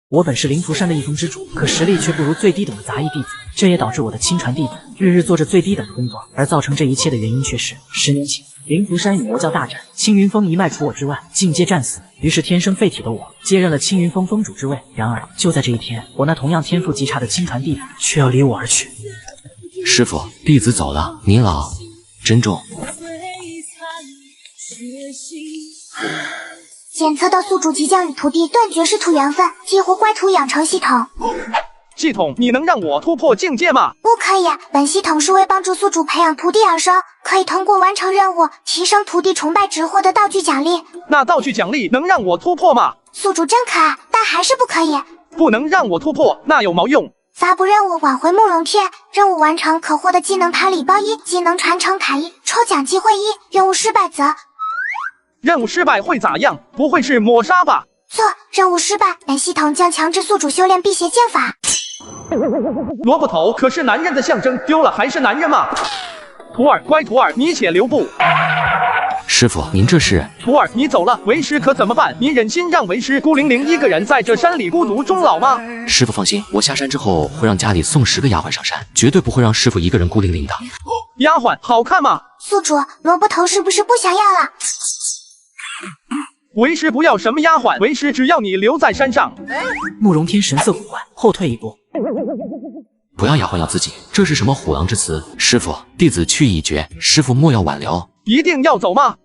我本是灵符山的一峰之主，可实力却不如最低等的杂役弟子，这也导致我的亲传弟子日日做着最低等的工作，而造成这一切的原因却是10年前灵符山与魔教大战，青云峰一脉除我之外，尽皆战死。于是天生废体的我接任了青云峰峰主之位。然而就在这一天，我那同样天赋极差的亲传弟子却要离我而去。师傅，弟子走了，您老珍重。检测到宿主即将与徒弟断绝师徒缘分，激活怪徒养成系统。系统，你能让我突破境界吗？不可以，本系统是为帮助宿主培养徒弟而生，可以通过完成任务提升徒弟崇拜值获得道具奖励。那道具奖励能让我突破吗？宿主真可爱，但还是不可以。不能让我突破，那有毛用？发布任务挽回慕容天，任务完成可获得技能盘礼包1，技能传承卡1，抽奖机会1，任务失败则任务失败会咋样？不会是抹杀吧？错，任务失败，本系统将强制宿主修炼辟邪剑法。萝卜头可是男人的象征，丢了还是男人吗？徒儿，乖徒儿，你且留步。师傅，您这是？徒儿，你走了，为师可怎么办？你忍心让为师孤零零一个人在这山里孤独终老吗？师傅放心，我下山之后会让家里送10个丫鬟上山，绝对不会让师傅一个人孤零零的。丫鬟好看吗？宿主，萝卜头是不是不想要了？为师不要什么丫鬟，为师只要你留在山上。慕容天神色古怪，后退一步。不要丫鬟要自己，这是什么虎狼之词？师傅，弟子去意已决，师傅莫要挽留。一定要走吗？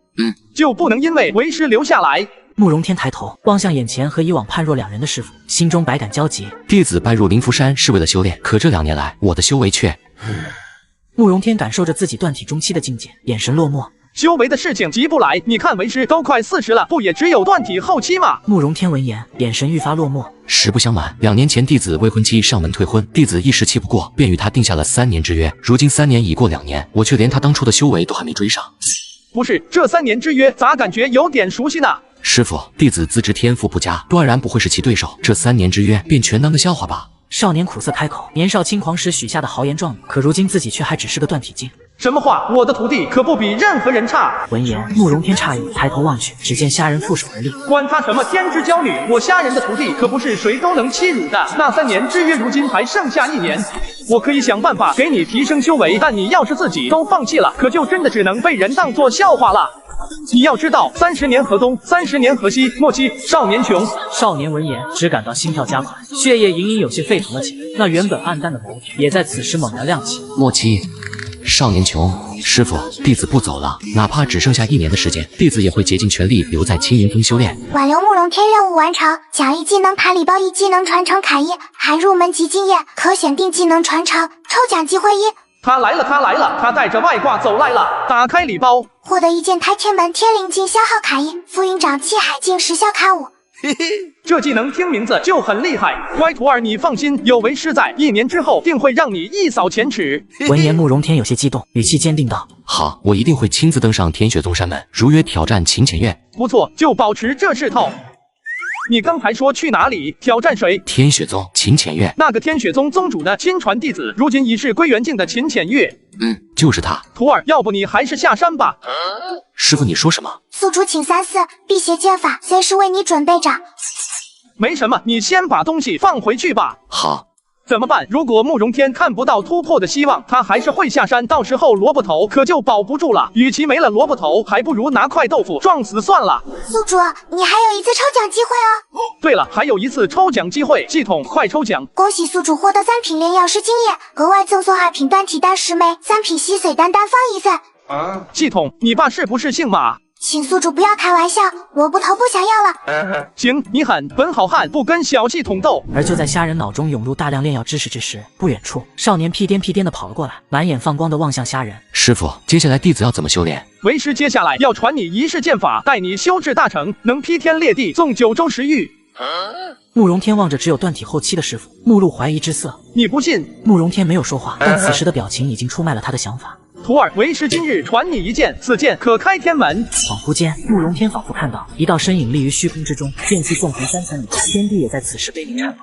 就不能因为为师留下来？慕容天抬头望向眼前和以往判若两人的师傅，心中百感交集。弟子拜入灵符山是为了修炼，可这2年来，我的修为却……慕容天感受着自己断体中期的境界，眼神落寞。修为的事情急不来，你看为师都快40了，不也只有断体后期吗？慕容天闻言，眼神愈发落寞。实不相瞒，2年前弟子未婚妻上门退婚，弟子一时气不过，便与她定下了3年之约。如今3年已过2年，我却连她当初的修为都还没追上。不是，这3年之约咋感觉有点熟悉呢？师傅，弟子自知天赋不佳，断然不会是其对手。这3年之约便全当个笑话吧。少年苦涩开口，年少轻狂时许下的豪言壮语，可如今自己却还只是个断体境。什么话？我的徒弟可不比任何人差。闻言，慕容天诧异，抬头望去，只见虾人负手而立。管他什么天之娇女，我虾人的徒弟可不是谁都能欺辱的。那3年之约如今还剩下1年，我可以想办法给你提升修为，但你要是自己都放弃了，可就真的只能被人当作笑话了。你要知道，30年河东，30年河西，莫欺少年穷。少年闻言，只感到心跳加快，血液隐隐有些沸腾了起来。那原本暗淡的眸子，也在此时猛然亮起。莫欺少年穷。师傅，弟子不走了，哪怕只剩下1年的时间，弟子也会竭尽全力留在青云峰修炼。挽留慕容天任务完成，奖励技能盘礼包1，技能传承卡1，含入门级经验，可选定技能传承，抽奖机会1。他来了，他来了，他带着外挂走来了。打开礼包，获得1件开天门天灵镜消耗卡1，浮云掌气海镜时效卡5。嘿嘿，这技能听名字就很厉害。乖徒儿，你放心，有为师在，1年之后定会让你一扫前耻。闻言，慕容天有些激动，语气坚定道：好，我一定会亲自登上天雪宗山门，如约挑战秦浅月。不错，就保持这势头。你刚才说去哪里挑战谁？天雪宗秦浅月，那个天雪宗宗主的亲传弟子，如今已是归元境的秦浅月。就是他。徒儿，要不你还是下山吧。师傅，你说什么？宿主请3-4，辟邪剑法随时为你准备着。没什么，你先把东西放回去吧。好。怎么办？如果慕容天看不到突破的希望，他还是会下山，到时候萝卜头可就保不住了。与其没了萝卜头，还不如拿块豆腐撞死算了。宿主，你还有一次抽奖机会哦。对了，还有一次抽奖机会，系统快抽奖！恭喜宿主获得3品炼药师经验，额外赠送2品断体丹10枚，3品吸髓丹单方1份。系统，你爸是不是姓马？请宿主不要开玩笑，萝卜头不想要了。行，你狠，本好汉不跟小系统斗。而就在虾人脑中涌入大量炼药知识之时，不远处，少年屁颠屁颠的跑了过来，满眼放光的望向虾人。师傅，接下来弟子要怎么修炼？为师接下来要传你一式剑法，带你修至大成，能劈天裂地，纵9州10域。慕容天望着只有断体后期的师傅，目露怀疑之色。你不信？慕容天没有说话，但此时的表情已经出卖了他的想法。徒儿，为师今日传你一剑，此剑可开天门。恍惚间，慕容天仿佛看到一道身影立于虚空之中，剑气纵横3层以上，天地也在此时被你颤抖。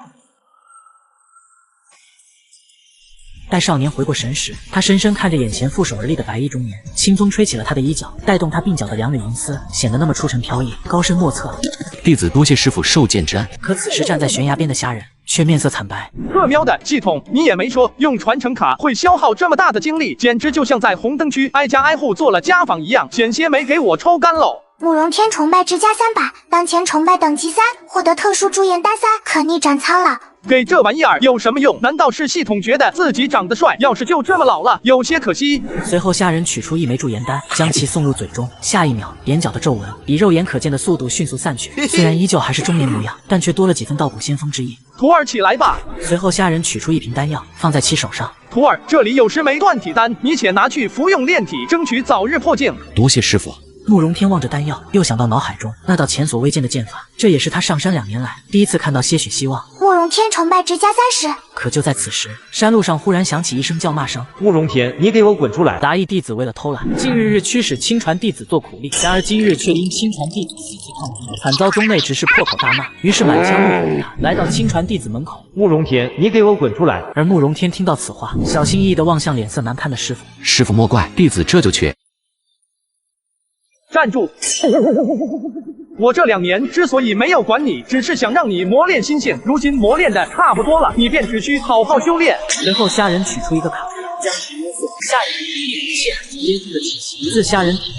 待少年回过神时，他深深看着眼前负手而立的白衣中年，清风吹起了他的衣角，带动他鬓角的两缕银丝，显得那么出尘飘逸，高深莫测。弟子多谢师傅受剑之恩。可此时站在悬崖边的虾仁却面色惨白。特喵的，系统你也没说用传承卡会消耗这么大的精力，简直就像在红灯区挨家挨户做了家访一样，险些没给我抽干喽。慕容天崇拜直加3把，当前崇拜等级3，获得特殊驻颜丹3，可逆斩苍了。给这玩意儿有什么用？难道是系统觉得自己长得帅，要是就这么老了，有些可惜。随后虾仁取出一枚驻颜丹，将其送入嘴中，下一秒，眼角的皱纹以肉眼可见的速度迅速散去。虽然依旧还是中年模样，但却多了几分道骨仙风之意。徒儿起来吧。随后虾仁取出一瓶丹药，放在其手上。徒儿，这里有10枚断体丹，你且拿去服用炼体，争取早日破境。多谢师傅。慕容天望着丹药，又想到脑海中那道前所未见的剑法，这也是他上山2年来第一次看到些许希望。慕容天崇拜直加30。可就在此时，山路上忽然响起一声叫骂声：“慕容天，你给我滚出来！”杂役弟子为了偷懒，近日驱使亲传弟子做苦力，然而今日却因亲传弟子死罪抗敌，惨遭宗内执事破口大骂，于是满腔怒火的他来到亲传弟子门口。慕容天，你给我滚出来！而慕容天听到此话，小心翼翼地望向脸色难看的师傅。师傅莫怪，弟子这就去。站住！我这2年之所以没有管你，只是想让你磨练心性，如今磨练的差不多了，你便只需好好修炼。随后虾仁取出一个卡片，将其约束，虾仁一力气海耶稣的气息自虾仁体内。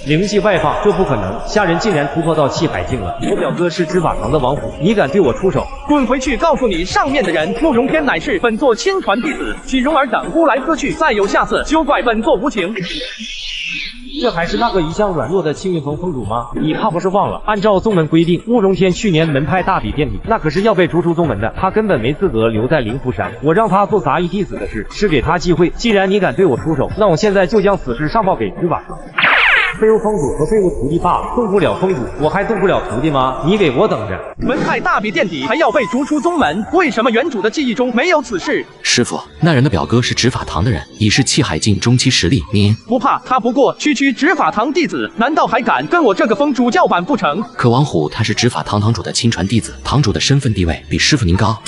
灵气外放，这不可能！虾仁竟然突破到气海境了。我表哥是执法堂的王虎，你敢对我出手？滚回去告诉你上面的人，慕容天乃是本座亲传弟子，岂容尔等呼来喝去，再有下次，休怪本座无情。这还是那个一向软弱的青云峰峰主吗？你怕不是忘了，按照宗门规定，慕容天去年门派大比垫底，那可是要被逐出宗门的，他根本没资格留在灵符山。我让他做杂役弟子的事，是给他机会。既然你敢对我出手，那我现在就将此事上报给执法堂。废物峰主和废物徒弟罢了，动不了峰主，我还动不了徒弟吗？你给我等着！门派大比垫底，还要被逐出宗门，为什么原主的记忆中没有此事？师傅，那人的表哥是执法堂的人，已是气海境中期实力，您不怕？他不过区执法堂弟子，难道还敢跟我这个峰主叫板不成？可王虎他是执法堂堂主的亲传弟子，堂主的身份地位比师傅您高。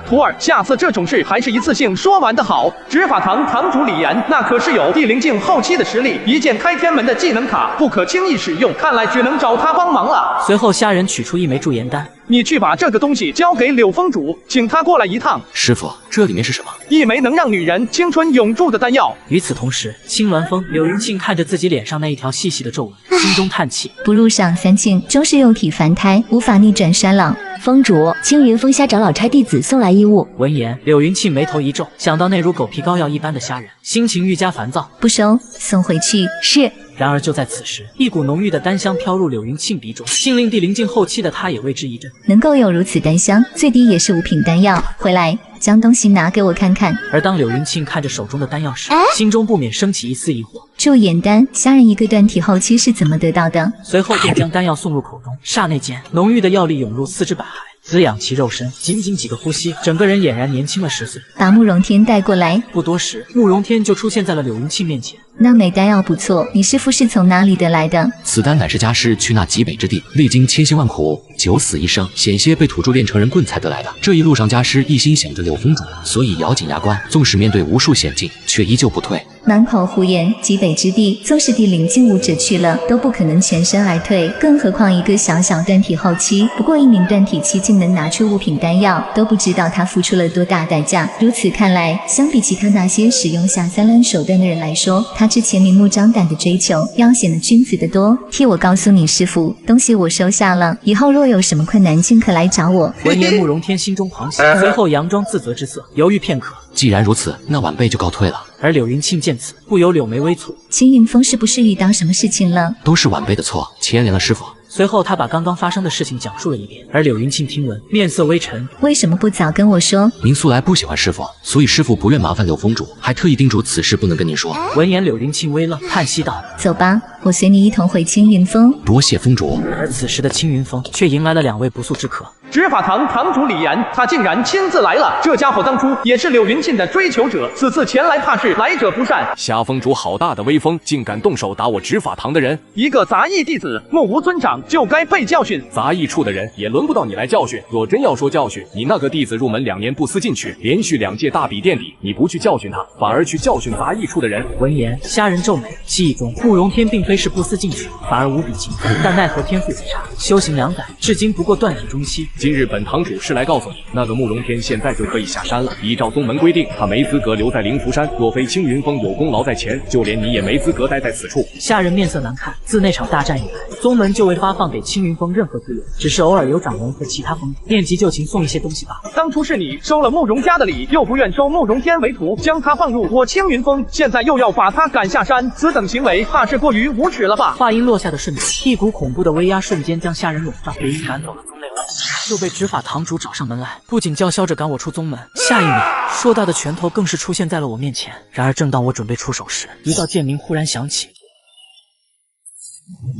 徒儿，下次这种事还是一次性说完的好。执法堂堂主李岩，那可是有地灵境后期的实力，一件开天门的技能卡，不可轻易使用，看来只能找他帮忙了。随后虾仁取出一枚驻颜丹，你去把这个东西交给柳峰主，请他过来一趟。师傅，这里面是什么？一枚能让女人青春永驻的丹药。与此同时，青鸾峰柳云庆看着自己脸上那一条细细的皱纹，心中叹气：不入上3境，终是幼体凡胎，无法逆转衰老。峰主，青云峰虾长老差弟子送来衣物。闻言，柳云庆眉头一皱，想到那如狗皮膏药一般的虾仁，心情愈加烦躁。不收，送回去。是。然而就在此时，一股浓郁的丹香飘入柳云庆鼻中，竟令地灵境后期的他也为之一震。能够有如此丹香，最低也是5品丹药。回来，将东西拿给我看看。而当柳云庆看着手中的丹药时，心中不免升起一丝疑惑。驻颜丹，虾仁一个断体后期是怎么得到的？随后便将丹药送入口中，刹那间，浓郁的药力涌入4肢百骸，滋养其肉身。仅仅几个呼吸，整个人俨然年轻了10岁。把慕容天带过来。不多时，慕容天就出现在了柳云庆面前。那枚丹药不错，你师父是从哪里得来的？此丹乃是家师去那极北之地，历经千辛万苦，九死一生，险些被土著炼成人棍才得来的。这一路上，家师一心想着柳峰主，所以咬紧牙关，纵使面对无数险境，却依旧不退。满口胡言，极北之地，纵使地灵境武者去了，都不可能全身而退，更何况一个小小断体后期，不过1名断体期竟能拿出5品丹药，都不知道他付出了多大代价。如此看来，相比其他那些使用下三滥手段的人来说，他之前明目张胆的追求，要显得君子得多。替我告诉你师父，东西我收下了，以后若有什么困难，尽可来找我。闻言，慕容天心中狂喜，随后佯装自责之色，犹豫片刻。既然如此，那晚辈就告退了。而柳云庆见此，不由柳眉微蹙。青云峰是不是遇到什么事情了？都是晚辈的错，牵连了师傅。随后他把刚刚发生的事情讲述了一遍，而柳云庆听闻，面色微沉。为什么不早跟我说？您素来不喜欢师傅，所以师傅不愿麻烦柳峰主，还特意叮嘱此事不能跟您说。闻言，柳云庆微愣，叹息道：走吧，我随你一同回青云峰。多谢峰主。而此时的青云峰却迎来了2位不速之客。执法堂堂主李岩，他竟然亲自来了。这家伙当初也是柳云沁的追求者，此次前来怕是来者不善。虾峰主好大的威风，竟敢动手打我执法堂的人！一个杂役弟子，目无尊长，就该被教训。杂役处的人也轮不到你来教训。若真要说教训，你那个弟子入门2年不思进取，连续2届大比垫底，你不去教训他，反而去教训杂役处的人。闻言，虾人皱眉，记忆中慕容天并非是不思进取，反而无比勤奋，但奈何天赋极差，修行2载，至今不过断体中期。今日本堂主是来告诉你，那个慕容天现在就可以下山了。依照宗门规定，他没资格留在灵符山。若非青云峰有功劳在前，就连你也没资格待在此处。虾人面色难看。自那场大战以来，宗门就未发放给青云峰任何资源，只是偶尔有掌门和其他峰主念及旧情送一些东西罢了。当初是你收了慕容家的礼，又不愿收慕容天为徒，将他放入我青云峰，现在又要把他赶下山，此等行为怕是过于无耻了吧？话音落下的瞬间，一股恐怖的威压瞬间将虾人笼罩，连夜赶走了宗内外，又被执法堂主找上门来，不仅叫嚣着赶我出宗门，下一秒硕大的拳头更是出现在了我面前。然而正当我准备出手时，一道剑鸣忽然响起。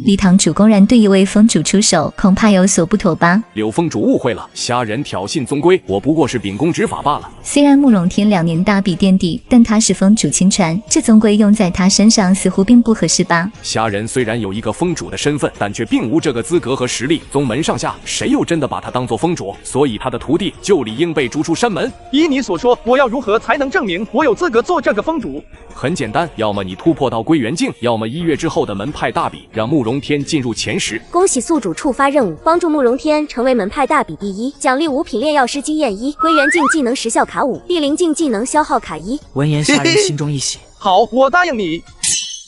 李堂主公然对一位峰主出手，恐怕有所不妥吧？柳峰主误会了，虾人挑衅宗规，我不过是秉公执法罢了。虽然慕容天2年大比垫底，但他是峰主亲传，这宗规用在他身上似乎并不合适吧？虾人虽然有一个峰主的身份，但却并无这个资格和实力。宗门上下谁又真的把他当做峰主？所以他的徒弟就理应被逐出山门。依你所说，我要如何才能证明我有资格做这个峰主？很简单，要么你突破到归元境，要么1月之后的门派大比，让慕容天进入前10。恭喜宿主触发任务，帮助慕容天成为门派大比第1，奖励5品炼药师经验1，归元境技能时效卡5，地灵境技能消耗卡1。闻言，虾人心中一喜。好，我答应你。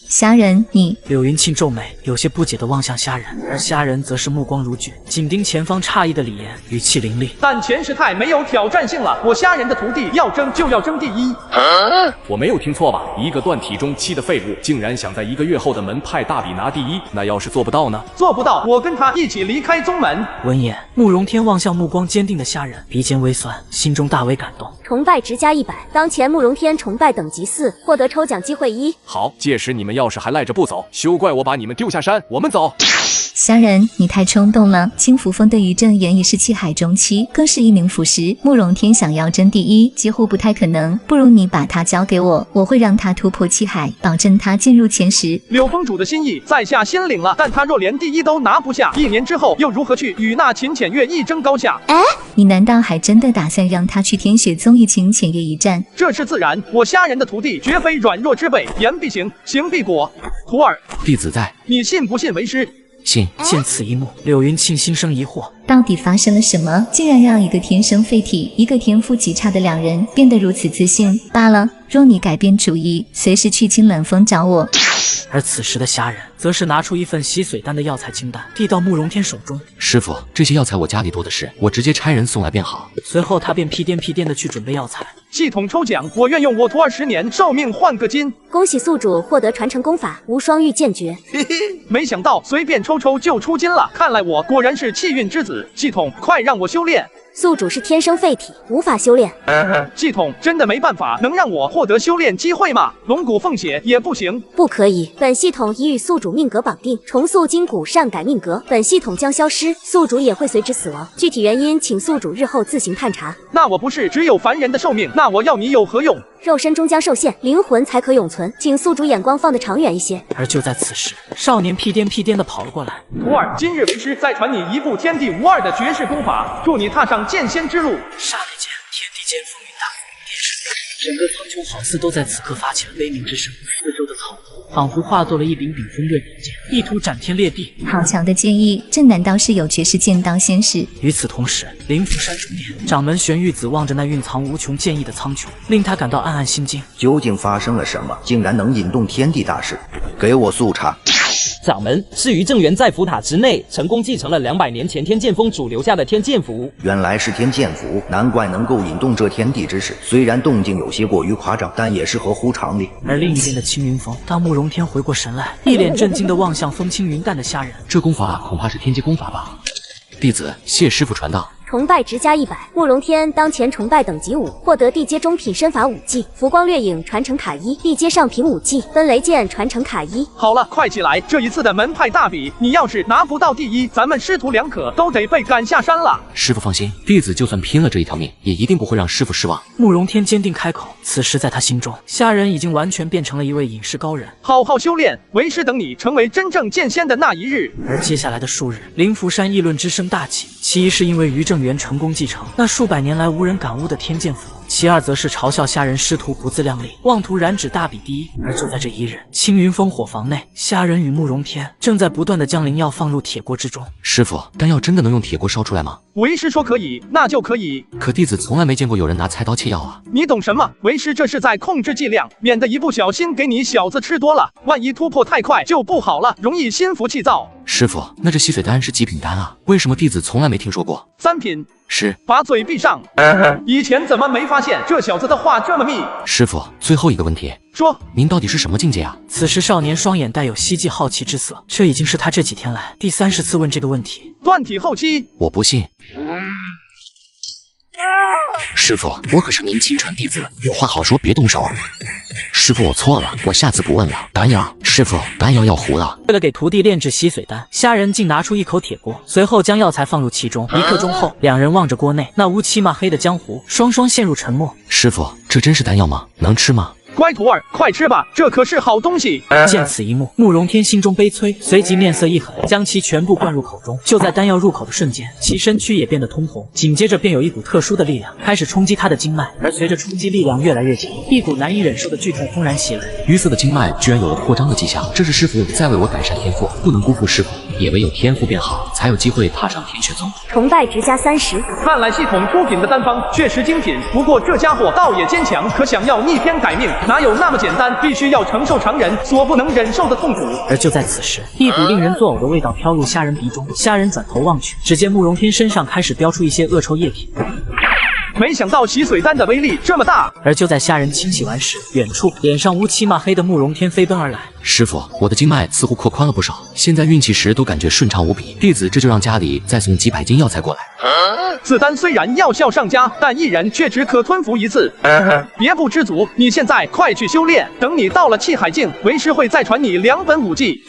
虾人，你……柳云沁皱眉，有些不解地望向虾人，而虾人则是目光如炬，紧盯前方诧异的李岩，语气凌厉。但前世太没有挑战性了，我虾人的徒弟要争就要争第1。我没有听错吧？一个断体中期的废物，竟然想在1个月后的门派大比拿第1，那要是做不到呢？做不到，我跟他一起离开宗门。闻言，慕容天望向目光坚定的虾人，鼻尖微酸，心中大为感动。崇拜值加100，当前慕容天崇拜等级4，获得抽奖机会1。好，届时你们要是还赖着不走，休怪我把你们丢下山。我们走。虾人，你太冲动了。青符峰的于正言已是气海中期，更是一名符师。慕容天想要争第1，几乎不太可能。不如你把他交给我，我会让他突破气海，保证他进入前10。柳峰主的心意，在下心领了。但他若连第1都拿不下，1年之后又如何去与那秦浅月一争高下？你难道还真的打算让他去天雪宗与秦浅月一战？这是自然，我虾人的徒弟绝非软弱之辈，言必行，行必果。徒儿，弟子在，你信不信为师？信。见此一幕，柳云沁心生疑惑，到底发生了什么，竟然让一个天生废体，一个天赋极差的2人变得如此自信？罢了，若你改变主意，随时去青冷峰找我。而此时的虾人则是拿出一份洗髓丹的药材清单，递到慕容天手中。师傅，这些药材我家里多的是，我直接差人送来便好。随后他便屁颠的去准备药材。系统抽奖，我愿用我徒儿10年寿命换个金。恭喜宿主获得传承功法无双御剑诀。没想到随便抽就出金了，看来我果然是气运之子。系统，快让我修炼。宿主是天生废体，无法修炼。系统真的没办法能让我获得修炼机会吗？龙骨凤血也不行？不可以，本系统已与宿主命格绑定，重塑筋骨善改命格，本系统将消失，宿主也会随之死亡。具体原因请宿主日后自行探查。那我不是只有凡人的寿命，那我要你有何用？肉身终将受限，灵魂才可永存，请宿主眼光放得长远一些。而就在此时，少年屁颠地跑了过来。徒儿，今日为师再传你一部天地无二的绝世功法，助你踏上剑仙之路。刹那间，天地间风云大作，电闪整个苍穹好似都在此刻发起了悲鸣之声，四周的草木仿佛化作了一柄锋锐利剑，意图斩天裂地。好强的剑意，这难道是有绝世剑道仙使？与此同时，灵符山主殿掌门玄玉子望着那蕴藏无穷剑意的苍穹，令他感到暗暗心惊。究竟发生了什么，竟然能引动天地大势？给我速查！掌门，是于正元在符塔之内成功继承了200年前天剑峰主留下的天剑符。原来是天剑符，难怪能够引动这天地之势。虽然动静有些过于夸张，但也是合乎常理。而另一边的青云峰，当慕容天回过神来，一脸震惊地望向风轻云淡的虾人。这功法恐怕是天阶功法吧？弟子谢师傅传道。崇拜值加100。慕容天当前崇拜等级5，获得地阶中品身法5技，浮光掠影传承卡1，地阶上品5技，奔雷剑传承卡1。好了，快起来！这一次的门派大比，你要是拿不到第1，咱们师徒两可都得被赶下山了。师傅放心，弟子就算拼了这一条命，也一定不会让师傅失望。慕容天坚定开口，此时在他心中，虾仁已经完全变成了一位隐士高人。好好修炼，为师等你成为真正剑仙的那一日。而接下来的数日，灵符山议论之声大起，其一是因为于正元成功继承那数百年来无人敢污的天剑符，其二则是嘲笑虾仁师徒不自量力，妄图染指大比第1。而就在这一日，青云峰火房内，虾仁与慕容天正在不断的将灵药放入铁锅之中。师傅，丹药真的能用铁锅烧出来吗？为师说可以，那就可以。可弟子从来没见过有人拿菜刀切药啊！你懂什么？为师这是在控制剂量，免得一不小心给你小子吃多了，万一突破太快就不好了，容易心浮气躁。师傅，那这吸水丹是几品丹啊？为什么弟子从来没听说过？3品。是。把嘴闭上。以前怎么没发现这小子的话这么密？师傅，最后一个问题。说。您到底是什么境界啊？此时少年双眼带有希冀好奇之色，这已经是他这几天来第30次问这个问题。断体后期。我不信。师傅，我可是您亲传弟子，有话好说，别动手。师傅，我错了，我下次不问了。丹药，师傅，丹药要糊了。为了给徒弟炼制吸水丹，虾仁竟拿出一口铁锅，随后将药材放入其中。1刻钟后，两人望着锅内那乌漆嘛黑的浆糊，双双陷入沉默。师傅，这真是丹药吗？能吃吗？乖徒儿，快吃吧，这可是好东西。见此一幕，慕容天心中悲催，随即面色一狠，将其全部灌入口中。就在丹药入口的瞬间，其身躯也变得通红，紧接着便有一股特殊的力量开始冲击他的经脉，而随着冲击力量越来越强，一股难以忍受的剧痛轰然袭来。淤塞的经脉居然有了扩张的迹象，这是师傅在为我改善天赋，不能辜负师傅，也唯有天赋变好，才有机会踏上天血宗。崇拜值加30。看来系统出品的丹方确实精品，不过这家伙倒也坚强，可想要逆天改命，哪有那么简单？必须要承受常人所不能忍受的痛苦。而就在此时，一股令人作呕的味道飘入虾仁鼻中，虾仁转头望去，只见慕容天身上开始飙出一些恶臭液体。没想到洗髓丹的威力这么大。而就在虾仁清洗完时，远处脸上乌漆嘛黑的慕容天飞奔而来。师傅，我的经脉似乎扩宽了不少，现在运气时都感觉顺畅无比。弟子这就让家里再送几百斤药材过来。此丹虽然药效上佳，但一人却只可吞服1次。别不知足，你现在快去修炼，等你到了气海境，为师会再传你2本武技。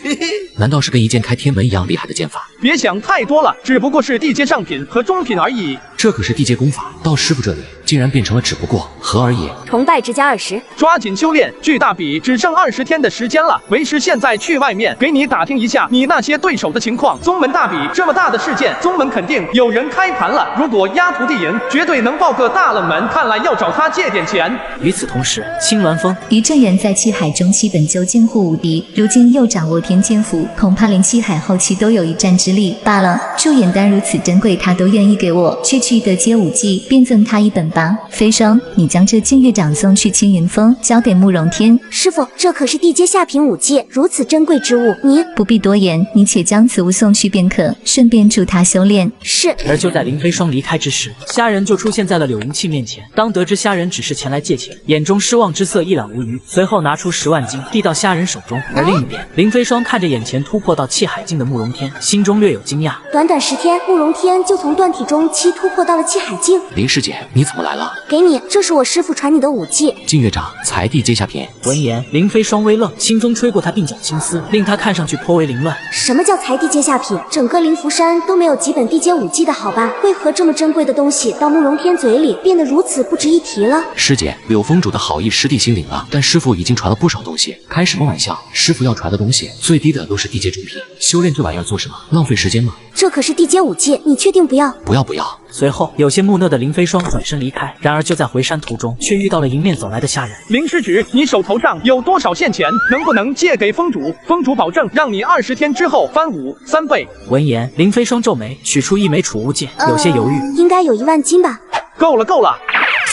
难道是跟一剑开天门一样厉害的剑法？别想太多了，只不过是地阶上品和中品而已。这可是地阶功法，到师傅这里竟然变成了只不过，何而也？崇拜值加20。抓紧修炼，距大比只剩20天的时间了。为师现在去外面给你打听一下你那些对手的情况。宗门大比这么大的事件，宗门肯定有人开盘了。如果压徒弟赢，绝对能爆个大冷门。看来要找他借点钱。与此同时，青鸾峰于正元在气海中期本就近乎无敌，如今又掌握天剑符，恐怕连气海后期都有一战之力。罢了，驻眼丹如此珍贵，他都愿意给我，区区的阶5技，便赠他1本吧。飞霜，你将这净月掌送去青云峰，交给慕容天。师傅，这可是地阶下品武技，如此珍贵之物，你不必多言，你且将此物送去便可，顺便助他修炼。是。而就在林飞霜离开之时，虾仁就出现在了柳银器面前。当得知虾仁只是前来借钱，眼中失望之色一览无余，随后拿出10万金递到虾仁手中。而另一边，林飞霜看着眼前突破到气海境的慕容天，心中略有惊讶。短短10天，慕容天就从断体中期突破到了气海境。林师姐，你怎么来了？给你，这是我师傅传你的武技。净月掌，才地阶下品。闻言，林飞霜微愣，清风吹过他鬓角青丝，令他看上去颇为凌乱。什么叫才地阶下品？整个灵符山都没有几本地阶武技的好吧？为何这么珍贵的东西到慕容天嘴里变得如此不值一提了？师姐，柳峰主的好意师弟心领了，但师傅已经传了不少东西，开什么玩笑？师傅要传的东西最低的都是地阶中品，修炼这玩意儿做什么？浪费时间吗？这可是地阶武技，你确定不要？不要不要。随后，有些木讷的林飞霜转身离开。然而就在回山途中，却遇到了迎面走来的虾仁。林师侄，你手头上有多少现钱？能不能借给峰主？峰主保证让你20天之后翻3倍。闻言，林飞霜皱眉，取出一枚储物戒，有些犹豫。应该有1万金吧。够了够了。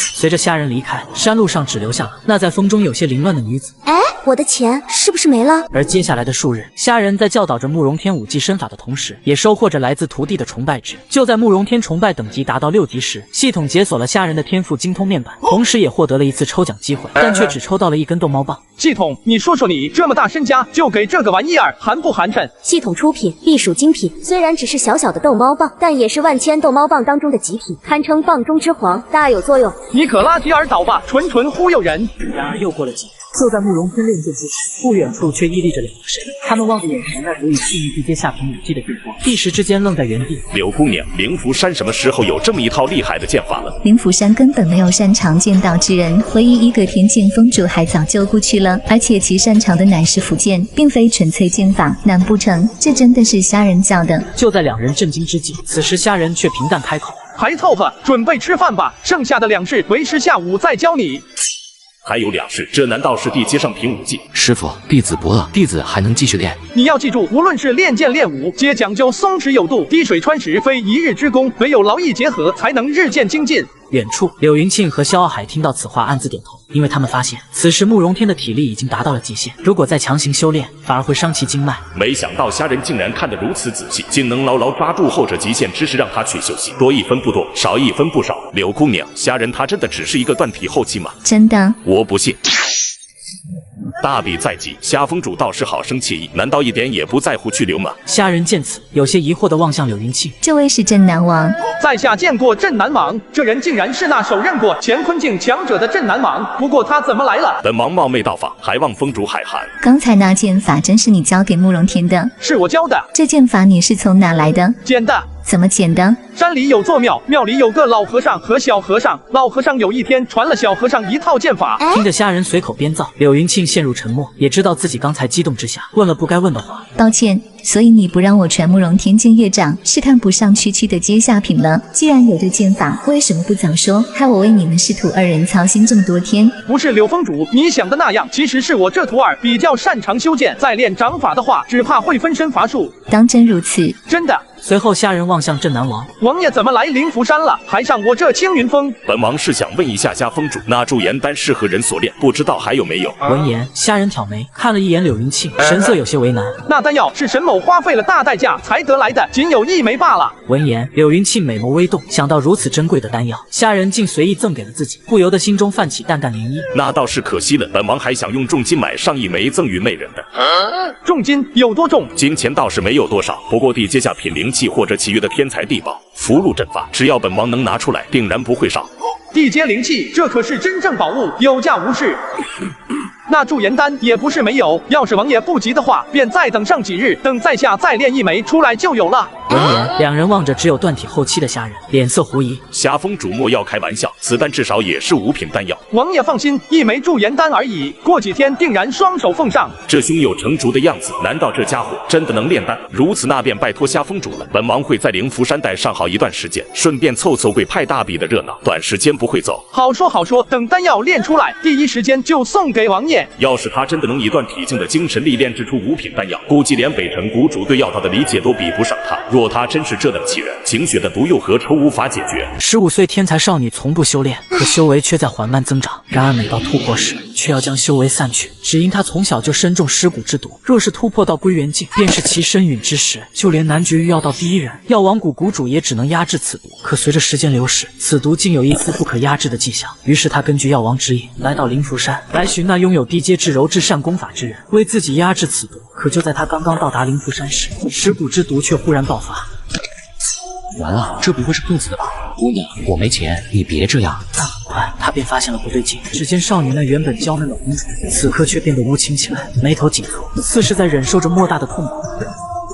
随着虾仁离开，山路上只留下了那在风中有些凌乱的女子。哎，我的钱是不是没了？而接下来的数日，虾仁在教导着慕容天武技身法的同时，也收获着来自徒弟的崇拜值。就在慕容天崇拜等级达到6级时，系统解锁了虾仁的天赋精通面板，同时也获得了一次抽奖机会，但却只抽到了一根逗猫棒。系统，你说说你这么大身家，就给这个玩意儿寒不寒碜？系统出品，必属精品。虽然只是小小的逗猫棒，但也是万千逗猫棒当中的极品，堪称棒中之皇，大有作用。你可拉吉尔岛吧，纯忽悠人。然而又过了几天，就在慕容天练剑之时，不远处却屹立着两个身影。他们望着眼前那足以轻易地接下平武技的地方，一时之间愣在原地。柳姑娘，灵符山什么时候有这么一套厉害的剑法了？灵符山根本没有擅长剑道之人，唯一一个天剑峰主还早就过去了，而且其擅长的乃是符剑，并非纯粹剑法。难不成这真的是虾仁教的？就在两人震惊之际，此时虾仁却平淡开口：“还凑合，准备吃饭吧。剩下的2式为师下午再教你。”还有2式，这难道是地阶上平武技？师傅，弟子不饿，弟子还能继续练。你要记住，无论是练剑练武，皆讲究松弛有度，滴水穿石，非一日之功，唯有劳逸结合，才能日渐精进。远处，柳云庆和萧傲海听到此话，暗自点头，因为他们发现此时慕容天的体力已经达到了极限，如果再强行修炼，反而会伤其经脉。没想到虾仁竟然看得如此仔细，竟能牢牢抓住后者极限之势，让他去休息，多1分不多，少1分不少。柳姑娘，虾仁他真的只是一个断体后期吗？真的？我不信。大比在即，虾峰主倒是好生惬意，难道一点也不在乎去留吗？虾仁见此，有些疑惑地望向柳云庆。这位是镇南王，在下见过镇南王，这人竟然是那手刃过乾坤境强者的镇南王。不过他怎么来了？本王冒昧到访，还望峰主海涵。刚才那剑法真是你教给慕容天的？是我教的。这剑法你是从哪来的？捡的。怎么捡的？山里有座庙，庙里有个老和尚和小和尚。老和尚有一天传了小和尚一套剑法。听着虾仁随口编造，柳云庆陷入沉默，也知道自己刚才激动之下问了不该问的话。抱歉，所以你不让我传慕容天剑乐掌，是看不上区区的阶下品了。既然有这剑法，为什么不早说？害我为你们师徒2人操心这么多天。不是柳峰主你想的那样，其实是我这徒儿比较擅长修剑，再练掌法的话，只怕会分身乏术。当真如此？真的。随后虾仁望向镇南王，王爷怎么来灵符山了？还上我这青云峰？本王是想问一下虾峰主，那驻颜丹是何人所炼？不知道还有没有？闻言，虾仁挑眉看了一眼柳云庆，神色有些为难。那丹药是沈某花费了大代价才得来的，仅有1枚罢了。闻言，柳云庆美眸微动，想到如此珍贵的丹药，虾仁竟随意赠给了自己，不由得心中泛起淡淡涟漪。那倒是可惜了，本王还想用重金买上1枚赠予媚人的。重金有多重？金钱倒是没有多少，不过地阶下品灵气或者其余的天材地宝、符箓阵法，只要本王能拿出来，定然不会少。地阶灵气，这可是真正宝物，有价无市。那驻颜丹也不是没有，要是王爷不急的话，便再等上几日，等在下再炼1枚出来就有了。闻言，两人望着只有断体后期的虾仁，脸色狐疑。虾峰主莫要开玩笑，此丹至少也是5品丹药。王爷放心，1枚驻颜丹而已，过几天定然双手奉上。这胸有成竹的样子，难道这家伙真的能炼丹？如此，那便拜托虾峰主了。本王会在灵符山待上好一段时间，顺便凑凑贵派大比的热闹，短时间不会走。好说好说，等丹药炼出来，第一时间就送给王爷。要是他真的能以断体境的精神力炼制出5品丹药，估计连北辰谷主对药道的理解都比不上他。若他真是这等奇人，晴雪的毒又何愁无法解决？15岁天才少女从不修炼，可修为却在缓慢增长。然而每到突破时，却要将修为散去，只因她从小就身中尸骨之毒。若是突破到归元境，便是其身陨之时。就连男爵于药道第1人药王谷谷主也只能压制此毒。可随着时间流逝，此毒竟有一丝不可压制的迹象。于是他根据药王指引，来到灵符山，来寻那拥有地阶至柔至善功法之人，为自己压制此毒。可就在他刚刚到达灵符山时，尸骨之毒却忽然爆发。完了，这不会是兔子的吧？姑娘，我没钱，你别这样。但很快，他便发现了不对劲。只见少女那原本娇嫩的红唇，此刻却变得无情起来，眉头紧蹙，似是在忍受着莫大的痛苦。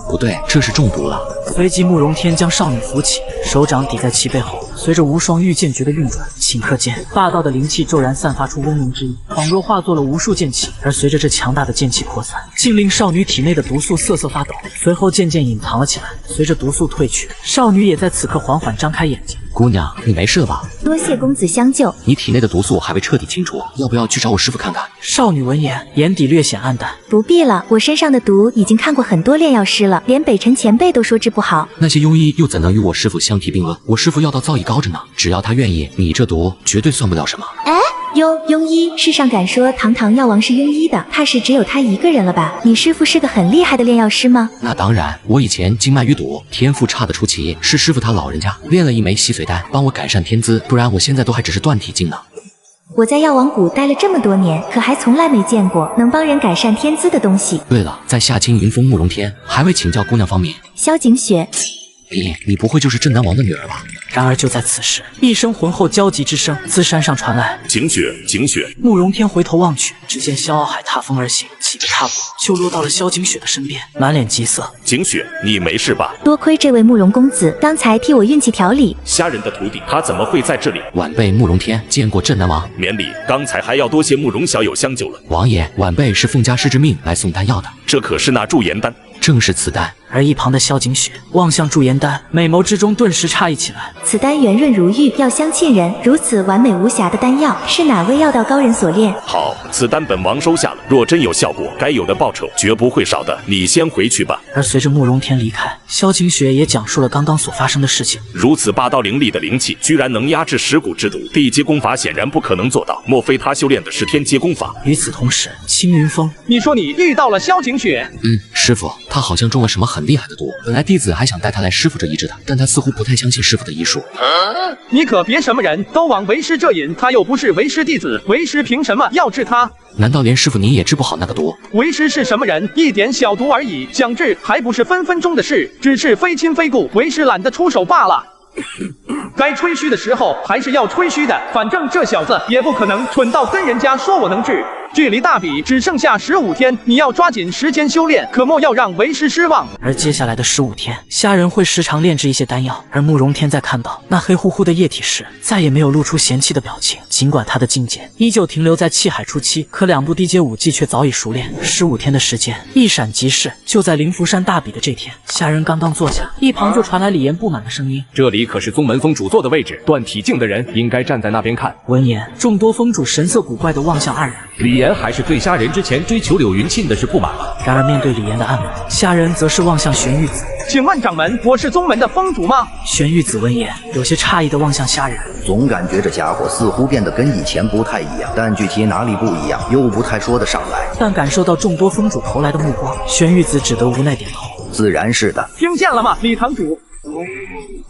不对，这是中毒了。随即，慕容天将少女扶起，手掌抵在其背后，随着无双御剑诀的运转，顷刻间，霸道的灵气骤然散发出嗡鸣之音，仿若化作了无数剑气。而随着这强大的剑气扩散，竟令少女体内的毒素瑟瑟发抖，随后渐渐隐藏了起来。随着毒素退去，少女也在此刻缓缓张开眼睛。姑娘，你没事了吧？多谢公子相救。你体内的毒素还未彻底清除，要不要去找我师傅看看？少女闻言，眼底略显黯淡。不必了，我身上的毒已经看过很多炼药师了，连北辰前辈都说治不好。那些庸医又怎能与我师傅相提并论？我师傅药道造诣高着呢，只要他愿意，你这毒绝对算不了什么。庸医，世上敢说堂堂药王是庸医的，怕是只有他一个人了吧？你师傅是个很厉害的炼药师吗？那当然，我以前经脉淤堵，天赋差得出奇，是师傅他老人家炼了1枚吸髓丹，帮我改善天资，不然我现在都还只是断体境呢。我在药王谷待了这么多年，可还从来没见过能帮人改善天资的东西。对了，在夏青云峰慕容天还未请教姑娘方面。萧景雪，你不会就是镇南王的女儿吧？然而就在此时，一声浑厚焦急之声自山上传来。景雪，景雪！慕容天回头望去，只见萧傲海踏风而行，几个踏步就落到了萧景雪的身边，满脸急色。景雪，你没事吧？多亏这位慕容公子刚才替我运气调理。虾人的徒弟，他怎么会在这里？晚辈慕容天见过镇南王，免礼。刚才还要多谢慕容小友相救了。王爷，晚辈是奉家师之命来送丹药的。这可是那驻颜丹。正是此丹。而一旁的萧景雪望向驻颜丹，美眸之中顿时诧异起来。此丹圆润如玉，药香沁人，如此完美无瑕的丹药，是哪位药道高人所炼？好，此丹本王收下了。若真有效果，该有的报酬绝不会少的。你先回去吧。而随着慕容天离开，萧景雪也讲述了刚刚所发生的事情。如此霸道凌厉的灵气，居然能压制蚀骨之毒，地阶功法显然不可能做到。莫非他修炼的是天阶功法？与此同时，青云峰，你说你遇到了萧景雪？师傅，他好像中了什么很厉害的毒。本来弟子还想带他来师傅这医治的，但他似乎不太相信师傅的医术。你可别什么人都往为师这引，他又不是为师弟子，为师凭什么要治他？难道连师傅您也治不好那个毒？为师是什么人？一点小毒而已，想治还不是分分钟的事，只是非亲非故，为师懒得出手罢了。该吹嘘的时候还是要吹嘘的，反正这小子也不可能蠢到跟人家说我能治。距离大比只剩下15天，你要抓紧时间修炼，可莫要让为师失望。而接下来的15天，虾人会时常炼制一些丹药，而慕容天在看到那黑乎乎的液体时，再也没有露出嫌弃的表情。尽管他的境界依旧停留在气海初期，可2部地阶武技却早已熟练。15天的时间一闪即逝，就在灵符山大比的这天，虾人刚刚坐下，一旁就传来李岩不满的声音：“这里可是宗门峰主座的位置，断体境的人应该站在那边看。”闻言，众多峰主神色古怪地望向二人。李岩还是对虾人之前追求柳云沁的事不满了。然而面对李岩的暗瞒，虾人则是望向玄玉子。请问掌门，我是宗门的峰主吗？玄玉子闻言，有些诧异地望向虾人。总感觉这家伙似乎变得跟以前不太一样，但具体哪里不一样，又不太说得上来。但感受到众多峰主投来的目光，玄玉子只得无奈点头。自然是的。听见了吗，李堂主？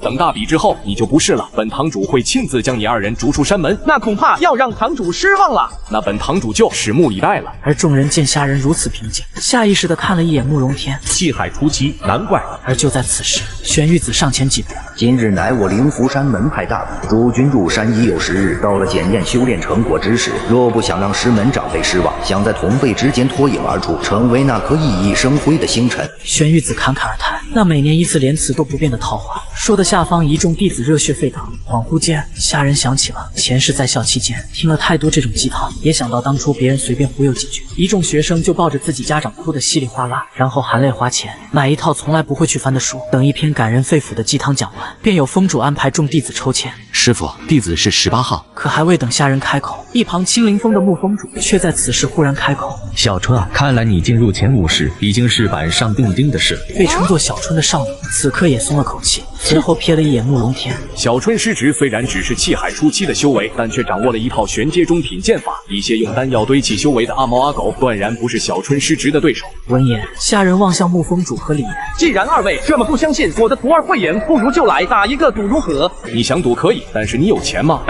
等大比之后，你就不是了。本堂主会亲自将你二人逐出山门，那恐怕要让堂主失望了。那本堂主就拭目以待了。而众人见虾人如此平静，下意识地看了一眼慕容天。气海初期，难怪。而就在此时，玄玉子上前几步。今日乃我灵符山门派大比，诸君入山已有10日，到了检验修炼成果之时，若不想让师门长辈失望，想在同辈之间脱颖而出，成为那颗熠熠生辉的星辰。玄玉子侃侃而谈，那每年一次连词都不变的套话，说的下方一众弟子热血沸腾。恍惚间，虾人想起了前世在校期间听了太多这种鸡汤，也想到当初别人随便忽悠几句，一众学生就抱着自己家长哭得稀里哗啦，然后含泪花钱买一套从来不会去翻的书，等一篇感人肺腑的鸡汤讲完，便有峰主安排众弟子抽签。师傅，弟子是18号。可还未等虾人开口，一旁青灵峰的沐峰主却在此时忽然开口：“小春啊，看来你进入前50已经是板上钉钉的事。”被称作小春的少女此刻也松了口气，随后瞥了一眼慕容天。小春师侄虽然只是气海初期的修为，但却掌握了一套玄阶中品剑法，一些用丹药堆砌修为的阿猫阿狗断然不是小春师侄的对手。闻言，虾人望向沐峰主和李岩：“既然二位这么不相信我的徒儿慧眼，不如就来打一个赌如何？”你想赌可以，但是你有钱吗？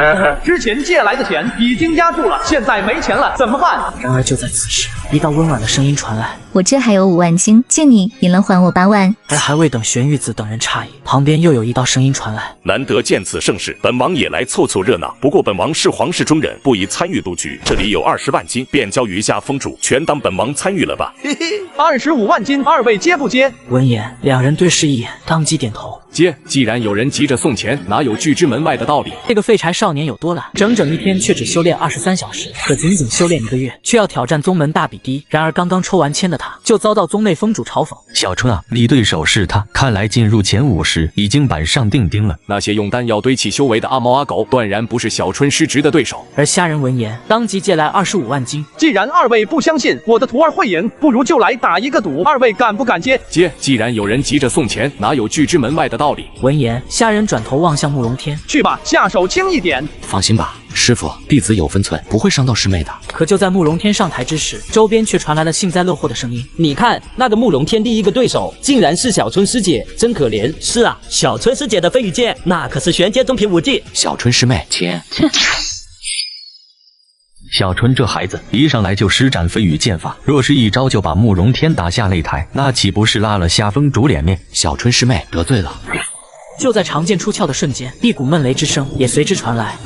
之前借来的钱已经压住了，现在没钱了怎么办？然而就在此时，一道温婉的声音传来：“我这还有5万金，借你，你能还我8万。”而还未等玄玉子等人诧异，旁边又有一道声音传来：“难得见此盛世，本王也来凑凑热闹。不过本王是皇室中人，不宜参与赌局。这里有20万金，便交余下峰主，全当本王参与了吧。”25万金，二位接不接？闻言，两人对视一眼，当即点头。接，既然有人急着送钱，哪有拒之门外的道理？这个废柴少年有多懒，整整一天却只修炼23小时，可仅仅修炼1个月，却要挑战宗门大比低。然而刚刚抽完签的他，就遭到宗内峰主嘲讽：“小春啊，你对手是他，看来进入前50已经板上钉钉了。那些用丹药堆砌修为的阿猫阿狗，断然不是小春师侄的对手。”而虾人闻言，当即借来25万金。既然二位不相信我的徒儿慧眼，不如就来打一个赌，二位敢不敢接？接，既然有人急着送钱，哪有拒之门外的道理？闻言，虾人转头望向慕容天：“去吧，下手轻一点。”放心吧，师傅，弟子有分寸，不会伤到师妹的。可就在慕容天上台之时，周边却传来了幸灾乐祸的声音：“你看，那个慕容天第一个对手，竟然是小春师姐，真可怜。”是啊，小春师姐的飞羽剑，那可是玄阶中品武技。小春师妹，钱。小春这孩子一上来就施展飞羽剑法，若是一招就把慕容天打下擂台，那岂不是拉了夏风主脸面？小春师妹得罪了。就在长剑出鞘的瞬间，一股闷雷之声也随之传来。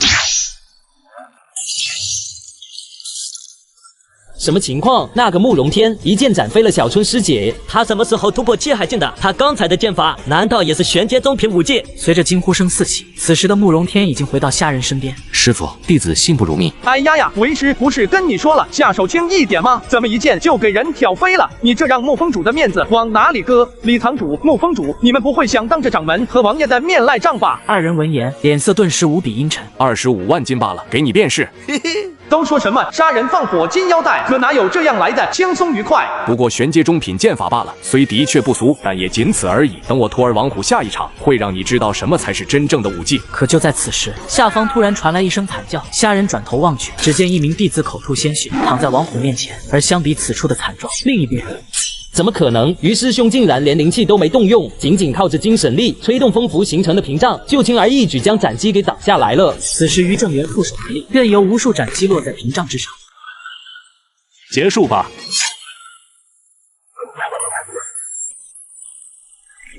什么情况？那个慕容天一剑斩飞了小春师姐。他什么时候突破气海境的？他刚才的剑法难道也是玄阶中品武技？随着惊呼声四起，此时的慕容天已经回到下人身边。师傅，弟子信不如命。哎呀，为师不是跟你说了，下手轻一点吗？怎么一剑就给人挑飞了？你这让沐风主的面子往哪里搁？李堂主、沐风主，你们不会想当着掌门和王爷的面赖账吧？二人闻言，脸色顿时无比阴沉。25万金罢了，给你便是。嘿嘿。都说什么杀人放火金腰带，可哪有这样来的轻松愉快？不过玄阶中品剑法罢了，虽的确不俗，但也仅此而已。等我徒儿王虎下一场，会让你知道什么才是真正的武技。可就在此时，下方突然传来一声惨叫，虾人转头望去，只见一名弟子口吐鲜血，躺在王虎面前。而相比此处的惨状，另一边怎么可能？于师兄竟然连灵气都没动用，仅仅靠着精神力吹动风符形成的屏障，就轻而易举将斩击给挡下来了。此时于正元负手一力，任由无数斩击落在屏障之上。结束吧。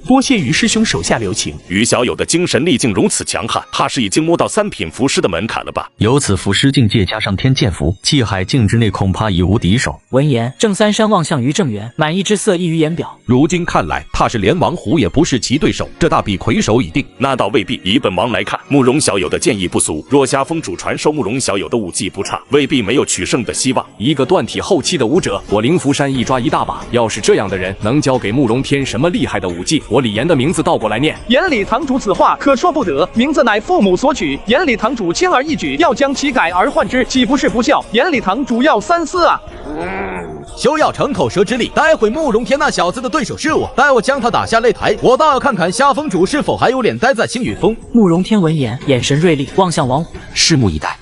多谢于师兄手下留情。于小友的精神力竟如此强悍，他是已经摸到3品符师的门槛了吧？有此符师境界加上天剑符，气海境之内恐怕已无敌手。闻言，郑三山望向于正元，满意之色溢于言表。如今看来，他是连王虎也不是其对手，这大比魁首已定。那倒未必。以本王来看，慕容小友的剑艺不俗，若夏风主传授慕容小友的武技不差，未必没有取胜的希望。一个断体后期的武者，我灵符山一抓一大把。要是这样的人能教给慕容天什么厉害的武技，我李岩的名字倒过来念。严李堂主此话可说不得，名字乃父母所取，严李堂主轻而易举要将其改而换之，岂不是不孝？严李堂主要三思啊！休要逞口舌之力，待会慕容天那小子的对手是我，待我将他打下擂台，我倒要看看夏风主是否还有脸待在星陨峰。慕容天闻言，眼神锐利，望向王虎，拭目以待。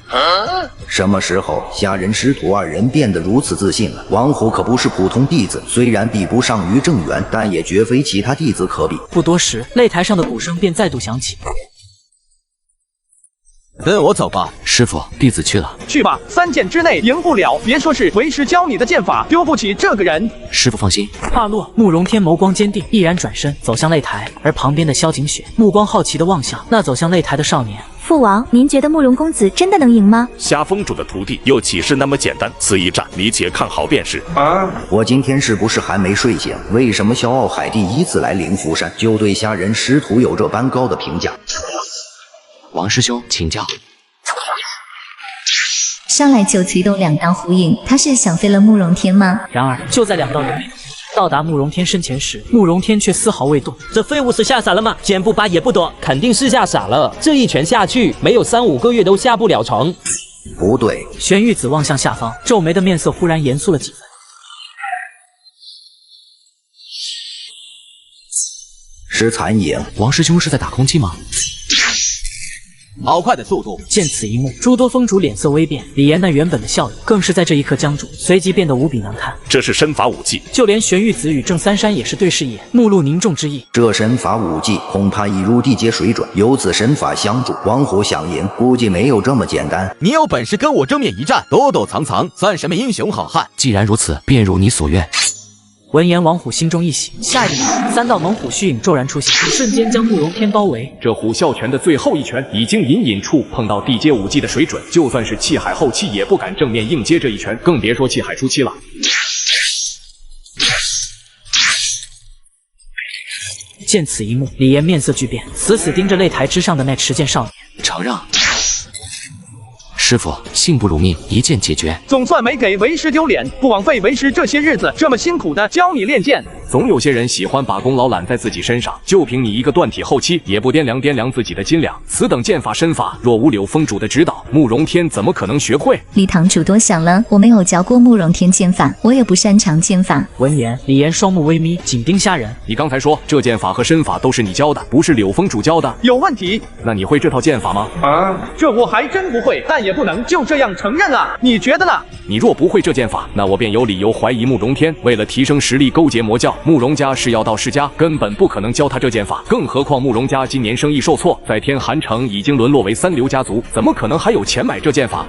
什么时候虾人师徒二人变得如此自信了？王虎可不是普通弟子，虽然比不上于正元，但也绝非其他弟子可比。不多时，擂台上的鼓声便再度响起。跟我走吧，师傅，弟子去了。去吧，3剑之内赢不了，别说是为师教你的剑法，丢不起这个人。师傅放心。话落，慕容天眸光坚定，毅然转身走向擂台，而旁边的萧景雪目光好奇地望向那走向擂台的少年。父王，您觉得慕容公子真的能赢吗？夏风主的徒弟又岂是那么简单？此一战，你且看好便是。我今天是不是还没睡醒？为什么萧傲海第一次来灵符山就对虾人师徒有这般高的评价？王师兄，请教。上来就催动2道呼应，他是想飞了慕容天吗？然而，就在2道人面到达慕容天身前时，慕容天却丝毫未动。这废物是吓傻了吗？剑不拔也不躲，肯定是吓傻了。这一拳下去，没有3、5个月都下不了城。不对，玄玉子望向下方，皱眉的面色忽然严肃了几分。是残影。王师兄是在打空气吗？好快的速度！见此一幕，诸多峰主脸色微变，李岩那原本的笑容更是在这一刻僵住，随即变得无比难看。这是身法武技，就连玄玉子与郑三山也是对视一眼，目露凝重之意。这身法武技恐怕已入地阶水准，有此身法相助，王虎想赢估计没有这么简单。你有本事跟我正面一战，躲躲藏藏，算什么英雄好汉？既然如此，便如你所愿。闻言，王虎心中一喜，下一秒，3道猛虎虚影骤然出现，瞬间将慕容天包围。这虎啸拳的最后一拳已经隐隐触碰到地阶武技的水准，就算是气海后期也不敢正面硬接这一拳，更别说气海初期了。见此一幕，李岩面色巨变，死死盯着擂台之上的那持剑少年。承让。师傅，信不如命，一剑解决。总算没给为师丢脸，不枉费为师这些日子这么辛苦的教你练剑。总有些人喜欢把功劳揽在自己身上，就凭你一个断体后期，也不掂量自己的斤两。此等剑法身法，若无柳峰主的指导，慕容天怎么可能学会？李堂主多想了，我没有教过慕容天剑法，我也不擅长剑法。闻言，李岩双目微眯，紧盯虾人。你刚才说这剑法和身法都是你教的，不是柳峰主教的？有问题？那你会这套剑法吗？这我还真不会，但也不能就这样承认啊！你觉得呢？你若不会这剑法，那我便有理由怀疑慕容天为了提升实力勾结魔教。慕容家是要到世家，根本不可能教他这剑法。更何况慕容家今年生意受挫，在天寒城已经沦落为3流家族，怎么可能还有钱买这剑法？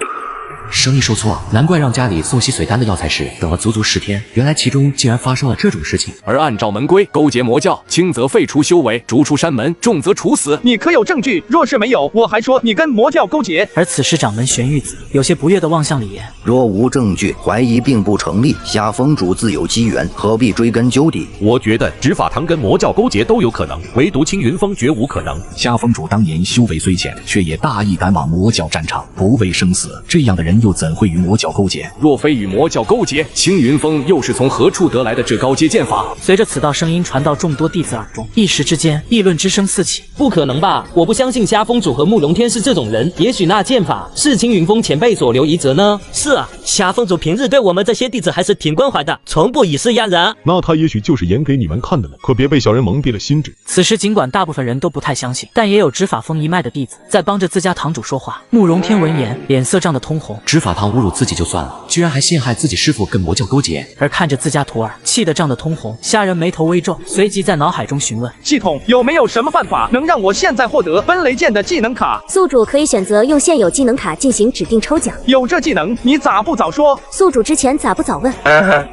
生意受挫，难怪让家里送洗髓丹的药材时等了足足10天，原来其中竟然发生了这种事情。而按照门规，勾结魔教，轻则废除修为，逐出山门；重则处死。你可有证据？若是没有，我还说你跟魔教勾结。而此时掌门玄玉子有些不悦地望向李岩，若无证据，怀疑并不成立。夏风主自有机缘，何必追根究底？我觉得执法堂跟魔教勾结都有可能，唯独青云峰绝无可能。夏风主当年修为虽浅，却也大义赶往魔教战场，不畏生死，这样的人又怎会与魔教勾结？若非与魔教勾结，青云峰又是从何处得来的这高阶剑法？随着此道声音传到众多弟子耳中，一时之间议论之声四起。不可能吧？我不相信夏风主和慕容天是这种人，也许那剑法是青云峰前辈所留遗泽呢？是啊，夏风主平日对我们这些弟子还是挺关怀的，从不以势压人。那他也许就是演给你们看的呢，可别被小人蒙蔽了心智。此时尽管大部分人都不太相信，但也有执法峰一脉的弟子在帮着自家堂主说话。慕容天闻言，脸色涨得通红。执法堂侮辱自己就算了，居然还陷害自己师父跟魔教勾结。而看着自家徒儿气得涨得通红，虾人眉头微皱，随即在脑海中询问：系统有没有什么办法能让我现在获得奔雷剑的技能卡？宿主可以选择用现有技能卡进行指定抽奖。有这技能，你咋不早说？宿主之前咋不早问？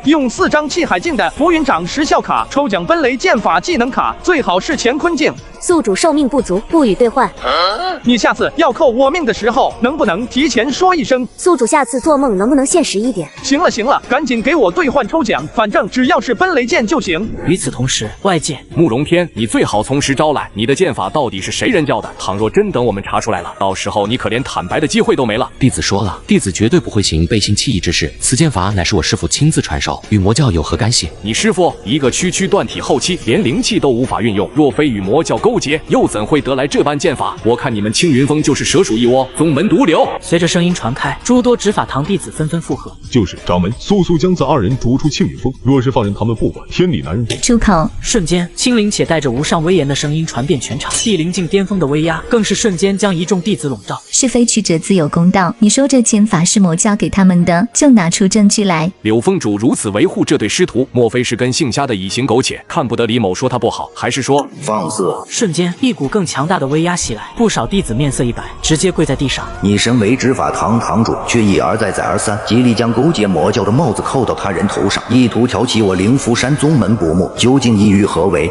用4张气海境的浮云掌时效卡抽奖奔雷剑法技能卡，最好是乾坤镜。宿主寿命不足，不予兑换。你下次要扣我命的时候，能不能提前说一声？宿主下次做梦能不能现实一点？行了行了，赶紧给我兑换抽奖，反正只要是奔雷剑就行。与此同时，外界慕容天，你最好从实招来，你的剑法到底是谁人教的？倘若真等我们查出来了，到时候你可连坦白的机会都没了。弟子说了，弟子绝对不会行背信弃义之事，此剑法乃是我师父亲自传授，与魔教有何干系？你师父一个区区断体后期，连灵气都无法运用，若非与魔教勾结，又怎会得来这般剑法？我看你们青云峰就是蛇鼠一窝，宗门毒瘤。随着声音传开，诸多执法堂弟子纷纷附和：就是掌门，速速将这2人逐出青云峰，若是放任他们不管，天理难容。出口！瞬间，清灵且带着无上威严的声音传遍全场，地灵境巅峰的威压更是瞬间将一众弟子笼罩。是非曲折自有公道，你说这剑法是魔教给他们的，就拿出证据来。柳峰主如此维护这对师徒，莫非是跟姓虾的以形苟且，看不得李某说他不好，还是说放肆？瞬间，一股更强大的威压袭来，不少弟子面色一白，直接跪在地上。你身为执法堂堂主，却一而再再而三，极力将勾结魔教的帽子扣到他人头上，意图挑起我灵符山宗门不睦，究竟意欲何为？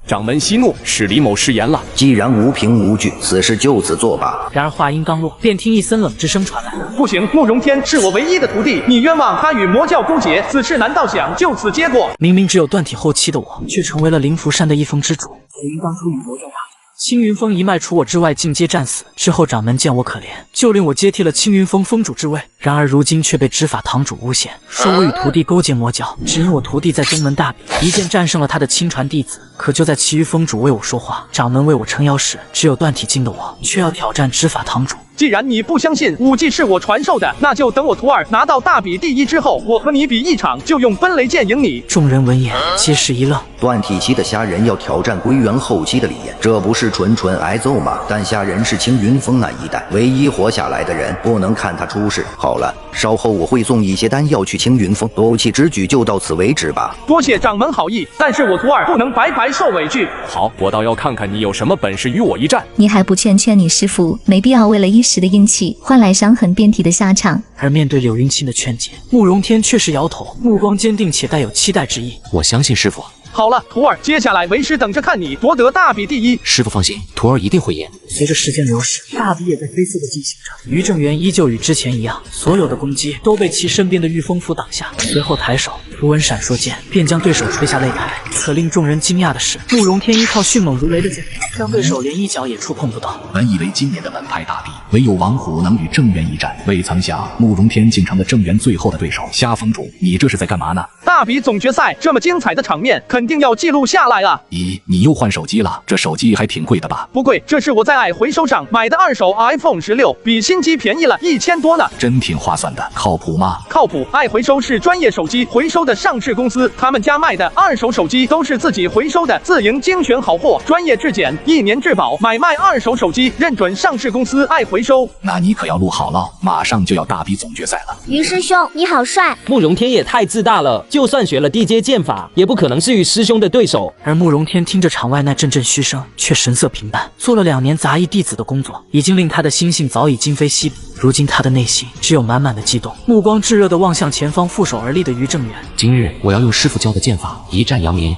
掌门息怒，是李某失言了。既然无凭无据，此事就此作罢。然而话音刚落，便听一森冷之声传来：不行，慕容天是我唯一的徒弟，你冤枉他与魔教勾结，此事难道想就此结果？明明只有断体后期的我，却成为了灵符山的一峰之主。因当初与魔教打，青云峰一脉除我之外尽皆战死。之后掌门见我可怜，就令我接替了青云峰峰主之位。然而如今却被执法堂主诬陷，说我与徒弟勾结魔教，只因我徒弟在宗门大比，一剑战胜了他的亲传弟子。可就在其余峰主为我说话，掌门为我撑腰时，只有断体境的我却要挑战执法堂主。既然你不相信武技是我传授的，那就等我徒儿拿到大比第1之后，我和你比一场，就用奔雷剑赢你。众人闻言皆是一愣。断体期的虾人要挑战归元后期的李岩，这不是纯纯挨揍吗？但虾人是青云峰那一代唯一活下来的人，不能看他出事。好了，稍后我会送一些丹药去青云峰，斗气之举就到此为止吧。多谢掌门好意，但是我徒儿不能白白受委屈。好，我倒要看看你有什么本事与我一战。你还不劝劝你师父，没必要为了一时的运气换来伤痕遍体的下场。而面对柳云清的劝解，慕容天却是摇头，目光坚定且带有期待之意。我相信师父。好了，徒儿，接下来为师等着看你夺得大比第1。师父放心，徒儿一定会赢。随着时间流逝，大比也在飞速的进行着。于正元依旧与之前一样，所有的攻击都被其身边的御风符挡下。随后抬手，符文闪烁间，便将对手吹下擂台。可令众人惊讶的是，慕容天依靠迅猛如雷的剑法，让对手连一脚也触碰不到。本以为今年的门派大比，唯有王虎能与正元一战，未曾想慕容天竟成了正元最后的对手。虾峰主，你这是在干嘛呢？大比总决赛这么精彩的场面，肯定要记录下来啊！咦，你又换手机了？这手机还挺贵的吧？不贵，这是我在爱回收上买的2手 iPhone 16，比新机便宜了1000多呢。真挺划算的，靠谱吗？靠谱，爱回收是专业手机回收的上市公司，他们家卖的2手手机都是自己回收的自营精选好货，专业质检，1年质保，买卖2手手机认准上市公司爱回收。那你可要录好了，马上就要大比总决赛了。于师兄，你好帅！慕容天也太自大了，就算学了地阶剑法，也不可能是与师兄的对手。而慕容天听着场外那阵阵嘘声，却神色平淡。做了2年杂役弟子的工作，已经令他的心性早已今非昔比。如今他的内心只有满满的激动，目光炙热地望向前方负手而立的于正元。今日我要用师傅教的剑法一战扬名。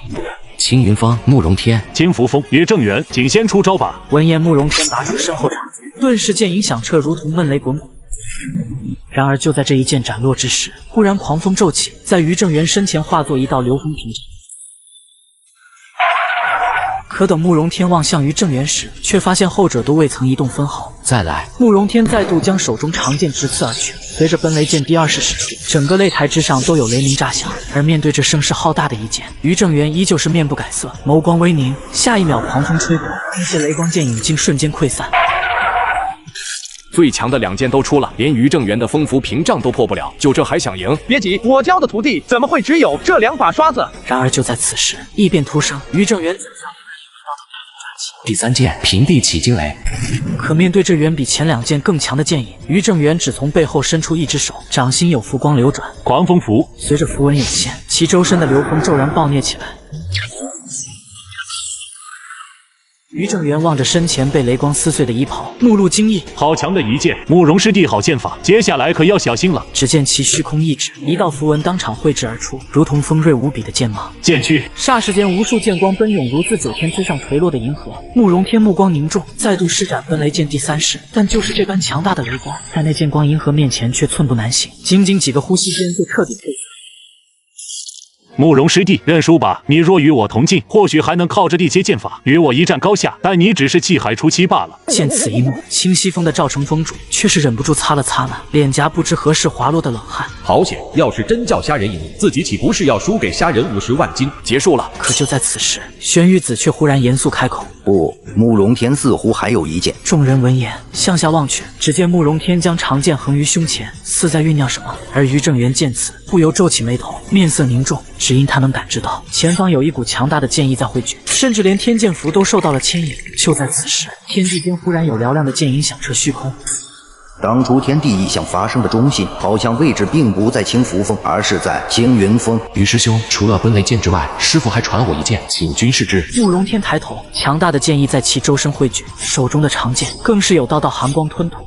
青云峰、慕容天、金扶风、于正元，请先出招吧。闻言，慕容天拔出身后长剑，顿时剑影响彻，如同闷雷滚滚。然而就在这一剑斩落之时，忽然狂风骤起，在于正元身前化作一道流风屏障。可等慕容天望向于正元时，却发现后者都未曾移动分毫。再来，慕容天再度将手中长剑直刺而去，随着奔雷剑第二式使出，整个擂台之上都有雷鸣炸响。而面对这声势浩大的一剑，于正元依旧是面不改色，眸光微凝。下一秒，狂风吹过，那些雷光剑影竟瞬间溃散。最强的2剑都出了，连于正元的风符屏障都破不了，就这还想赢？别急，我教的徒弟怎么会只有这2把刷子？然而就在此时，异变突生，于正元怎想第3剑平地起惊雷。可面对这远比前2剑更强的剑影，于正元只从背后伸出一只手，掌心有浮光流转，狂风符。随着符文涌现，其周身的流风骤然暴虐起来。于正元望着身前被雷光撕碎的衣袍，目露惊异。好强的一剑，慕容师弟好剑法，接下来可要小心了。只见其虚空一指，一道符文当场绘制而出，如同锋锐无比的剑芒。剑去！霎时间，无数剑光奔涌，如自9天之上垂落的银河。慕容天目光凝重，再度施展奔雷剑第3式，但就是这般强大的雷光，在那剑光银河面前却寸步难行，仅仅几个呼吸间就彻底退散。慕容师弟，认输吧！你若与我同进，或许还能靠着地阶剑法与我一战高下，但你只是气海初期罢了。见此一幕，清西峰的赵成峰主却是忍不住擦了擦那脸颊不知何时滑落的冷汗。好险！要是真叫虾仁赢，自己岂不是要输给虾仁50万金？结束了。可就在此时，玄玉子却忽然严肃开口：“不，慕容天似乎还有一剑。”众人闻言向下望去，只见慕容天将长剑横于胸前，似在酝酿什么。而于正元见此，不由皱起眉头，面色凝重。只因他能感知到前方有一股强大的剑意在汇聚，甚至连天剑符都受到了牵引。就在此时，天地间忽然有嘹亮的剑影响彻虚空。当初天地异象发生的中心，好像位置并不在青扶峰，而是在青云峰。于师兄，除了奔雷剑之外，师傅还传了我一剑，请君试之。慕容天抬头，强大的剑意在其周身汇聚，手中的长剑更是有道道寒光吞吐。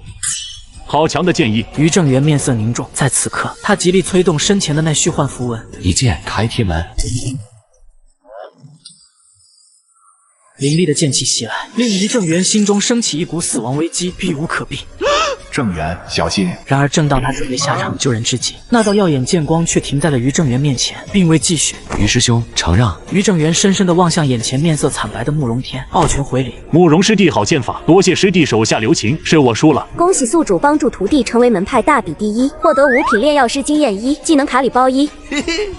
好强的剑意！于正元面色凝重，在此刻，他极力催动身前的那虚幻符文，一剑开天门。凌厉的剑气袭来，令于正元心中升起一股死亡危机，避无可避。正元，小心！然而正当他准备下场救人之际，那道耀眼剑光却停在了于正元面前，并未继续。于师兄，承让！于正元深深地望向眼前面色惨白的慕容天，抱拳回礼：“慕容师弟好剑法，多谢师弟手下留情，是我输了。”恭喜宿主帮助徒弟成为门派大比第一，获得5品炼药师经验1，技能卡里包1。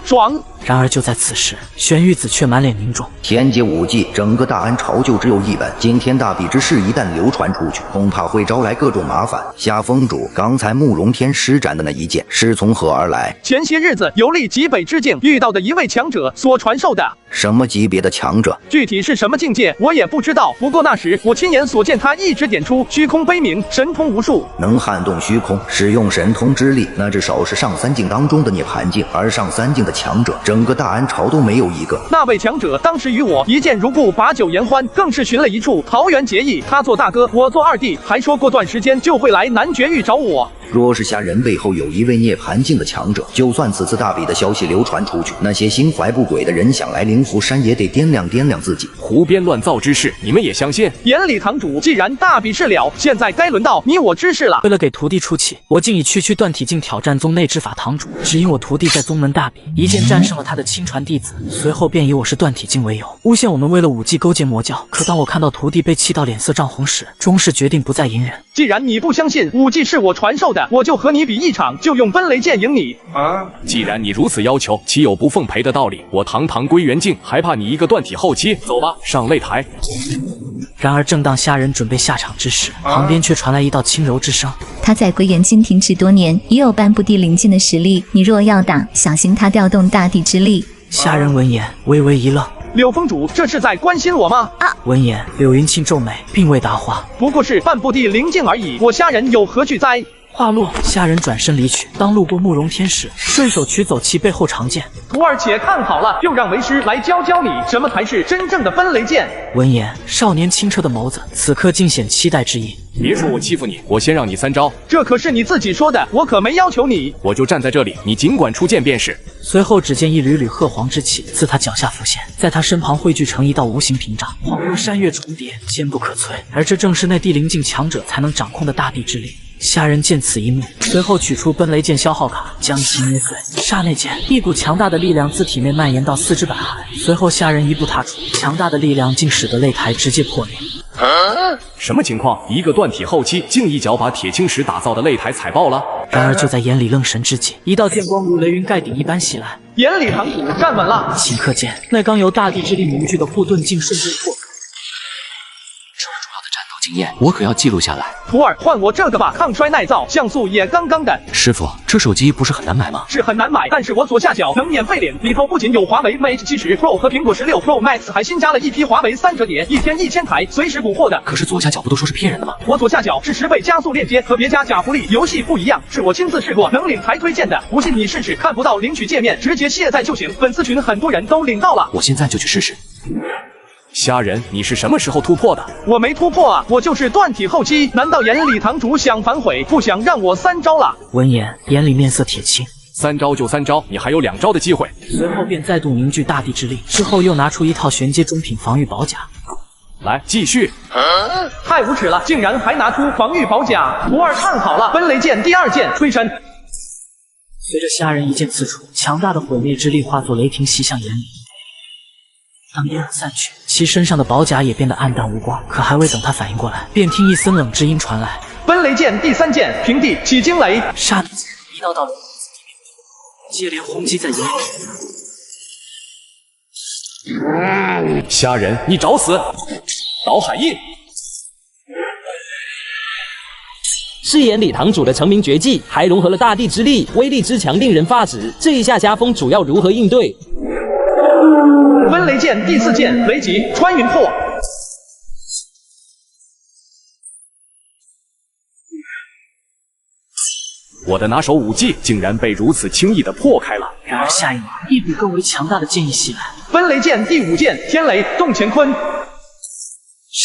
爽！然而就在此时，玄玉子却满脸凝重。天阶武技，整个大安朝就只有1本。惊天大比之势一旦流传出去，恐怕会招来各种麻烦。夏峰主，刚才慕容天施展的那一剑是从何而来？前些日子游历极北之境遇到的一位强者所传授的。什么级别的强者？具体是什么境界我也不知道，不过那时我亲眼所见，他一直点出虚空悲鸣，神通无数，能撼动虚空，使用神通之力，那至少是上3境当中的涅槃境，而上3境的强者，整个大安朝都没有一个。那位强者当时与我一见如故，把酒言欢，更是寻了一处桃园结义，他做大哥，我做二弟，还说过段时间就会来南绝域找我。若是虾仁背后有一位涅槃境的强者，就算此次大比的消息流传出去，那些心怀不轨的人想来灵符山也得掂量掂量自己。胡编乱造之事，你们也相信？严礼堂主，既然大比试了，现在该轮到你我之事了。为了给徒弟出气，我竟以区断体境挑战宗内之法堂主，只因我徒弟在宗门大比一剑战胜了他的亲传弟子，随后便以我是断体境为由，诬陷我们为了武技勾结魔教。可当我看到徒弟被气到脸色涨红时，终是决定不再隐忍。既然你不相信武技是我传授的，我就和你比一场，就用奔雷剑赢你啊！既然你如此要求，岂有不奉陪的道理？我堂堂归元境，还怕你一个断体后期？走吧，上擂台。然而正当虾仁准备下场之时，旁边却传来一道轻柔之声：“他在归元境停滞多年，已有半步地灵境的实力，你若要打，小心他调动大地之力。”虾仁闻言微微一愣。柳峰主这是在关心我吗？啊！闻言，柳云庆皱眉，并未答话。不过是半步地灵境而已，我虾仁有何惧哉？话落，下人转身离去。当路过慕容天时，顺手取走其背后长剑。徒儿且看好了，就让为师来教教你什么才是真正的奔雷剑。闻言，少年清澈的眸子此刻尽显期待之意。别说我欺负你，我先让你3招。这可是你自己说的，我可没要求你。我就站在这里，你尽管出剑便是。随后，只见一缕缕褐黄之气自他脚下浮现，在他身旁汇聚成一道无形屏障，恍若山岳重叠，坚不可摧。而这正是那地灵境强者才能掌控的大地之力。下人见此一幕，随后取出奔雷剑消耗卡，将其捏碎。刹那间，一股强大的力量自体内蔓延到四肢百骸。随后，下人一步踏出，强大的力量竟使得擂台直接破裂。什么情况？一个断体后期，竟一脚把铁青石打造的擂台踩爆了。然而就在眼里愣神之际，一道剑光如雷云盖顶一般袭来。眼里唐土站稳了。顷刻间，那刚由大地之力凝聚的护盾竟瞬间破。经验我可要记录下来。徒儿，换我这个吧，抗摔耐造，像素也刚刚的。师傅，这手机不是很难买吗？是很难买，但是我左下角能免费领，里头不仅有华为 Mate 70 Pro 和苹果16 Pro Max， 还新加了一批华为3折叠，一天1000台，随时补货的。可是左下角不都说是骗人的吗？我左下角是10倍加速链接，和别家假福利游戏不一样，是我亲自试过，能领才推荐的。不信你试试，看不到领取界面，直接卸载就行。粉丝群很多人都领到了，我现在就去试试。虾仁，你是什么时候突破的？我没突破啊，我就是断体后期。难道眼里堂主想反悔，不想让我3招了？闻言，眼里面色铁青。 3招就3招，你还有2招的机会。随后便再度凝聚大地之力，之后又拿出一套玄阶中品防御宝甲。来，继续。太无耻了，竟然还拿出防御宝甲！徒儿看好了，奔雷剑第2剑吹身。随着虾人一剑刺出，强大的毁灭之力化作雷霆袭向眼里。 当烟雾散去，其身上的宝甲也变得暗淡无光。可还未等他反应过来，便听一森冷之音传来：“奔雷剑第3剑，平地起惊雷。”刹那间，一道道雷接连轰击在眼里。虾人，你找死！倒海印。 饰演李堂主的成名绝技，还融合了大地之力，威力之强令人发指。这一下家风主要如何应对？ 奔雷剑第4剑，雷击穿云破。我的拿手武技竟然被如此轻易的破开了。然而下一秒，一股更为强大的剑意袭来。奔雷剑第5剑，天雷动乾坤。刹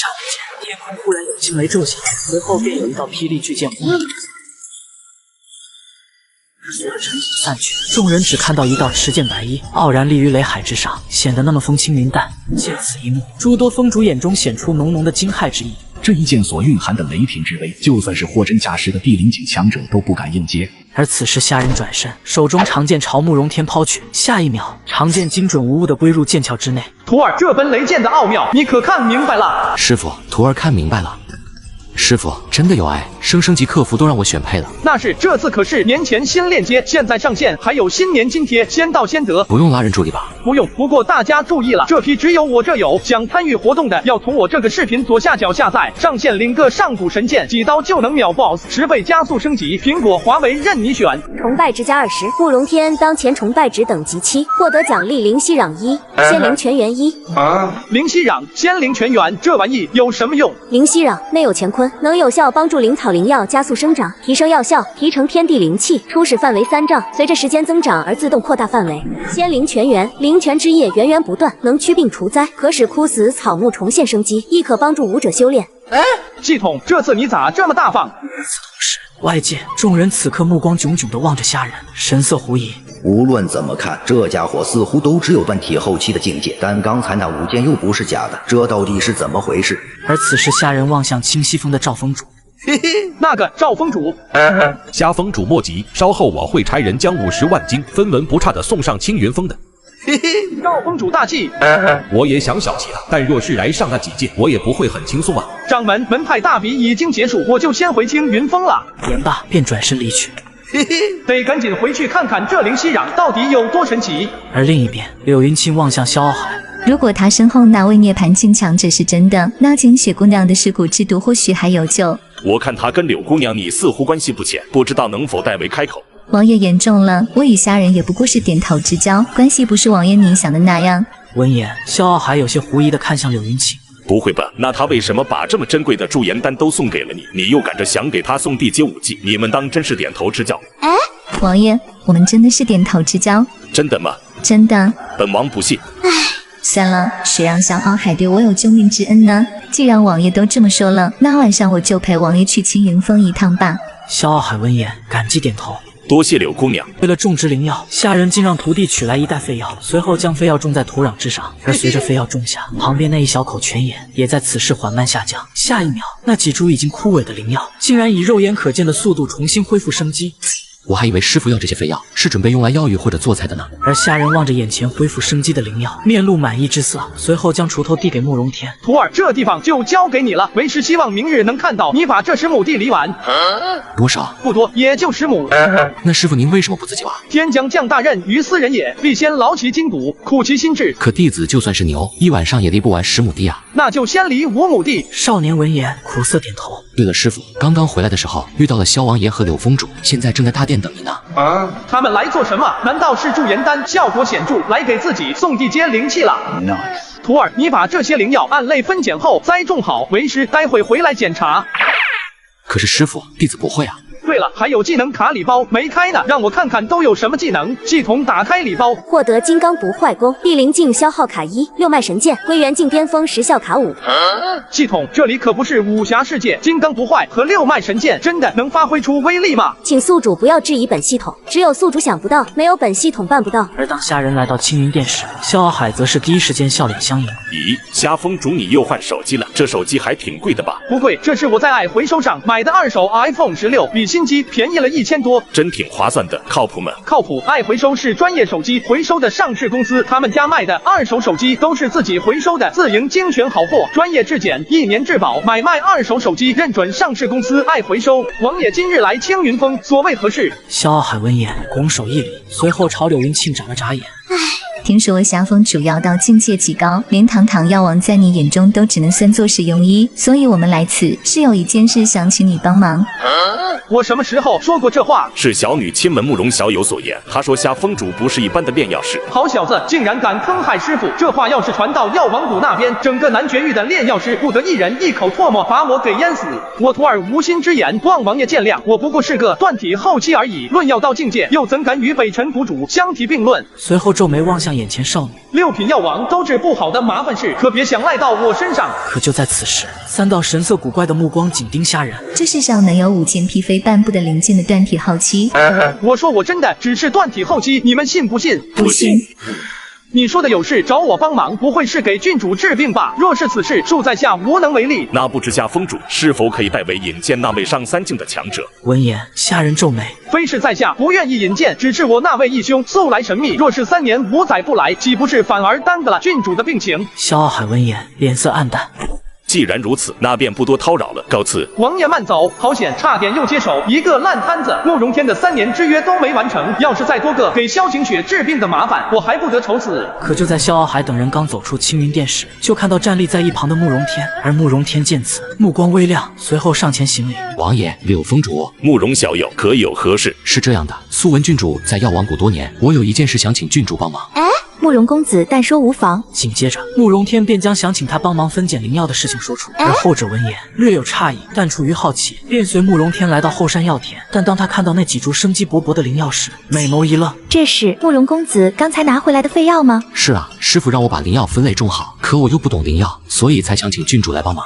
那间，天空忽然有惊雷骤响，随后便有一道霹雳巨剑轰。 随着尘土散去，众人只看到一道持剑白衣，傲然立于雷海之上，显得那么风轻云淡。见此一幕，诸多风主眼中显出浓浓的惊骇之意。这一剑所蕴含的雷霆之威，就算是货真价实的地灵境强者都不敢应接。而此时，虾人转身，手中长剑朝慕容天抛去，下一秒，长剑精准无误地归入剑鞘之内。徒儿，这奔雷剑的奥妙，你可看明白了？师傅，徒儿看明白了。 师傅真的有爱，升级客服都让我选配了。那是，这次可是年前新链接，现在上线，还有新年津贴，先到先得。不用拉人助理吧？不用，不过大家注意了，这批只有我这有，想参与活动的要从我这个视频左下角下载，上线领个上古神剑，几刀就能秒 BOSS，10倍加速升级，苹果、华为任你选。崇拜值加20，慕容天当前崇拜值等级7，获得奖励灵犀壤1，仙灵全员1。灵犀壤、仙灵全员，这玩意有什么用？灵犀壤内有乾坤，能有效帮助灵草灵药加速生长，提升药效，提成天地灵气，初始范围3丈，随着时间增长而自动扩大范围。仙灵全员，灵泉之液源源不断，能驱病除灾，可使枯死草木重现生机，亦可帮助武者修炼。系统，这次你咋这么大方？与此同时，外界众人此刻目光炯炯地望着虾人，神色狐疑。 无论怎么看，这家伙似乎都只有断体后期的境界，但刚才那5剑又不是假的，这到底是怎么回事？而此时，虾人望向清溪峰的赵峰主，嘿嘿，那个赵峰主，虾峰主莫急，稍后我会差人将50万斤分文不差的送上青云峰的。嘿嘿，赵峰主大气。我也想小气了，但若是来上那几剑，我也不会很轻松啊。掌门，门派大比已经结束，我就先回青云峰了。言罢，便转身离去。 嘿嘿，得赶紧回去看看这灵犀壤到底有多神奇。而另一边，柳云清望向萧傲海，如果他身后那位涅槃境强者是真的，那景雪姑娘的尸骨之毒或许还有救。我看他跟柳姑娘你似乎关系不浅，不知道能否代为开口。王爷言重了，我与虾人也不过是点头之交，关系不是王爷你想的那样。闻言，萧傲海有些狐疑地看向柳云清。不会吧？那他为什么把这么珍贵的驻颜丹都送给了你？你又赶着想给他送地阶武技，你们当真是点头之交？王爷，我们真的是点头之交。真的吗？真的。本王不信。算了，谁让小敖海对我有救命之恩呢？既然王爷都这么说了，那晚上我就陪王爷去青云峰一趟吧。萧傲海闻言感激点头。多谢柳姑娘。为了种植灵药，下人竟让徒弟取来一袋废药，随后将废药种在土壤之上。而随着废药种下，旁边那一小口泉眼也在此时缓慢下降。下一秒，那几株已经枯萎的灵药，竟然以肉眼可见的速度重新恢复生机。我还以为师傅要这些废药是准备用来药浴或者做菜的呢。而下人望着眼前恢复生机的灵药，面露满意之色，随后将锄头递给慕容天。徒儿，这地方就交给你了，为师希望明日能看到你把这10亩地犁完。多少？不多，也就10亩。那师傅您为什么不自己挖？天将降大任于斯人也，必先劳其筋骨，苦其心志。可弟子就算是牛，一晚上也犁不完10亩地啊。那就先犁5亩地。少年闻言苦涩点头。对了，师傅，刚刚回来的时候遇到了萧王爷和柳峰主，现在正在大殿等你呢。他们来做什么？难道是驻颜丹效果显著，来给自己送地阶灵气了？ Nice。徒儿，你把这些灵药按类分拣后栽种好，为师待会回来检查。可是师傅，弟子不会啊。对了，还有技能卡礼包没开呢，让我看看都有什么技能。系统打开礼包，获得金刚不坏功、地灵镜消耗卡1、六脉神剑、归元镜巅峰时效卡5。系统，这里可不是武侠世界，金刚不坏和六脉神剑真的能发挥出威力吗？请宿主不要质疑本系统，只有宿主想不到，没有本系统办不到。而当下人来到青云殿时，萧傲海则是第一时间笑脸相迎。咦，虾峰主你又换手机了？这手机还挺贵的吧？不贵，这是我在爱回收上买的2手 iPhone 16，比新机便宜了1000多，真挺划算的，靠谱吗？靠谱。爱回收是专业手机回收的上市公司，他们家卖的2手手机都是自己回收的自营精选好货，专业质检，1年质保。买卖2手手机认准上市公司爱回收。王爷今日来青云峰，所谓何事？萧傲海闻言拱手一礼，随后朝柳云庆眨了眨眼。听说霞峰主要到境界极高，连堂堂药王在你眼中都只能算作是庸医，所以我们来此是有一件事想请你帮忙。我什么时候说过这话？是小女亲闻慕容小有所言，她说虾峰主不是一般的炼药师。好小子，竟然敢坑害师傅！这话要是传到药王谷那边，整个南绝域的炼药师不得一人一口唾沫把我给淹死。我徒儿无心之言，望王爷见谅。我不过是个断体后期而已，论药道境界，又怎敢与北辰谷主相提并论？随后皱眉望向眼前少女。 6品药王都治不好的麻烦事，可别想赖到我身上。可就在此时，3道神色古怪的目光紧盯虾人。这世上能有5件匹飞半步的灵境的断体后期？我说我真的只是断体后期，你们信不信？不信。 你说的有事找我帮忙，不会是给郡主治病吧？若是此事，恕在下无能为力。那不知下峰主是否可以代为引荐那位上3境的强者？闻言，虾人皱眉，非是在下不愿意引荐，只是我那位义兄素来神秘，若是3年5载不来，岂不是反而耽搁了郡主的病情？萧傲海闻言，脸色暗淡。 既然如此，那便不多叨扰了，告辞。王爷慢走，好险，差点又接手一个烂摊子。慕容天的3年之约都没完成，要是再多个给萧晴雪治病的麻烦，我还不得愁死。可就在萧傲海等人刚走出青云殿时，就看到站立在一旁的慕容天，而慕容天见此，目光微亮，随后上前行礼。王爷，柳峰主，慕容小友，可有何事？是这样的，素闻郡主在药王谷多年，我有一件事想请郡主帮忙。慕容公子但说无妨。紧接着，慕容天便将想请他帮忙分拣灵药的事情说出，而后者闻言略有诧异，但出于好奇，便随慕容天来到后山药田。但当他看到那几株生机勃勃的灵药时，美眸一愣。这是慕容公子刚才拿回来的废药吗？是啊，师傅让我把灵药分类种好，可我又不懂灵药，所以才想请郡主来帮忙。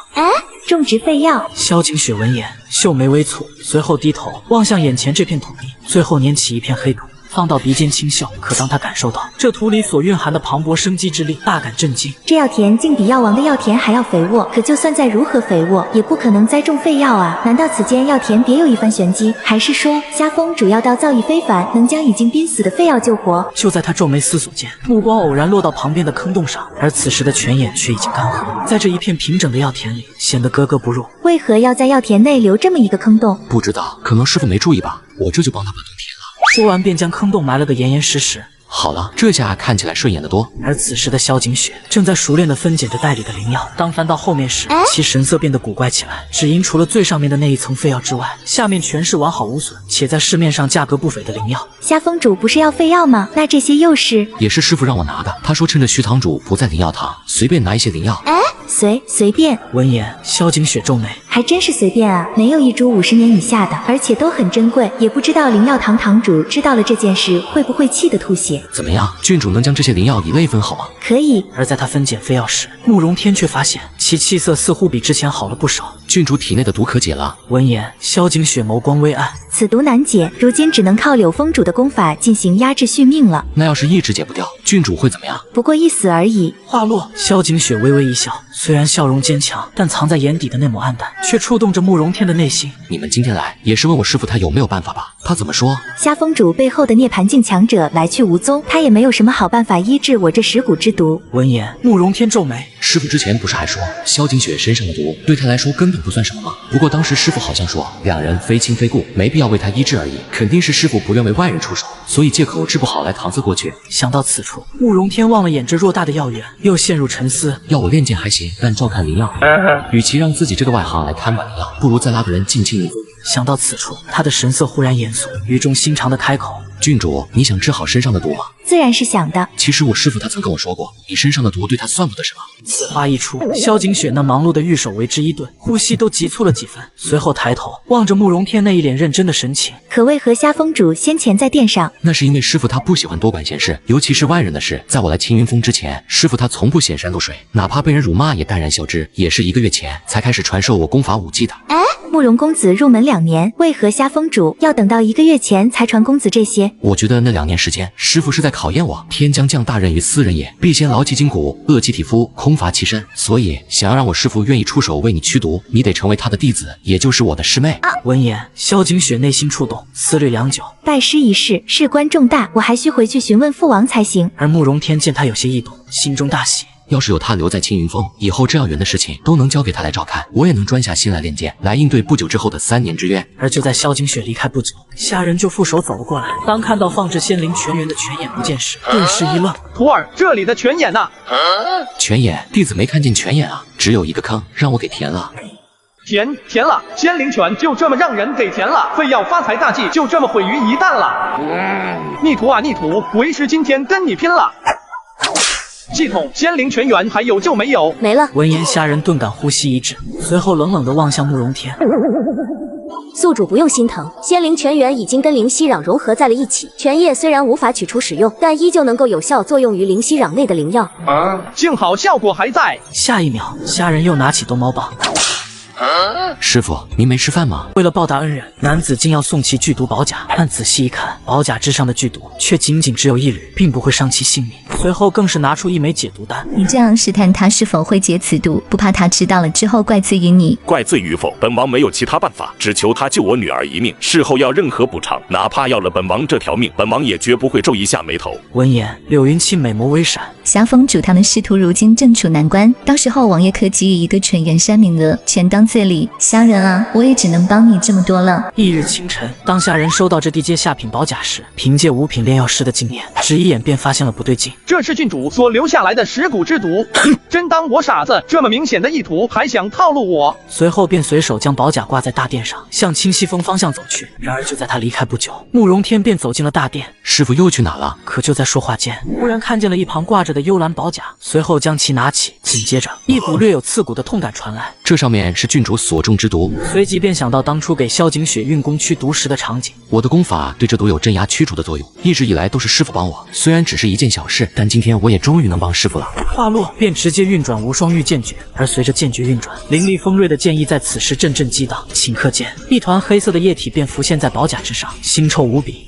种植废药。萧晴雪闻言，秀眉微蹙，随后低头望向眼前这片土地，最后捻起一片黑土。 放到鼻尖轻笑，可当他感受到这土里所蕴含的磅礴生机之力，大感震惊。这药田竟比药王的药田还要肥沃，可就算再如何肥沃，也不可能栽种废药啊！难道此间药田别有一番玄机？还是说虾峰主要道造诣非凡，能将已经濒死的废药救活？就在他皱眉思索间，目光偶然落到旁边的坑洞上，而此时的泉眼却已经干涸，在这一片平整的药田里，显得格格不入。为何要在药田内留这么一个坑洞？不知道，可能师傅没注意吧。我这就帮他把洞填了。 说完，便将坑洞埋了个严严实实。好了，这下看起来顺眼得多。而此时的萧景雪正在熟练地分拣着袋里的灵药，当翻到后面时，其神色变得古怪起来。只因除了最上面的那一层废药之外，下面全是完好无损且在市面上价格不菲的灵药。虾峰主不是要废药吗？那这些又是？也是师傅让我拿的。他说趁着徐堂主不在灵药堂，随便拿一些灵药。随便。闻言，萧景雪皱眉，还真是随便啊，没有一株50年以下的，而且都很珍贵。也不知道灵药堂堂主知道了这件事，会不会气得吐血？怎么样，郡主能将这些灵药以类分好吗？可以。而在他分拣废药时，慕容天却发现其气色似乎比之前好了不少。郡主体内的毒可解了。闻言，萧景雪眸光微暗，此毒难解，如今只能靠柳峰主的功法进行压制续命了。那要是一直解不掉，郡主会怎么样？不过一死而已。话落，萧景雪微微一笑，虽然笑容坚强，但藏在眼底的那抹暗淡却触动着慕容天的内心。你们今天来也是问我师傅他有没有办法吧？他怎么说？虾峰主背后的涅槃境强者来去无踪，他也没有什么好办法医治我这蚀骨之毒。闻言，慕容天皱眉，师傅之前不是还说萧景雪身上的毒对他来说根本不算什么吗？不过当时师傅好像说两人非亲非故，没必要为他医治而已。肯定是师傅不愿为外人出手，所以借口治不好来搪塞过去。想到此处，慕容天望了眼这偌大的药园，又陷入沉思。要我练剑还行，但照看灵药，与其让自己这个外行来看管灵药，不如再拉个人进清云峰。想到此处，他的神色忽然严肃，语重心长的开口：郡主，你想治好身上的毒吗？自然是想的。其实我师傅他曾跟我说过，你身上的毒对他算不得什么。此话一出，萧景雪那忙碌的玉手为之一顿，呼吸都急促了几分，随后抬头望着慕容天那一脸认真的神情。可为何虾峰主先前在殿上？那是因为师傅他不喜欢多管闲事，尤其是外人的事。在我来青云峰之前，师傅他从不显山露水，哪怕被人辱骂也淡然笑之。也是1个月前才开始传授我功法武技的。慕容公子入门2年，为何虾峰主要等到1个月前才传公子这些？我觉得那2年时间，师傅是在考验我。天将降大任于斯人也，必先劳其筋骨，饿其体肤，空乏其身。所以想要让我师傅愿意出手为你驱毒，你得成为他的弟子，也就是我的师妹。闻言，萧景雪内心触动，思虑良久。拜师一事，事关重大，我还需回去询问父王才行。而慕容天见他有些异动，心中大喜。要是有他留在青云峰，以后这药园的事情都能交给他来照看，我也能专下心来练剑，来应对不久之后的3年之约。而就在萧景雪离开不久，下人就负手走了过来。当看到放置仙灵泉源的泉眼不见时，顿时一愣。徒儿，这里的泉眼呢？泉眼，弟子没看见泉眼啊，只有一个坑，让我给填了。填了，仙灵泉就这么让人给填了，废药发财大计就这么毁于一旦了。逆徒啊逆徒，为师今天跟你拼了！系统，仙灵泉源还有救没有？没了。闻言，虾人顿感呼吸一滞，随后冷冷地望向慕容天。宿主不用心疼，仙灵泉源已经跟灵犀壤融合在了一起，泉液虽然无法取出使用，但依旧能够有效作用于灵犀壤内的灵药。幸好效果还在。下一秒，虾人又拿起逗猫棒。师傅，您没吃饭吗？为了报答恩人，男子竟要送其剧毒宝甲，但仔细一看，宝甲之上的剧毒却仅仅只有1缕，并不会伤其性命。随后更是拿出1枚解毒丹。你这样试探他是否会解此毒，不怕他知道了之后怪罪于你？怪罪与否，本王没有其他办法，只求他救我女儿一命。事后要任何补偿，哪怕要了本王这条命，本王也绝不会皱一下眉头。闻言，柳云清美眸微闪。霞峰主他们师徒如今正处难关，到时候王爷可给予一个纯元山名额，全当罪礼。虾人啊，我也只能帮你这么多了。翌日清晨，当下人收到这地阶下品宝甲时，凭借5品炼药师的经验，只一眼便发现了不对劲。这是郡主所留下来的蚀骨之毒，真当我傻子？这么明显的意图，还想套路我？随后便随手将宝甲挂在大殿上，向清溪峰方向走去。然而就在他离开不久，慕容天便走进了大殿。师傅又去哪了？可就在说话间，忽然看见了一旁挂着的幽蓝宝甲，随后将其拿起，紧接着一股略有刺骨的痛感传来。这上面是郡主所中之毒。随即便想到当初给萧景雪运功驱毒时的场景。我的功法对这毒有镇压驱除的作用，一直以来都是师傅帮我，虽然只是一件小事，但今天我也终于能帮师傅了。话落，便直接运转无双御剑诀，而随着剑诀运转，凌厉锋锐的剑意在此时阵阵激荡。顷刻间，一团黑色的液体便浮现在宝甲之上，腥臭无比。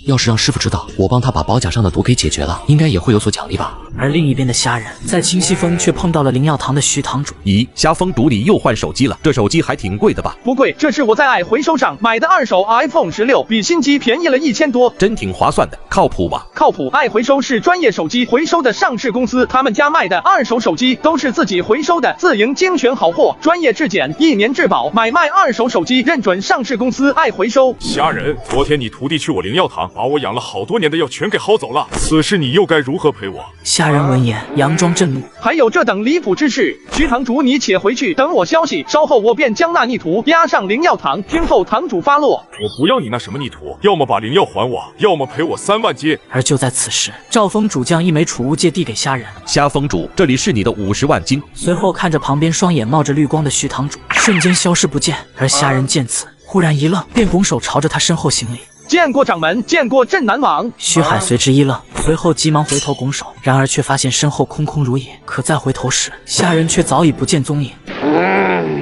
要是让师傅知道我帮他把宝甲上的毒给解决了，应该也会有所奖励吧。而另一边的虾人在清溪峰却碰到了灵药堂的徐堂主。咦，虾峰主里又换手机了，这手机还挺贵的吧？不贵，这是我在爱回收上买的2手 iPhone 16，比新机便宜了1000多，真挺划算的，靠谱吧？靠谱。爱回收是专业手机回收的上市公司，他们家卖的2手手机都是自己回收的，自营精选好货，专业质检，1年质保。买卖2手手机认准上市公司爱回收。虾人，昨天你徒弟去我灵药堂，把我养了好多年的药全给薅走了，此事你又该如何赔我？虾仁闻言，佯装震怒。还有这等离谱之事，徐堂主你且回去等我消息，稍后我便将那逆徒押上灵药堂，听候堂主发落。我不要你那什么逆徒，要么把灵药还我，要么赔我3万金。而就在此时，赵峰主将一枚储物戒递给虾仁。虾峰主，这里是你的50万金。随后看着旁边双眼冒着绿光的徐堂主，瞬间消失不见。而虾仁见此，忽然一愣，便拱手朝着他身后行礼。见过掌门，见过镇南王。徐海随之一愣，随后急忙回头拱手，然而却发现身后空空如也。可再回头时，虾仁却早已不见踪影。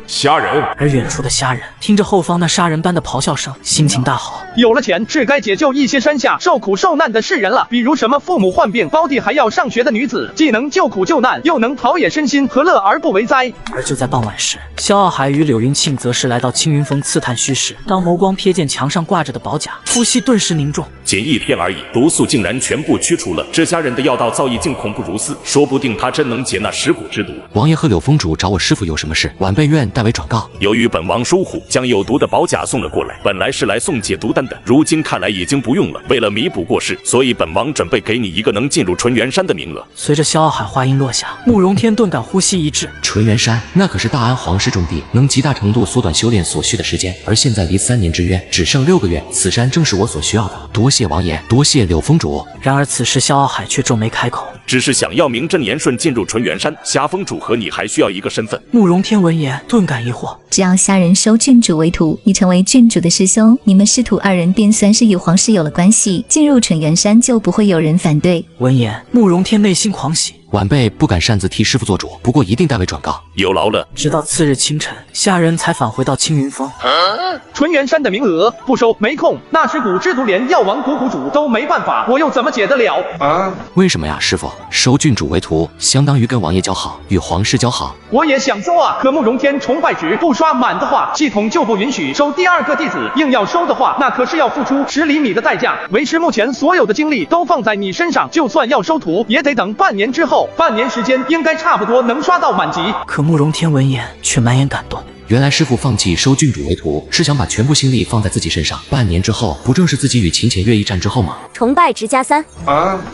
虾仁，而远处的虾仁听着后方那杀人般的咆哮声，心情大好。有了钱，是该解救一些山下受苦受难的世人了，比如什么父母患病、胞弟还要上学的女子，既能救苦救难，又能陶冶身心，何乐而不为哉？而就在傍晚时，萧傲海与柳云庆则是来到青云峰刺探虚实。当眸光瞥见墙上挂着的宝甲，呼吸顿时凝重。仅1天而已，毒素竟然全部驱除了，这虾仁的药道造诣竟恐怖如斯，说不定他真能解那蚀骨之毒。王爷和柳峰主找我师父有什么事？晚辈愿代为转告。由于本王疏忽，将有毒的宝甲送了过来，本来是来送解毒丹的，如今看来已经不用了。为了弥补过失，所以本王准备给你一个能进入纯元山的名额。随着萧傲海话音落下，慕容天顿感呼吸一滞。纯元山那可是大安皇室重地，能极大程度缩短修炼所需的时间，而现在离3年之约只剩6个月，此山正是我所需要的。多谢王爷，多谢柳峰主。然而此时萧傲海却皱眉开口，只是想要名正言顺进入纯元山，虾峰主和你还需要一个身份。慕容天闻言顿感疑惑，只要虾仁收郡主为徒，你成为郡主的师兄，你们师徒2人便算是与皇室有了关系，进入纯元山就不会有人反对。闻言，慕容天内心狂喜。晚辈不敢擅自替师父做主，不过一定代为转告。有劳了。直到次日清晨，虾仁才返回到青云峰。纯元山的名额不收，没空。那尸骨之毒连药王谷谷主都没办法，我又怎么解得了？为什么呀，师父？收郡主为徒，相当于跟王爷交好，与皇室交好。我也想收啊，可慕容天崇拜值不刷满的话，系统就不允许收第2个弟子。硬要收的话，那可是要付出10厘米的代价。为师目前所有的精力都放在你身上，就算要收徒，也得等半年之后。半年时间应该差不多能刷到满级。可慕容天闻言却满眼感动。原来师父放弃收郡主为徒，是想把全部心力放在自己身上。半年之后，不正是自己与秦浅月一战之后吗？崇拜值+3。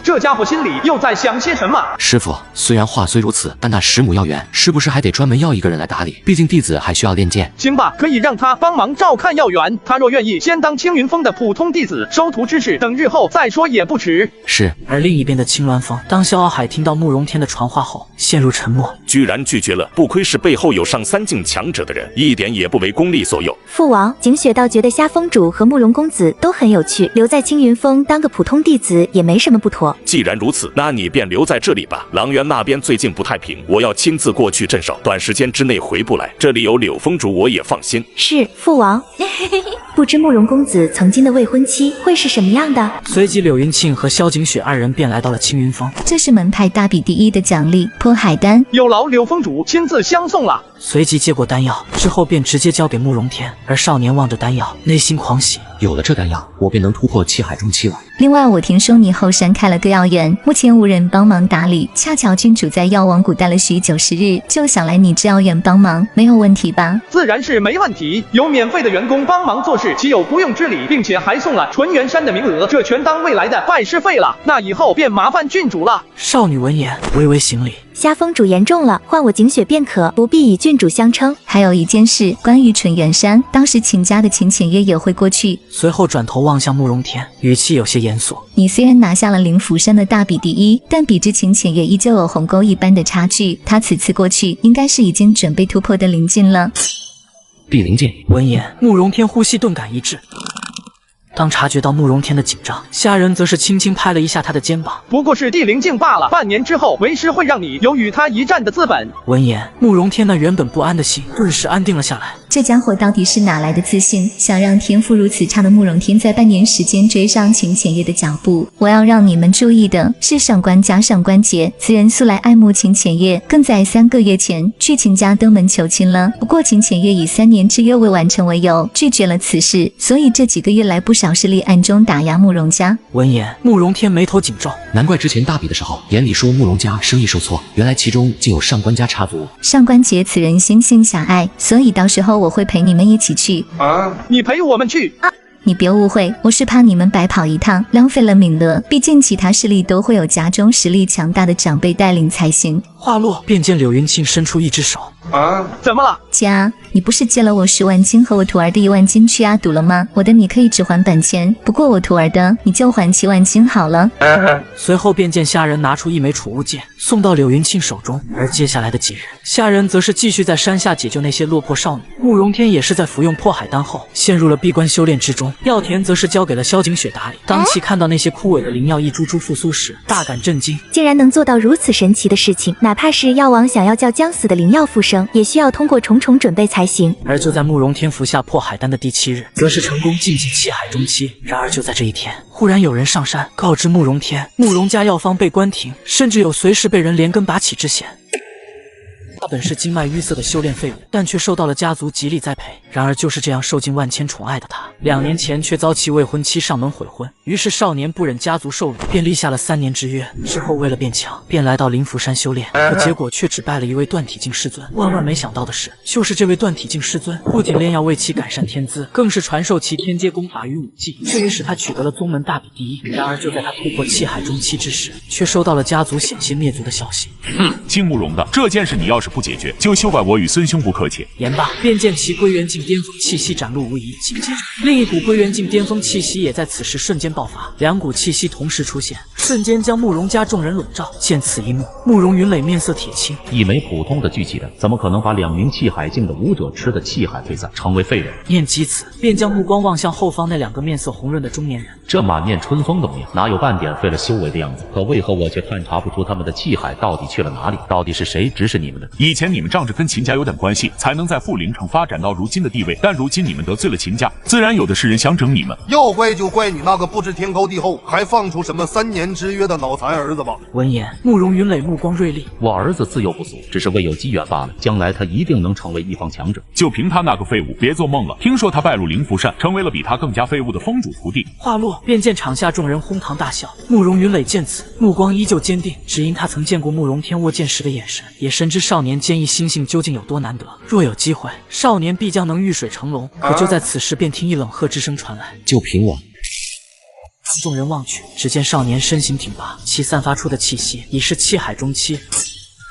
这家伙心里又在想些什么？师父，虽然话虽如此，但那10亩药园是不是还得专门要一个人来打理？毕竟弟子还需要练剑。行吧，可以让他帮忙照看药园。他若愿意，先当青云峰的普通弟子，收徒之事等日后再说也不迟。是。而另一边的青鸾峰，当萧傲海听到慕容天的传话后，陷入沉默。居然拒绝了，不愧是背后有上3境强者的人，一点也不为功力所诱。父王，景雪倒觉得虾峰主和慕容公子都很有趣，留在青云峰当个普通弟子也没什么不妥。既然如此，那你便留在这里吧。狼园那边最近不太平，我要亲自过去镇守，短时间之内回不来。这里有柳峰主，我也放心。是，父王。不知慕容公子曾经的未婚妻会是什么样的？随即柳云庆和萧景雪2人便来到了青云峰。这是门派大比第1的奖励，破海丹。有劳柳峰主亲自相送了。随即接过丹药之后，便直接交给慕容天。而少年望着丹药，内心狂喜。有了这丹药，我便能突破气海中期了。另外，我听说你后山开了个药园，目前无人帮忙打理，恰巧郡主在药王谷待了许久时日，就想来你这药园帮忙，没有问题吧？自然是没问题，有免费的员工帮忙做事，岂有不用之理？并且还送了纯元山的名额，这全当未来的拜师费了。那以后便麻烦郡主了。少女闻言微微行礼。虾峰主言重了，换我景雪便可，不必以郡主相称。还有一件事，关于纯元山，当时秦家的秦浅月也会过去。随后转头望向慕容天，语气有些严肃。你虽然拿下了灵符山的大比第1，但比之秦浅月依旧有鸿沟一般的差距。他此次过去，应该是已经准备突破的临近了。地灵剑。闻言，慕容天呼吸顿感一滞。当察觉到慕容天的紧张，虾仁则是轻轻拍了一下他的肩膀。不过是地灵境罢了，半年之后，为师会让你有与他一战的资本。闻言，慕容天那原本不安的心顿时安定了下来。这家伙到底是哪来的自信，想让天赋如此差的慕容天在半年时间追上秦浅月的脚步？我要让你们注意的是，上官家上官桀此人素来爱慕秦浅月，更在3个月前去秦家登门求亲了。不过秦浅月以3年之约未完成为由，拒绝了此事，所以这几个月来不少势力暗中打压慕容家。闻言，慕容天眉头紧皱，难怪之前大比的时候眼里说慕容家生意受挫，原来其中竟有上官家插足。上官桀此人心性狭隘，所以到时候我会陪你们一起去。你陪我们去？你别误会，我是怕你们白跑一趟，浪费了名额。毕竟其他势力都会有家中实力强大的长辈带领才行。话落，便见柳云庆伸出一只手。怎么了？家，你不是借了我10万金和我徒儿的1万金去压赌了吗？我的你可以只还本钱，不过我徒儿的你就还7万金好了。随后便见下人拿出一枚储物剑送到柳云庆手中，而接下来的几日，下人则是继续在山下解救那些落魄少女。慕容天也是在服用破海丹后陷入了闭关修炼之中，药田则是交给了萧景雪打理。当其看到那些枯萎的灵药一株株复苏时，大感震惊，竟然能做到如此神奇的事情，哪怕是药王想要叫将死的灵药复生，也需要通过重重准备才行。而就在慕容天服下破海丹的第7日，则是成功晋级气海中期。然而就在这一天，忽然有人上山告知慕容天，慕容家药方被关停，甚至有随时被人连根拔起之嫌。他本是经脉淤塞的修炼废物，但却受到了家族极力栽培。然而就是这样受尽万千宠爱的他，2年前却遭其未婚妻上门悔婚，于是少年不忍家族受辱，便立下了3年之约。之后为了变强，便来到灵符山修炼，可结果却只拜了一位断体境师尊。万万没想到的是，就是这位断体境师尊，不仅炼药为其改善天资，更是传授其天阶功法与武技，这也使他取得了宗门大比第1。然而就在他突破气海中期之时，却收到了家族险些灭族的消息。青慕容的这件事，你要是不解决，就休怪我与孙兄不客气。言罢，便见其归元境巅峰气息展露无遗。紧接着，另一股归元境巅峰气息也在此时瞬间爆发，2股气息同时出现，瞬间将慕容家众人笼罩。见此一幕，慕容云磊面色铁青。一枚普通的聚气丹，怎么可能把2名气海境的武者吃的气海退散，成为废人？念及此，便将目光望向后方那2个面色红润的中年人。这满面春风的模样，哪有半点废了修为的样子？可为何我却探查不出他们的气海到底去了哪里？到底是谁指使你们的？以前你们仗着跟秦家有点关系，才能在富灵城发展到如今的地位。但如今你们得罪了秦家，自然有的是人想整你们。要怪就怪你那个不知天高地厚，还放出什么3年之约的脑残儿子吧。闻言，慕容云磊目光锐利。我儿子自幼不俗，只是未有机缘罢了。将来他一定能成为一方强者。就凭他那个废物，别做梦了。听说他拜入灵符山，成为了比他更加废物的封主徒弟。话落，便见场下众人哄堂大笑。慕容云磊见此，目光依旧坚定，只因他曾见过慕容天握剑时的眼神，也深知少年坚毅心性究竟有多难得。若有机会，少年必将能遇水成龙。可就在此时，便听一冷喝之声传来：“就凭我！”众人望去，只见少年身形挺拔，其散发出的气息已是气海中期。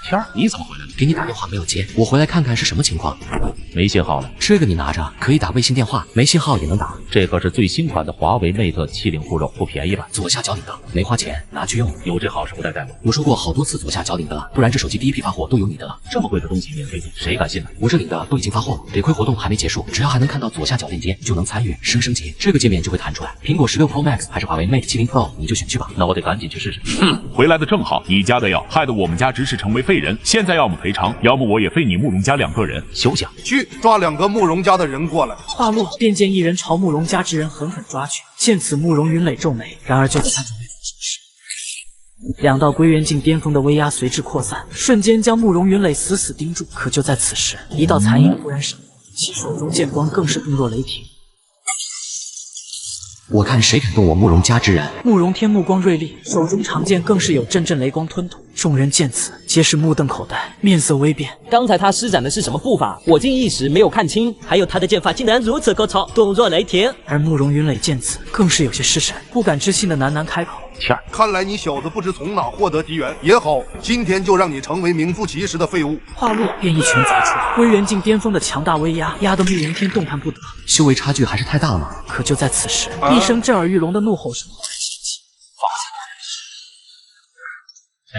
天儿，你怎么回来了？给你打电话没有接，我回来看看是什么情况。没信号了。这个你拿着，可以打微信电话，没信号也能打。这可是最新款的华为 Mate 7零 Pro，不便宜吧？左下角领的，没花钱，拿去用。有这好事不带带我。我说过好多次左下角领的，不然这手机第一批发货都有你的了。这么贵的东西免费送，谁敢信呢？我这领的都已经发货了，得亏活动还没结束，只要还能看到左下角链接，就能参与升级。这个界面就会弹出来，苹果16 Pro Max 还是华为 Mate 7零 Pro，你就选去吧。那我得赶紧去试试。回来的正好，你家的药害得我们家执事成为废人，现在要么赔偿，要么我也废你慕容家2个人。休想！去抓2个慕容家的人过来。话落，便见一人朝慕容家之人狠狠抓去。见此，慕容云磊皱眉。然而就在他准备做时，2道归元境巅峰的威压随之扩散，瞬间将慕容云磊死死盯住。可就在此时，一道残影忽然闪过，其手中剑光更是动若雷霆。我看谁敢动我慕容家之人！慕容天目光锐利，手中长剑更是有阵阵雷光吞吐。众人见此，皆是目瞪口呆，面色微变。刚才他施展的是什么步法？我竟一时没有看清。还有他的剑法竟然如此高超，动若雷霆。而慕容云磊见此，更是有些失神，不敢置信的喃喃开口：“天儿，看来你小子不知从哪获得机缘。也好，今天就让你成为名副其实的废物。”话落，便一拳砸出，归元境巅峰的强大威压，压得慕容天动弹不得，修为差距还是太大了吗？可就在此时，一声震耳欲聋的怒吼声。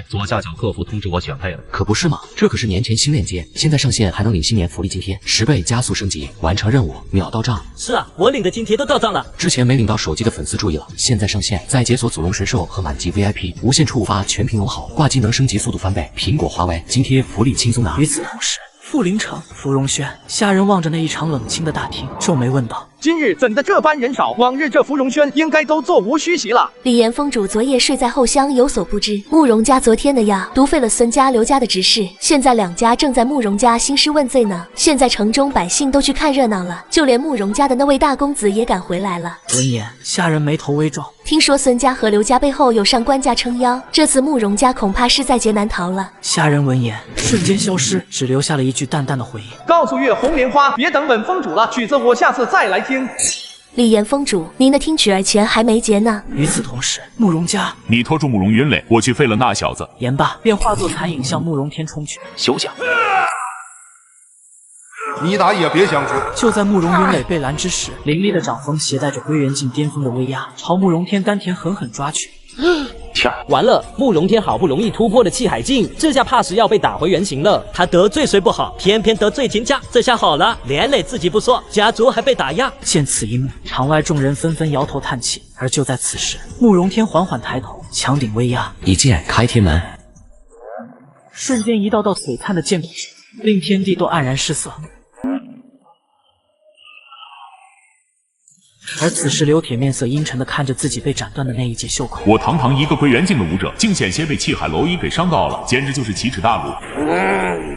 左下角客服通知我选配了，可不是吗？这可是年前新链接，现在上线还能领新年福利津贴10倍加速升级，完成任务秒到账。是啊，我领的津贴都到账了。之前没领到手机的粉丝注意了，现在上线再解锁祖龙神兽和满级 VIP， 无限触发全屏龙好，挂技能升级速度翻倍，苹果华为津贴福利轻松拿。与此同时，富灵城，芙蓉轩下人望着那一场冷清的大厅，皱眉问道：“今日怎的这般人少？往日这芙蓉轩应该都座无虚席了。”李岩封主昨夜睡在后厢，有所不知，慕容家昨天的药毒废了孙家、刘家的执事，现在2家正在慕容家兴师问罪呢。现在城中百姓都去看热闹了，就连慕容家的那位大公子也赶回来了。闻言，下人眉头微皱。听说孙家和刘家背后有上官家撑腰，这次慕容家恐怕是在劫难逃了。下人闻言瞬间消失，只留下了一句淡淡的回应：“告诉月红莲花，别等本封主了，曲子我下次再来听。”厉言封主，您的听取儿权还没结呢。与此同时，慕容家，你拖住慕容云磊，我去废了那小子。言罢，便化作残影向慕容天冲去。休想！你打也别想说。就在慕容云磊被拦之时，凌厉的掌风携带着归元境巅峰的威压，朝慕容天丹田狠狠抓去。完了，慕容天好不容易突破了气海境，这下怕是要被打回原形了。他得罪谁不好，偏偏得罪秦家，这下好了，连累自己不说，家族还被打压。见此一幕，场外众人纷纷摇头叹气。而就在此时，慕容天缓缓抬头，强顶威压，一剑开天门，瞬间一道道璀璨的剑光射，令天地都黯然失色。而此时，刘铁面色阴沉地看着自己被斩断的那一截袖口。我堂堂一个归元境的武者，竟险些被气海蝼蚁给伤到了，简直就是奇耻大辱！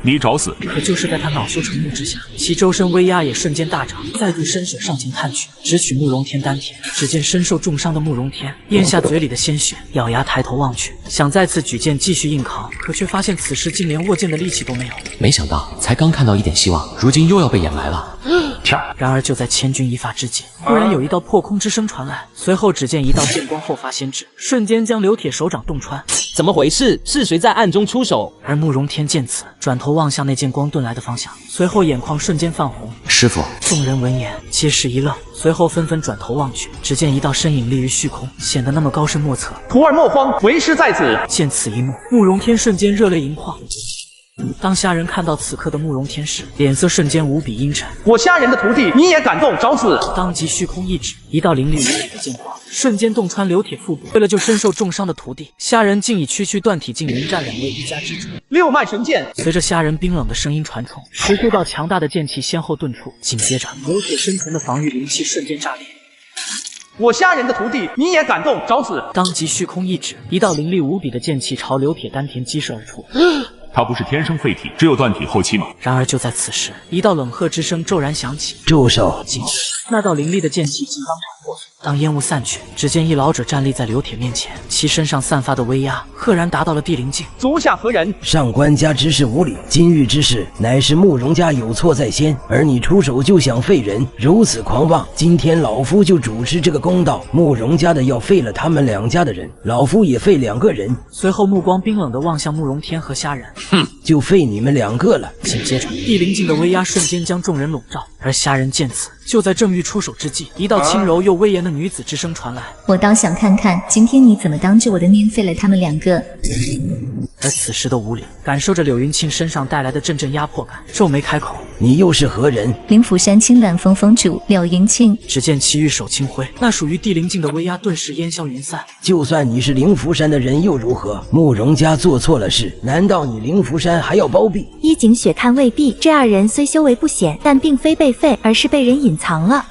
你找死！可就是在他恼羞成怒之下，其周身威压也瞬间大涨，再度伸手上前探去，直取慕容天丹田。只见身受重伤的慕容天咽下嘴里的鲜血，咬牙抬头望去，想再次举剑继续硬扛，可却发现此时竟连握剑的力气都没有。没想到才刚看到一点希望，如今又要被掩埋了。然而就在千钧一发之际，忽然有一道破空之声传来，随后只见一道剑光后发先至，瞬间将刘铁手掌洞穿。怎么回事？是谁在暗中出手？而慕容天见此，转头望向那剑光遁来的方向，随后眼眶瞬间泛红。师傅，众人闻言皆是一愣，随后纷纷转头望去，只见一道身影立于虚空，显得那么高深莫测。徒儿莫慌，为师在此。见此一幕，慕容天瞬间热泪盈眶。当虾人看到此刻的慕容天时，脸色瞬间无比阴沉。我虾人的徒弟，你也敢动，找死！当即虚空一指，一道凌厉无比的剑光瞬间洞穿刘铁腹部。为了救身受重伤的徒弟，虾人竟以区区断体境迎战两位一家之主。六脉神剑，随着虾人冰冷的声音传送，16道强大的剑气先后遁出，紧接着刘铁身存的防御灵气瞬间炸裂。我虾人的徒弟，你也敢动，找死！当即虚空一指，一道凌厉无比的剑气朝刘铁丹田击射而出。他不是天生废体，只有断体后期吗？然而就在此时，一道冷喝之声骤然响起，住手！紧接着，那道凌厉的剑气竟当场破碎。当烟雾散去，只见一老者站立在刘铁面前，其身上散发的威压赫然达到了地灵境。足下何人？上官家之事无礼，今日之事乃是慕容家有错在先，而你出手就想废人，如此狂妄！今天老夫就主持这个公道，慕容家的要废了他们两家的人，老夫也废2个人。随后目光冰冷地望向慕容天和虾人，就废你们2个了。紧接着，地灵境的威压瞬间将众人笼罩，而虾人见此，就在正欲出手之际，一道轻柔又威严的女子之声传来。我倒想看看今天你怎么当着我的面废了他们2个。而此时的吴礼感受着柳云庆身上带来的阵阵压迫感，皱眉开口：“你又是何人？”灵符山青鸾峰峰主柳云庆。只见其玉手轻挥，那属于地灵境的威压顿时烟消云散。就算你是灵符山的人又如何？慕容家做错了事，难道你灵符山还要包庇？依景雪看未必，这2人虽修为不显，但并非被废，而是被人隐藏了。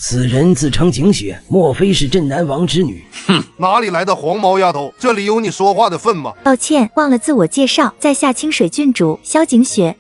此人自称景雪，莫非是镇南王之女？哼，哪里来的黄毛丫头？这里有你说话的份吗？抱歉，忘了自我介绍，在下清水郡主萧景雪。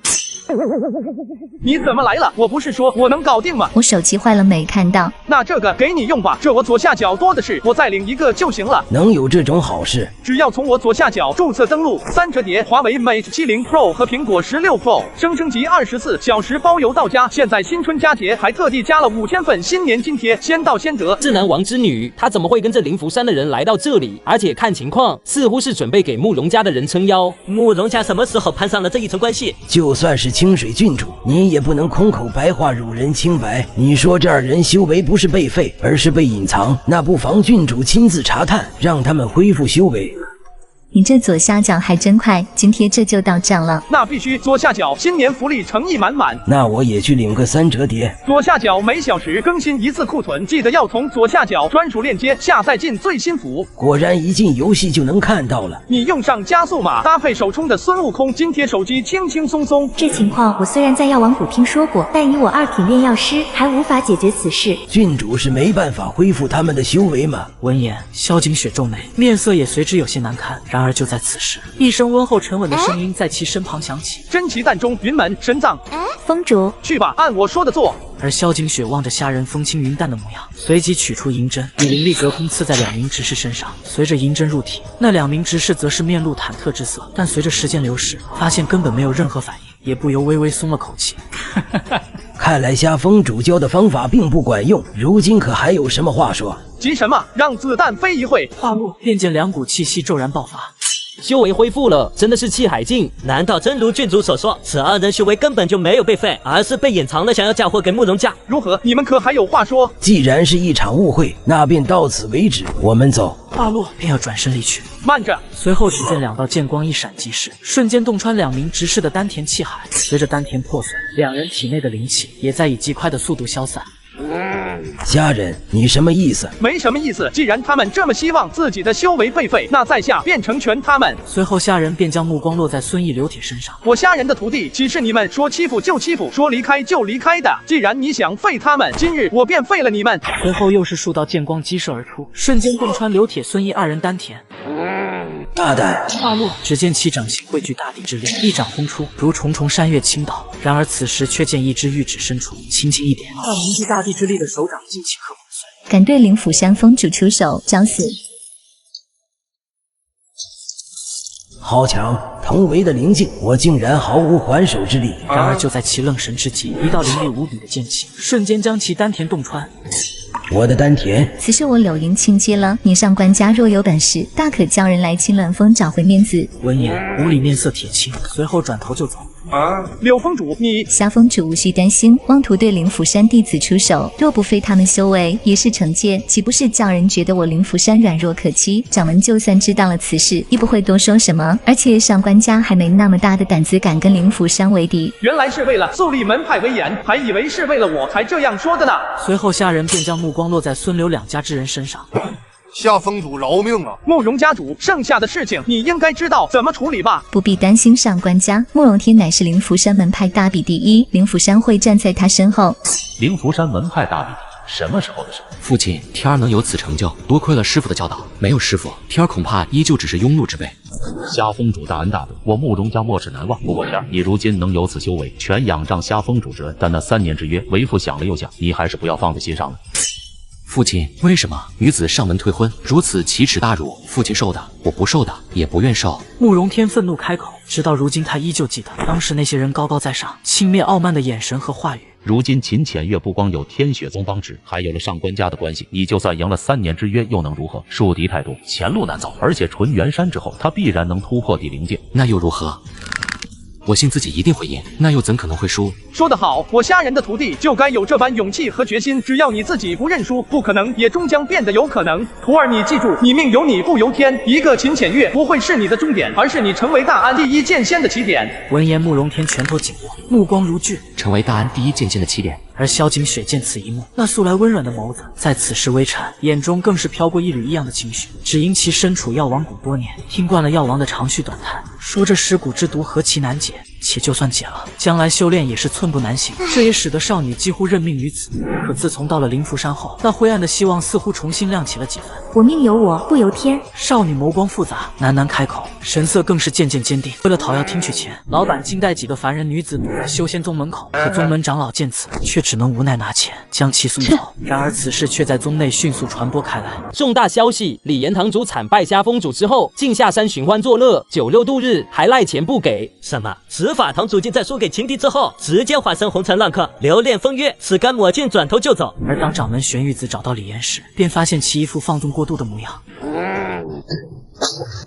你怎么来了？我不是说我能搞定吗？我手机坏了没看到。那这个给你用吧，这我左下角多的是，我再领一个就行了。能有这种好事？只要从我左下角注册登录，3折叠，华为 Mate 70 Pro 和苹果16 Pro，升级24小时包邮到家。现在新春佳节还特地加了5000份新年津贴，先到先得。镇南王之女，她怎么会跟着灵符山的人来到这里？而且看情况，似乎是准备给慕容家的人撑腰。慕容家什么时候攀上了这一层关系？就算是清水郡主，你也不能空口白话辱人清白。你说这2人修为不是被废，而是被隐藏，那不妨郡主亲自查探，让他们恢复修为。你这左下角还真快，津贴这就到账了。那必须，左下角新年福利诚意满满。那我也去领个3折叠。左下角每小时更新1次库存，记得要从左下角专属链接下载进最新服。果然一进游戏就能看到了。你用上加速码，搭配首充的孙悟空津贴，手机轻轻松松。这情况我虽然在药王谷听说过，但以我2品炼药师还无法解决此事。郡主是没办法恢复他们的修为吗？闻言，萧景雪皱眉，面色也随之有些难看。然而就在此时，一声温厚沉稳的声音在其身旁响起：“真奇蛋中云门神藏。”峰主，去吧，按我说的做。而萧景雪望着虾人风轻云淡的模样，随即取出银针，以灵力隔空刺在2名执事身上。随着银针入体，那2名执事则是面露忐忑之色，但随着时间流逝，发现根本没有任何反应，也不由微微松了口气。看来虾峰主教的方法并不管用，如今可还有什么话说？急什么？让子弹飞一会。话落，便见两股气息骤然爆发。修为恢复了，真的是气海境。难道真如郡主所说，此二人修为根本就没有被废，而是被隐藏了，想要嫁祸给慕容家？如何？你们可还有话说？既然是一场误会，那便到此为止，我们走。话落，便要转身离去。慢着！随后只见两道剑光一闪即逝，瞬间洞穿两名执事的丹田气海。随着丹田破碎，两人体内的灵气也在以极快的速度消散。虾人，你什么意思？没什么意思。既然他们这么希望自己的修为被废，那在下便成全他们。随后虾人便将目光落在孙毅、刘铁身上。我虾人的徒弟岂是你们说欺负就欺负，说离开就离开的？既然你想废他们，今日我便废了你们。随后又是数道剑光激射而出，瞬间洞穿刘铁、孙毅二人丹田。大胆！话落，只见其掌心汇聚大地之力，一掌轰出，如重重山岳倾倒。然而此时却见一只玉指伸出，轻轻一点，那凝聚大地之力的手掌竟顷刻破碎。敢对灵府山峰主出手，找死！好强！腾围的灵境，我竟然毫无还手之力。然而就在其愣神之际，一道凌厉无比的剑气瞬间将其丹田洞穿。我的丹田，此事我柳云亲接了。你上官家若有本事，大可叫人来青鸾峰找回面子。闻言，无礼面色铁青，随后转头就走。柳峰主，你虾峰主无需担心，妄图对灵府山弟子出手，若不废他们修为，也是惩戒，岂不是叫人觉得我灵府山软弱可欺？掌门就算知道了此事，亦不会多说什么。而且上官家还没那么大的胆子敢跟灵府山为敌。原来是为了肃立门派威严，还以为是为了我才这样说的呢。随后虾人便将目光落在孙刘两家之人身上。夏峰主饶命啊！慕容家主，剩下的事情你应该知道怎么处理吧？不必担心上官家，慕容天乃是灵符山门派大比第一，灵符山会站在他身后。灵符山门派大比第一，什么时候的事？父亲，天儿能有此成就，多亏了师傅的教导。没有师傅，天儿恐怕依旧只是庸碌之辈。虾峰主大恩大德，我慕容家莫齿难忘。不过天儿，你如今能有此修为，全仰仗虾峰主之恩。但那3年之约，为父想了又想，你还是不要放在心上了。父亲，为什么女子上门退婚，如此奇耻大辱？父亲受的，我不受的，也不愿受。慕容天愤怒开口，直到如今他依旧记得当时那些人高高在上、轻蔑傲慢的眼神和话语。如今秦浅月不光有天雪宗帮持，还有了上官家的关系，你就算赢了3年之约，又能如何？树敌太多，前路难走。而且纯元山之后，他必然能突破地灵界，那又如何？我信自己一定会赢，那又怎可能会输？说得好，我虾人的徒弟就该有这般勇气和决心。只要你自己不认输，不可能也终将变得有可能。徒儿，你记住，你命由你不由天。一个秦浅月不会是你的终点，而是你成为大安第一剑仙的起点。闻言，慕容天拳头紧握，目光如炬，成为大安第一剑仙的起点。而萧景雪见此一幕，那素来温软的眸子在此时微颤，眼中更是飘过一缕异样的情绪。只因其身处药王谷多年，听惯了药王的长吁短叹，说这尸骨之毒何其难解，且就算解了，将来修炼也是寸步难行。这也使得少女几乎认命于此。可自从到了灵符山后，那灰暗的希望似乎重新亮起了几分。我命由我不由天。少女眸光复杂，喃喃开口，神色更是渐渐坚定。为了讨要听取钱，老板竟带几个凡人女子堵在修仙宗门口。可宗门长老见此，却只能无奈拿钱将其送走。然而此事却在宗内迅速传播开来。重大消息：李岩堂主惨败虾峰主之后，竟下山寻欢作乐，酒肉度日，还赖钱不给。什么？执法堂主竟在输给秦敌之后，直接化身红尘浪客，留恋风月，此干抹净，转头就走。而当掌门玄玉子找到李岩时，便发现其一副放纵过度的模样。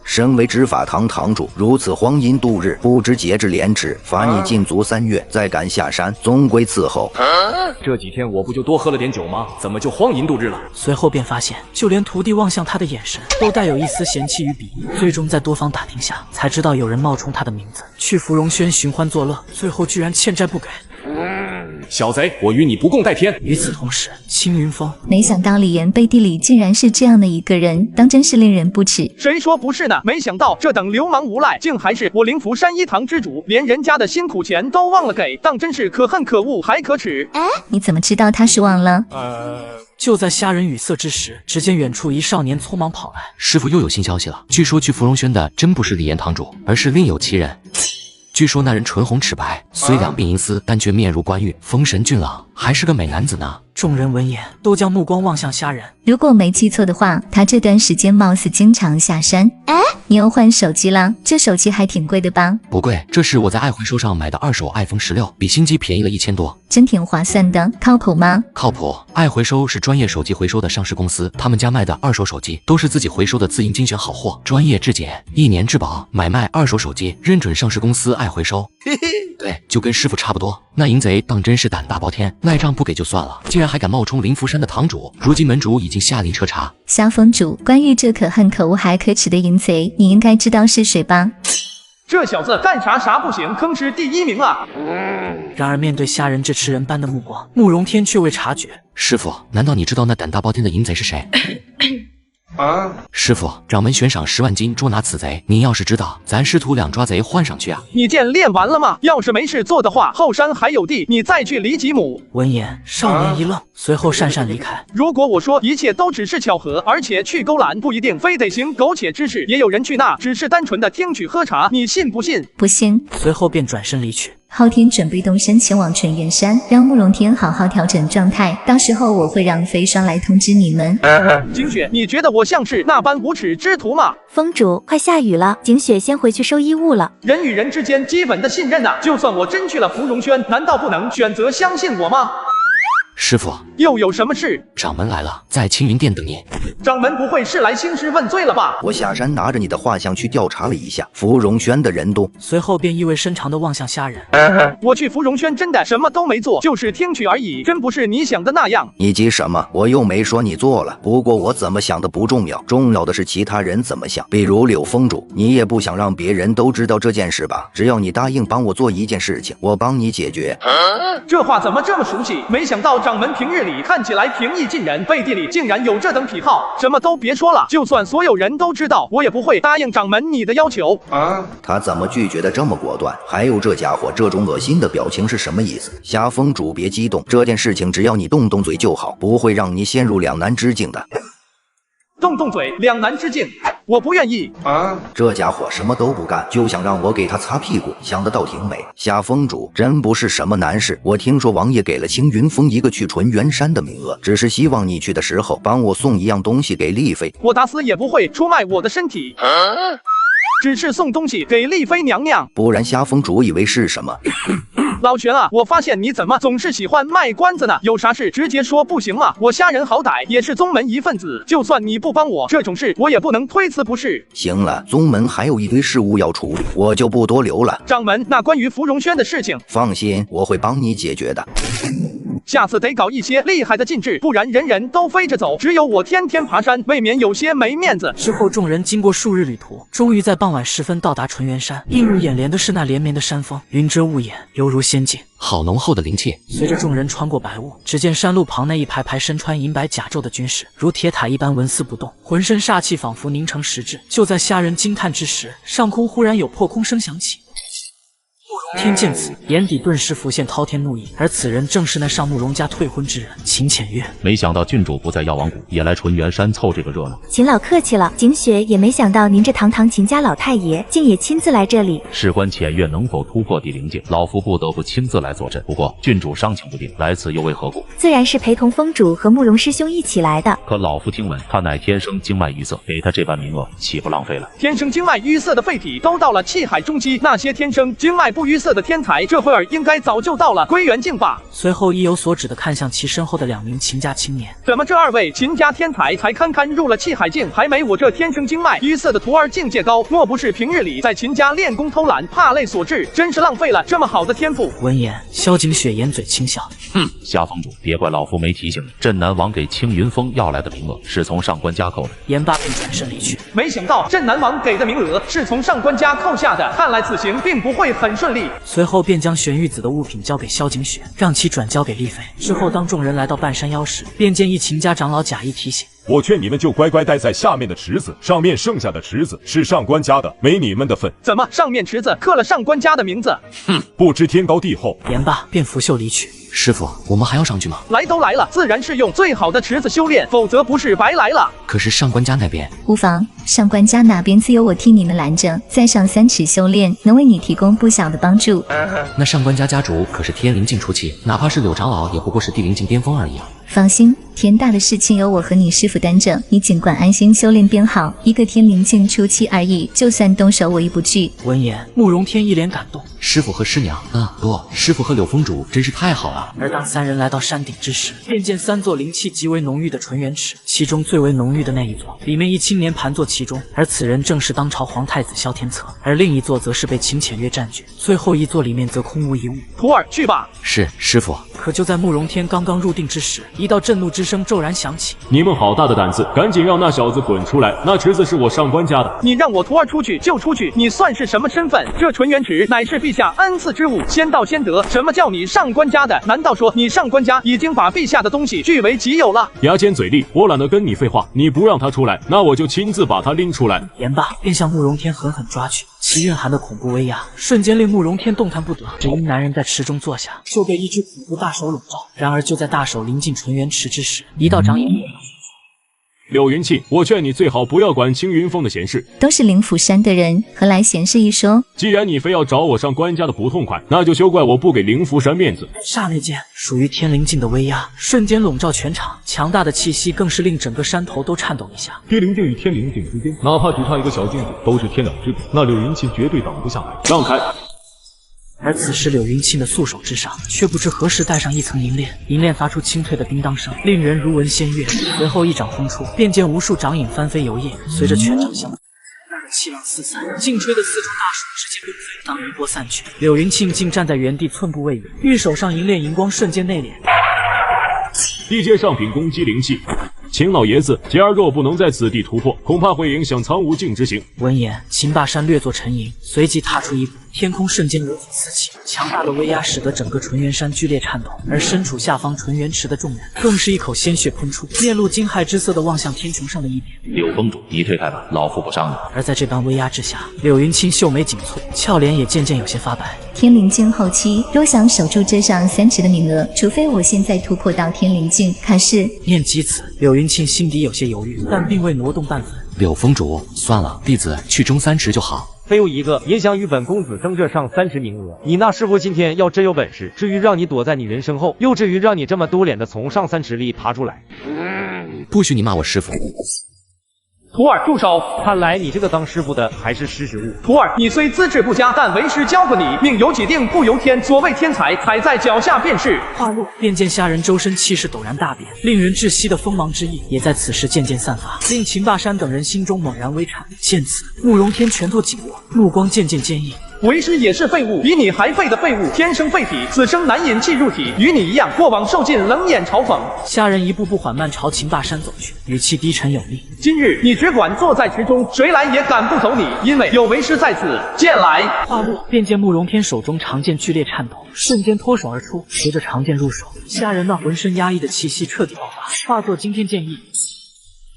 身为执法堂堂主，如此荒淫度日，不知节制廉耻，罚你禁足3月，再敢下山，总归伺候。这几天我不就多喝了点酒吗？怎么就荒淫度日了？随后便发现，就连徒弟望向他的眼神都带有一丝嫌弃与鄙夷。最终在多方打听下，才知道有人冒充他的名字去芙蓉轩寻欢作乐，最后居然欠债不给。小贼，我与你不共戴天！与此同时，青云峰没想到李岩背地里竟然是这样的一个人，当真是令人不齿。谁说不是呢？没想到这等流氓无赖，竟还是我灵符山一堂之主，连人家的辛苦钱都忘了给，当真是可恨可恶还可耻。你怎么知道他是忘了？就在虾人语塞之时，只见远处一少年匆忙跑来。师傅又有新消息了，据说去芙蓉轩的真不是李岩堂主，而是另有其人。据说那人唇红齿白，虽两鬓银丝，但却面如冠玉，风神俊朗。还是个美男子呢。众人闻言，都将目光望向虾仁。如果没记错的话，他这段时间貌似经常下山。哎，你又换手机了？这手机还挺贵的吧？不贵，这是我在爱回收上买的2手 iPhone 16，比新机便宜了1000多，真挺划算的。靠谱吗？靠谱。爱回收是专业手机回收的上市公司，他们家卖的2手手机都是自己回收的自营精选好货，专业质检，1年质保。买卖2手手机认准上市公司爱回收。对，就跟师傅差不多。那淫贼当真是胆大包天，赖账不给就算了，竟然还敢冒充灵符山的堂主。如今门主已经下令彻查。虾峰主，关于这可恨可恶还可耻的淫贼，你应该知道是谁吧？这小子干啥不行，坑是第1名啊！然而面对虾仁这吃人般的目光，慕容天却未察觉。师傅，难道你知道那胆大包天的淫贼是谁？师傅，掌门悬赏10万金捉拿此贼，您要是知道，咱师徒俩抓贼换上去啊！你剑练完了吗？要是没事做的话，后山还有地，你再去离几亩。闻言，少年一愣，随后讪讪离开。如果我说一切都只是巧合，而且去勾栏不一定非得行苟且之事，也有人去那只是单纯的听取喝茶，你信不信？不信。随后便转身离去。昊天准备动身前往纯元山，让慕容天好好调整状态，到时候我会让飞霜来通知你们。景雪，你觉得我像是那般无耻之徒吗？峰主，快下雨了，景雪先回去收衣物了。人与人之间基本的信任啊，就算我真去了芙蓉轩，难道不能选择相信我吗？师傅，又有什么事？掌门来了，在青云殿等您。掌门不会是来兴师问罪了吧？我下山拿着你的画像去调查了一下芙蓉轩的人多，随后便意味深长地望向虾仁。我去芙蓉轩真的什么都没做，就是听取而已，真不是你想的那样。你急什么？我又没说你做了。不过我怎么想的不重要，重要的是其他人怎么想。比如柳峰主，你也不想让别人都知道这件事吧？只要你答应帮我做一件事情，我帮你解决。这话怎么这么熟悉？没想到掌门平日里看起来平易近人，背地里竟然有这等癖好。什么都别说了，就算所有人都知道，我也不会答应掌门你的要求。他怎么拒绝的这么果断？还有这家伙这种恶心的表情是什么意思？霞峰主别激动，这件事情只要你动动嘴就好，不会让你陷入两难之境的。动嘴，两难之境，我不愿意。这家伙什么都不干，就想让我给他擦屁股，想得倒挺美。夏峰主真不是什么难事，我听说王爷给了青云峰一个去纯元山的名额，只是希望你去的时候帮我送一样东西给丽妃。我打死也不会出卖我的身体。只是送东西给丽妃娘娘，不然夏峰主以为是什么？老玄啊，我发现你怎么总是喜欢卖关子呢？有啥事直接说不行吗？我虾仁好歹也是宗门一份子，就算你不帮我，这种事我也不能推辞不是。行了，宗门还有一堆事务要处理，我就不多留了。掌门，那关于芙蓉轩的事情，放心，我会帮你解决的。下次得搞一些厉害的禁制，不然人人都飞着走，只有我天天爬山，未免有些没面子。之后众人经过数日旅途，终于在傍晚时分到达纯元山。映入眼帘的是那连绵的山峰，云遮雾掩，犹如仙境。好浓厚的灵气。随着众人穿过白雾，只见山路旁那一排排身穿银白甲胄的军士，如铁塔一般纹丝不动，浑身煞气仿佛凝成实质。就在虾仁惊叹之时，上空忽然有破空声响起。慕容天见此，眼底顿时浮现滔天怒意，而此人正是那上慕容家退婚之人秦浅月。没想到郡主不在药王谷，也来纯元山凑这个热闹。秦老客气了，景雪也没想到您这堂堂秦家老太爷竟也亲自来这里。事关浅月能否突破第0境，老夫不得不亲自来坐镇。不过郡主伤情不定，来此又为何故？自然是陪同峰主和慕容师兄一起来的。可老夫听闻他乃天生经脉淤塞，给他这般名额，岂不浪费了？天生经脉淤塞的废体都到了气海中期，那些天生经脉不淤塞的天才，这会儿应该早就到了归元境吧。随后意有所指地看向其身后的2名秦家青年，怎么这2位秦家天才才堪堪入了气海境，还没我这天生经脉淤塞的徒儿境界高？莫不是平日里在秦家练功偷懒，怕累所致？真是浪费了这么好的天赋。闻言，萧景雪掩嘴轻笑，夏峰主，别怪老夫没提醒你，镇南王给青云峰要来的名额是从上官家扣的。言罢便转身离去。没想到镇南王给的名额是从上官家扣下的，看来此行并不会很顺利。随后便将玄玉子的物品交给萧景雪，让其转交给丽妃。之后当众人来到半山腰时，便见一秦家长老假意提醒，我劝你们就乖乖待在下面的池子，上面剩下的池子是上官家的，没你们的份。怎么上面池子刻了上官家的名字？哼，不知天高地厚。言罢，便拂袖离去。师傅，我们还要上去吗？来都来了，自然是用最好的池子修炼，否则不是白来了。可是上官家那边，无妨，上官家那边自有我替你们拦着，再上3尺修炼，能为你提供不小的帮助。那上官家家主可是天灵境初期，哪怕是柳长老，也不过是地灵境巅峰而已啊。放心，天大的事情由我和你师傅担着，你尽管安心修炼便好。一个天灵境初期而已，就算动手我亦不惧。闻言，慕容天一脸感动。师傅和师娘，不，师傅和柳峰主真是太好了。而当三人来到山顶之时，便见3座灵气极为浓郁的纯元池，其中最为浓郁的那一座，里面一青年盘坐其中，而此人正是当朝皇太子萧天策，而另一座则是被秦浅月占据，最后一座里面则空无一物。徒儿去吧。是师傅。可就在慕容天刚刚入定之时，一道震怒之声骤然响起：你们好大的胆子，赶紧让那小子滚出来！那池子是我上官家的，你让我徒儿出去就出去，你算是什么身份？这纯元池乃是陛下恩赐之物，先到先得。什么叫你上官家的？难道说你上官家已经把陛下的东西据为己有了？牙尖嘴利，我懒得跟你废话。你不让他出来，那我就亲自把他拎出来。言罢，便向慕容天狠狠抓去。其蕴含的恐怖威压，瞬间令慕容天动弹不得。只因男人在池中坐下，就被一只恐怖大手笼罩。然而就在大手临近纯元池之时，一道掌影。柳云庆，我劝你最好不要管青云峰的闲事，都是灵府山的人，何来闲事一说？既然你非要找我上官家的不痛快，那就休怪我不给灵符山面子。刹那间，属于天灵境的威压瞬间笼罩全场，强大的气息更是令整个山头都颤抖一下。天灵境与天灵境之间，哪怕只差一个小镜子，都是天壤之别。那柳云庆绝对挡不下来。让开！而此时柳云庆的素手之上，却不知何时带上一层银链，银链发出清脆的叮当声，令人如闻仙乐。随后一掌轰出，便见无数掌影翻飞游曳，随着全场响气浪四散，劲吹的四株大树直接崩飞。当余波散去，柳云庆竟站在原地寸步未移，玉手上银链银光瞬间内敛。地阶上品攻击灵气，秦老爷子，杰儿若不能在此地突破，恐怕会影响苍无境之行。闻言，秦霸山略作沉吟，随即踏出一步，天空瞬间如火四起，强大的威压使得整个纯元山剧烈颤抖，而身处下方纯元池的众人更是一口鲜血喷出，面露惊骇之色的望向天穹上的一点。柳峰主，你退开吧，老夫不伤你。而在这般威压之下，柳云清秀眉紧蹙，俏脸也渐渐有些发白。天灵境后期，若想守住这上3尺的名额，除非我现在突破到天灵境。可是念及此，柳云庆心底有些犹豫，但并未挪动半分。柳峰主，算了，弟子去中3尺就好。非有一个也想与本公子争这上30名额。你那师傅今天要真有本事，至于让你躲在你人身后，又至于让你这么丢脸的从上3尺里爬出来。不许你骂我师傅。徒儿住手！看来你这个当师傅的还是识时务。徒儿，你虽资质不佳，但为师教过你，命由己定不由天。所谓天才，踩在脚下便是。话落，便见虾人周身气势陡然大变，令人窒息的锋芒之意也在此时渐渐散发，令秦霸山等人心中猛然微颤。见此，慕容天拳头紧握，目光渐渐坚毅。为师也是废物，比你还废的废物，天生废体，此生难引气入体，与你一样，过往受尽冷眼嘲讽。虾人一步步缓慢朝秦霸山走去，语气低沉有力。今日你只管坐在池中，谁来也赶不走你，因为有为师在此。剑来！话落，便见慕容天手中长剑剧烈颤抖，瞬间脱手而出。随着长剑入手，虾人那浑身压抑的气息彻底爆发，化作惊天剑意。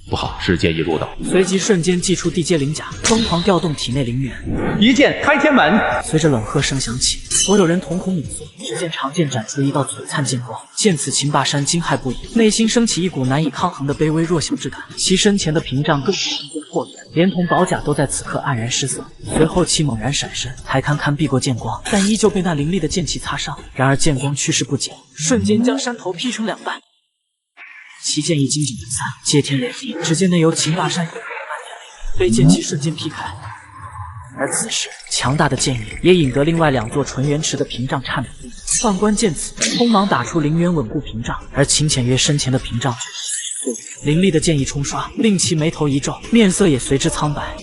不好，是剑意入道。随即瞬间祭出地阶灵甲，疯狂调动体内灵元，一剑开天门。随着冷喝声响起，所有人瞳孔紧缩，只见长剑斩出一道璀璨剑光。见此，秦霸山惊骇不已，内心升起一股难以抗衡的卑微弱小之感。其身前的屏障更是瞬间破裂，连同宝甲都在此刻黯然失色。随后其猛然闪身，还堪堪避过剑光，但依旧被那凌厉的剑气擦伤。然而剑光趋势不减，瞬间将山头劈成2半。其剑意精准分散，接天连地，只见内由秦霸山一股漫天雷被剑气瞬间劈开。而此时，强大的剑意也引得另外2座纯元池的屏障颤抖。宦官见此，匆忙打出灵元稳固屏障，而秦浅月身前的屏障却凌厉的剑意冲刷，令其眉头一皱，面色也随之苍白。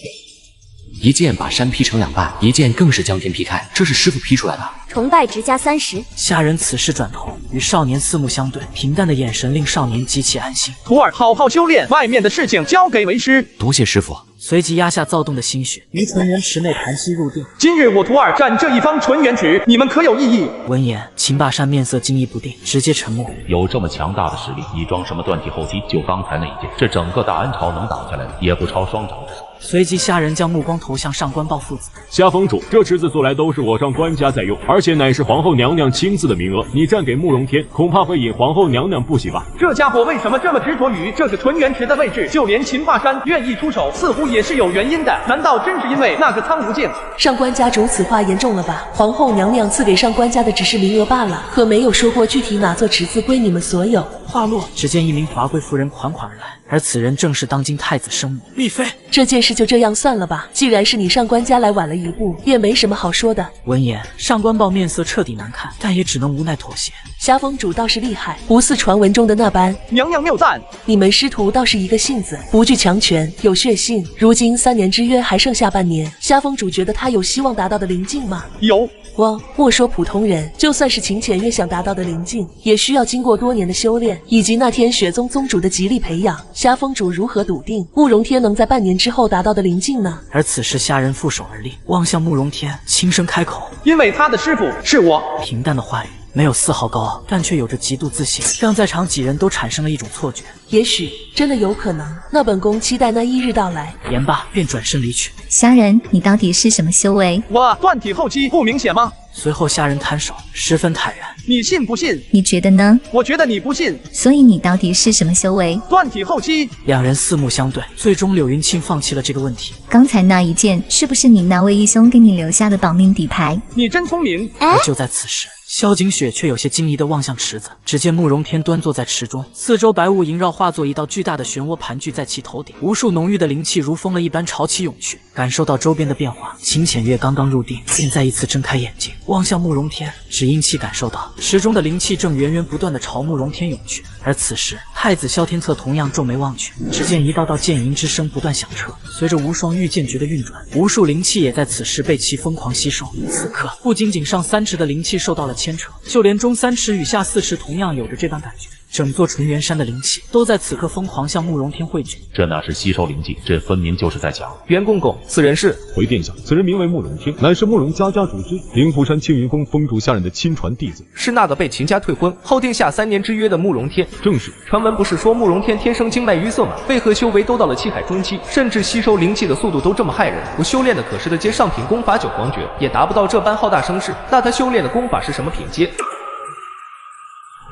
一剑把山劈成2半，一剑更是将天劈开，这是师傅劈出来的。崇拜值加30。虾人此时转头，与少年四目相对，平淡的眼神令少年极其安心。徒儿好好修炼，外面的事情交给为师。多谢师傅。随即压下躁动的心绪，于纯元池内盘膝入定。今日我徒儿占这一方纯元池，你们可有异议？闻言，秦霸善面色惊疑不定，直接沉默。有这么强大的实力，你装什么断体后期？就刚才那一剑，这整个大安朝能打下来的，也不超双掌之手。随即虾人将目光投向上官豹父子。虾峰主，这池子素来都是我上官家在用，而且乃是皇后娘娘亲自的名额，你占给慕容天，恐怕会引皇后娘娘不喜吧？这家伙为什么这么执着于这个纯元池的位置？就连秦霸山愿意出手，似乎也是有原因的。难道真是因为那个苍无镜？上官家主此话严重了吧？皇后娘娘赐给上官家的只是名额罢了，可没有说过具体哪座池子归你们所有。话落，只见一名华贵妇人款款而来，而此人正是当今太子生母丽妃。这件事就这样算了吧，既然是你上官家来晚了一步，也没什么好说的。闻言，上官豹面色彻底难看，但也只能无奈妥协。虾峰主倒是厉害，不似传闻中的那般。娘娘谬赞。你们师徒倒是一个性子，不惧强权，有血性。如今3年之约还剩下半年，虾峰主觉得他有希望达到的灵境吗？有。莫说普通人，就算是秦浅月想达到的灵境，也需要经过多年的修炼，以及那天雪宗宗主的极力培养。虾峰主如何笃定慕容天能在半年之后达到的灵境呢？而此时虾人负手而立，望向慕容天，轻声开口：“因为他的师傅是我。”平淡的话语没有丝毫高傲，但却有着极度自信，让在场几人都产生了一种错觉。也许真的有可能，那本宫期待那一日到来。言罢，便转身离去。虾人，你到底是什么修为？我断体后期不明显吗？随后虾人摊手，十分坦然。你信不信？你觉得呢？我觉得你不信。所以你到底是什么修为？断体后期。两人四目相对，最终柳云庆放弃了这个问题。刚才那一剑是不是你那位义兄给你留下的保命底牌？你真聪明。而就在此时，萧景雪却有些惊疑地望向池子，只见慕容天端坐在池中，四周白雾萦绕，化作一道巨大的漩涡盘踞在其头顶，无数浓郁的灵气如风了一般朝其涌去。感受到周边的变化，秦浅月刚刚入定，便再一次睁开眼睛望向慕容天，只因其感受到池中的灵气正源源不断地朝慕容天涌去。而此时，太子萧天策同样皱眉望去，只见一道道剑吟之声不断响彻，随着无双御剑诀的运转，无数灵气也在此时被其疯狂吸收。此刻，不仅仅上3池的灵气受到了牵扯，就连中3池与下4池同样有着这般感觉。整座纯元山的灵气都在此刻疯狂向慕容天汇聚。这哪是吸收灵气，这分明就是在抢。袁公公，此人是？回殿下，此人名为慕容天，乃是慕容家家主之灵符山青云峰峰主下人的亲传弟子。是那个被秦家退婚后定下3年之约的慕容天？正是。传闻不是说慕容天天生经脉淤塞吗？为何修为都到了气海中期，甚至吸收灵气的速度都这么骇人？我修炼的可是的阶上品功法9皇诀，也达不到这般浩大声势。那他修炼的功法是什么品阶？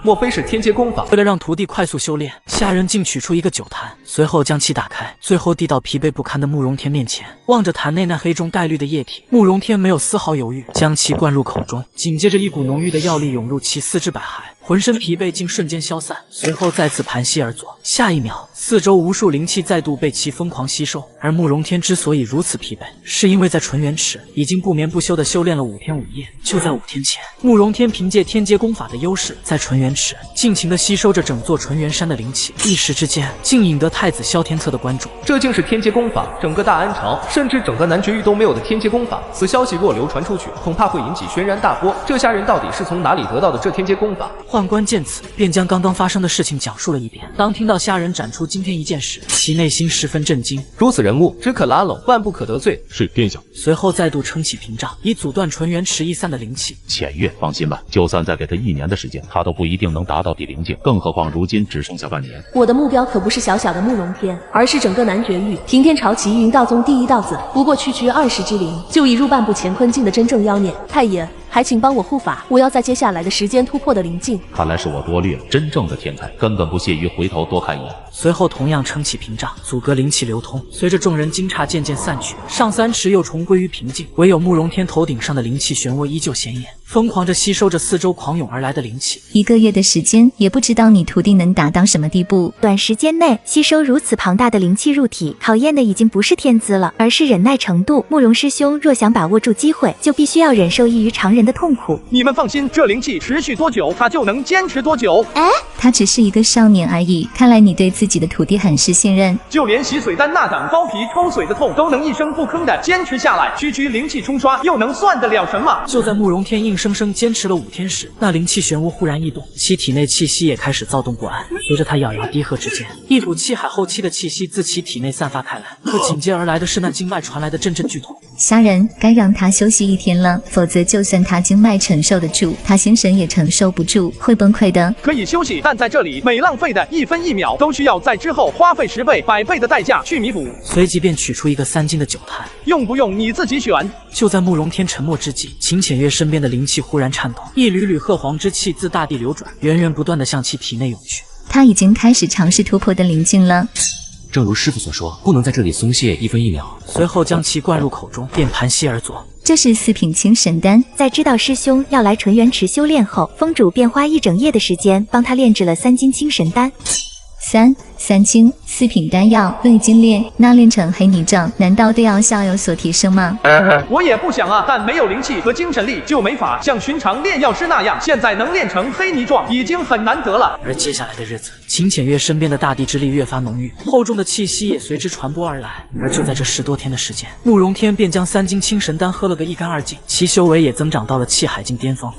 莫非是天阶功法？为了让徒弟快速修炼，下人竟取出一个酒坛，随后将其打开，最后递到疲惫不堪的慕容天面前。望着坛内那黑中带绿的液体，慕容天没有丝毫犹豫，将其灌入口中。紧接着，一股浓郁的药力涌入其四肢百骸，浑身疲惫竟瞬间消散，随后再次盘膝而坐。下一秒，四周无数灵气再度被其疯狂吸收。而慕容天之所以如此疲惫，是因为在纯元池已经不眠不休地修炼了5天5夜。就在5天前，慕容天凭借天阶功法的优势，在纯元池尽情地吸收着整座纯元山的灵气，一时之间竟引得太子萧天策的关注。这竟是天阶功法，整个大安朝甚至整个南绝域都没有的天阶功法。此消息若流传出去，恐怕会引起轩然大波。这虾人到底是从哪里得到的这天阶功法？宦官见此，便将刚刚发生的事情讲述了一遍。当听到虾人展出今天一件时，其内心十分震惊。如此人物，只可拉拢，万不可得罪。是殿下。随后再度撑起屏障，以阻断纯元池逸散的灵气。浅月，放心吧，就算再给他1年的时间，他都不一定能达到地灵境，更何况如今只剩下半年。我的目标可不是小小的慕容天，而是整个南绝域平天朝齐云道宗第1道子。不过区区20之灵，就已入半步乾坤境的真正妖孽。太爷，还请帮我护法，我要在接下来的时间突破的灵境。看来是我多虑了，真正的天才根本不屑于回头多看一眼。随后同样撑起屏障，阻隔灵气流通。随着众人惊诧渐渐散去，上3池又重归于平静，唯有慕容天头顶上的灵气漩涡依旧显眼，疯狂着吸收着四周狂涌而来的灵气。1个月的时间，也不知道你徒弟能达到什么地步。短时间内吸收如此庞大的灵气入体，考验的已经不是天资了，而是忍耐程度。慕容师兄若想把握住机会，就必须要忍受异于常人的痛苦。你们放心，这灵气持续多久，他就能坚持多久。他只是一个少年而已。看来你对自己的徒弟很是信任，就连洗髓丹那等包皮抽髓的痛都能一声不吭的坚持下来，区灵气冲刷又能算得了什么？就在慕容天硬生生坚持了5天时，那灵气漩涡忽然异动，其体内气息也开始躁动不安。随着他咬牙低喝之间，一股气海后期的气息自其体内散发开来，可紧接而来的是那经脉传来的阵阵剧痛。虾仁，该让他休息1天了，否则就算他经脉承受得住，他心神也承受不住，会崩溃的。可以休息，但在这里每浪费的1分1秒都需要在之后花费10倍、100倍的代价去弥补。随即便取出一个3斤的酒坛，用不用你自己选。就在慕容天沉默之际，秦浅月身边的灵气忽然颤动，一缕缕褐黄之气自大地流转，源源不断地向其体内涌去。他已经开始尝试突破的灵境了。正如师傅所说，不能在这里松懈1分1秒。随后将其灌入口中，便盘膝而坐。这是4品清神丹，在知道师兄要来纯元池修炼后，峰主便花1整夜的时间帮他炼制了3斤清神丹。3清4品丹药未精炼，那炼成黑泥状，难道对药效有所提升吗？我也不想啊，但没有灵气和精神力，就没法像寻常炼药师那样，现在能炼成黑泥状，已经很难得了。而接下来的日子，秦浅月身边的大地之力越发浓郁，厚重的气息也随之传播而来。而就在这10多天的时间，慕容天便将3斤清神丹喝了个一干二净，其修为也增长到了气海境巅峰。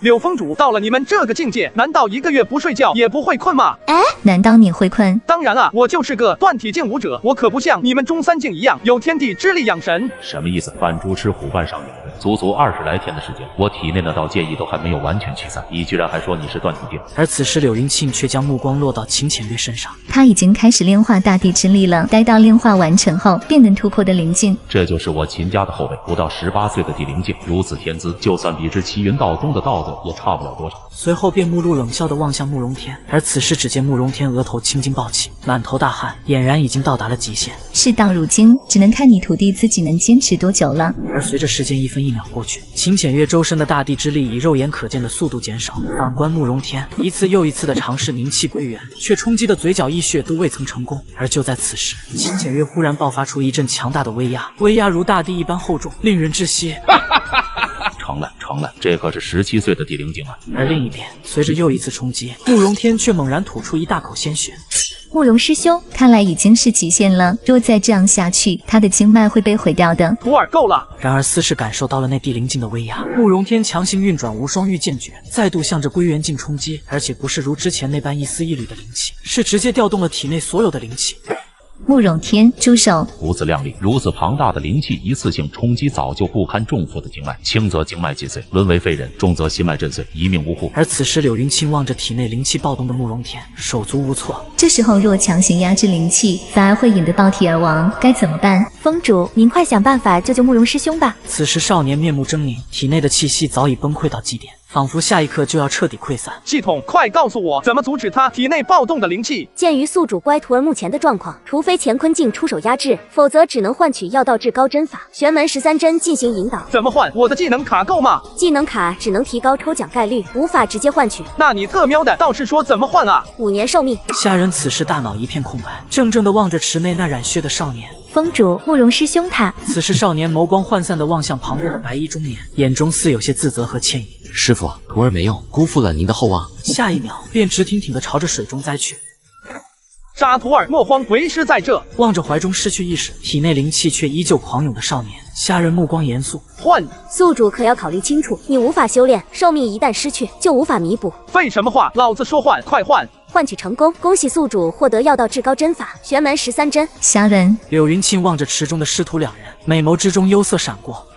柳峰主，到了你们这个境界，难道1个月不睡觉也不会困吗？难道你会困？当然啊，我就是个断体境武者，我可不像你们中3境一样有天地之力养神。什么意思？扮猪吃虎，扮上瘾。足足20来天的时间，我体内那道剑意都还没有完全驱散，你居然还说你是断体境？而此时柳云庆却将目光落到秦浅月身上，他已经开始炼化大地之力了，待到炼化完成后，便能突破的灵境。这就是我秦家的后辈，不到18岁的地灵境，如此天资，就算比之齐云道中的道子也差不了多少。随后便目露冷笑地望向慕容天，而此时只见慕容天额头青筋暴起，满头大汗，俨然已经到达了极限。事到如今，只能看你徒弟自己能坚持多久了。而随着时间1分1秒过去，秦浅月周身的大地之力以肉眼可见的速度减少。反观慕容天，一次又一次的尝试灵气归元，却冲击的嘴角溢血都未曾成功。而就在此时，秦浅月忽然爆发出一阵强大的威压，威压如大地一般厚重，令人窒息。成了，这可是17岁的地灵境啊！而另一边，随着又一次冲击，慕容天却猛然吐出一大口鲜血。慕容师兄，看来已经是极限了，若再这样下去，他的经脉会被毁掉的。徒儿，够了！然而似是感受到了那地灵境的威压，慕容天强行运转无双御剑诀，再度向着归元境冲击，而且不是如之前那般一丝一缕的灵气，是直接调动了体内所有的灵气。慕容天，住手！如此靓丽，如此庞大的灵气一次性冲击早就不堪重负的经脉，轻则经脉击碎，沦为废人；重则心脉震碎，一命呜呼。而此时柳云清望着体内灵气暴动的慕容天，手足无措。这时候若强行压制灵气，反而会引得爆体而亡，该怎么办？峰主，您快想办法救救慕容师兄吧！此时少年面目狰狞，体内的气息早已崩溃到极点，仿佛下一刻就要彻底溃散。系统，快告诉我怎么阻止他体内暴动的灵气！鉴于宿主乖徒儿目前的状况，除非乾坤镜出手压制，否则只能换取药道至高针法玄门13针进行引导。怎么换？我的技能卡够吗？技能卡只能提高抽奖概率，无法直接换取。那你特喵的倒是说怎么换啊？5年寿命。虾仁此时大脑一片空白，怔怔地望着池内那染血的少年。峰主，慕容师兄他。此时少年眸光涣散地望向旁边的白衣中年，眼中似有些自责和歉意。师傅，徒儿没用，辜负了您的厚望。下一秒便直挺挺地朝着水中栽去。傻徒儿，莫慌，为师在这。望着怀中失去意识、体内灵气却依旧狂涌的少年，虾仁目光严肃。换！宿主可要考虑清楚，你无法修炼，寿命一旦失去，就无法弥补。废什么话，老子说换，快换！换取成功，恭喜宿主获得药道至高针法玄门13针。虾仁，柳云庆望着池中的师徒两人，美眸之中忧色闪过。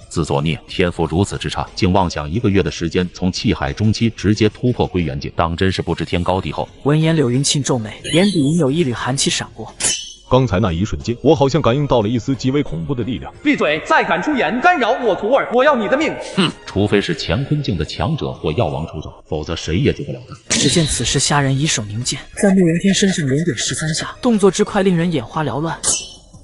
自作孽，天赋如此之差，竟妄想1个月的时间从气海中期直接突破归元境，当真是不知天高地厚。闻言，柳云庆皱眉，眼底隐有一缕寒气闪过。刚才那一瞬间，我好像感应到了一丝极为恐怖的力量。闭嘴！再敢出言干扰我徒儿，我要你的命！哼，除非是乾坤境的强者或药王出手，否则谁也救不了他。只见此时虾仁以手凝剑，在慕容天身上连点13下，动作之快令人眼花缭乱。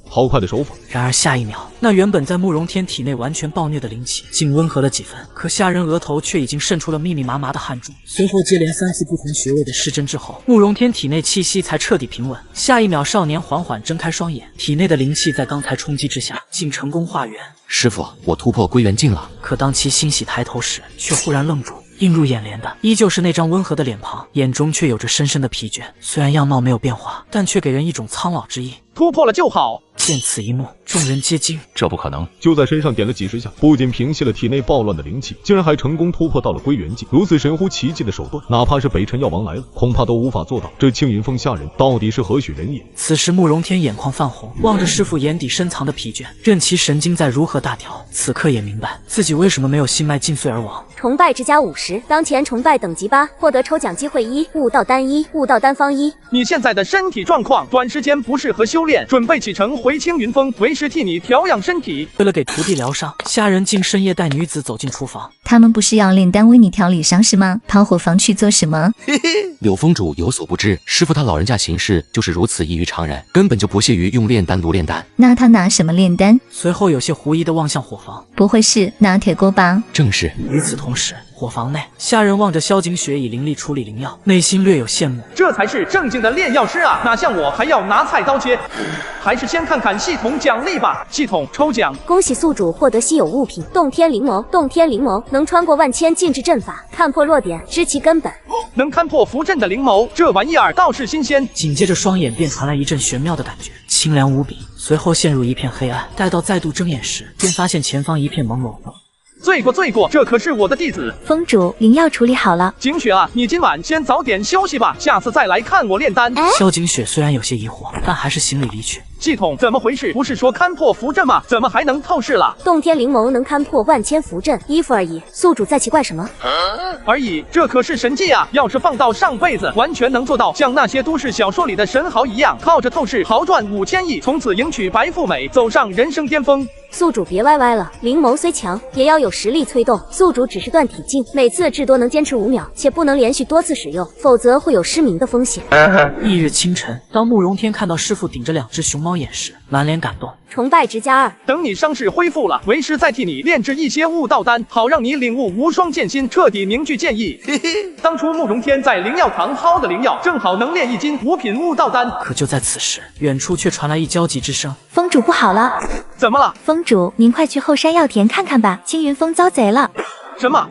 好快的手法！然而下一秒，那原本在慕容天体内完全暴虐的灵气，竟温和了几分。可虾仁额头却已经渗出了密密麻麻的汗珠。随后接连3次不同穴位的施针之后，慕容天体内气息才彻底平稳。下一秒，少年缓缓睁开双眼，体内的灵气在刚才冲击之下，竟成功化元。师傅，我突破归元境了。可当其欣喜抬头时，却忽然愣住。映入眼帘的依旧是那张温和的脸庞，眼中却有着深深的疲倦。虽然样貌没有变化，但却给人一种苍老之意。突破了就好。见此一幕，众人皆惊。这不可能！就在身上点了几十下，不仅平息了体内暴乱的灵气，竟然还成功突破到了归元境。如此神乎其技的手段，哪怕是北辰药王来了，恐怕都无法做到。这青云峰下人到底是何许人也？此时慕容天眼眶泛红，望着师父眼底深藏的疲倦，任其神经在如何大条，此刻也明白自己为什么没有心脉尽碎而亡。崇拜之家50，当前崇拜等级8，获得抽奖机会1，悟道丹1，悟道丹方1。你现在的身体状况，短时间不适合修炼，准备启程回青云峰，为师替你调养身体。为了给徒弟疗伤，虾仁竟深夜带女子走进厨房。他们不是要炼丹为你调理伤是吗？跑伙房去做什么？柳峰主有所不知，师傅他老人家行事就是如此异于常人，根本就不屑于用炼丹炉炼丹。那他拿什么炼丹？随后有些狐疑地望向伙房，不会是拿铁锅吧？正是。与此同时，伙房内，虾仁望着萧景雪以灵力处理灵药，内心略有羡慕。这才是正经的炼药师啊，哪像我还要拿菜刀切。还是先看看系统奖励吧。系统抽奖，恭喜宿主获得稀有物品洞天灵眸。洞天灵眸能穿过万千禁制阵法，看破弱点，知其根本。能看破符阵的灵眸，这玩意儿倒是新鲜。紧接着，双眼便传来一阵玄妙的感觉，清凉无比。随后陷入一片黑暗，待到再度睁眼时，便发现前方一片朦胧。罪过，这可是我的弟子。峰主，灵药处理好了。景雪啊，你今晚先早点休息吧，下次再来看我炼丹。萧景雪虽然有些疑惑，但还是行礼离去。系统怎么回事？不是说看破符阵吗？怎么还能透视了？洞天灵眸能看破万千符阵，衣服而已，宿主在奇怪什么？而已，这可是神技啊！要是放到上辈子，完全能做到像那些都市小说里的神豪一样，靠着透视豪赚5000亿，从此迎娶白富美，走上人生巅峰。宿主别歪歪了，灵眸虽强，也要有实力催动。宿主只是断体境，每次至多能坚持5秒，且不能连续多次使用，否则会有失明的风险。翌日清晨，当慕容天看到师父顶着2只熊猫眼时，满脸感动。崇拜值加2，等你伤势恢复了，为师再替你炼制一些悟道丹，好让你领悟无双剑心，彻底凝聚剑意。当初慕容天在灵药堂薅的灵药，正好能炼1斤5品悟道丹。可就在此时，远处却传来一焦急之声：“峰主不好了！”怎么了？峰主，您快去后山药田看看吧，青云峰遭贼了。什么？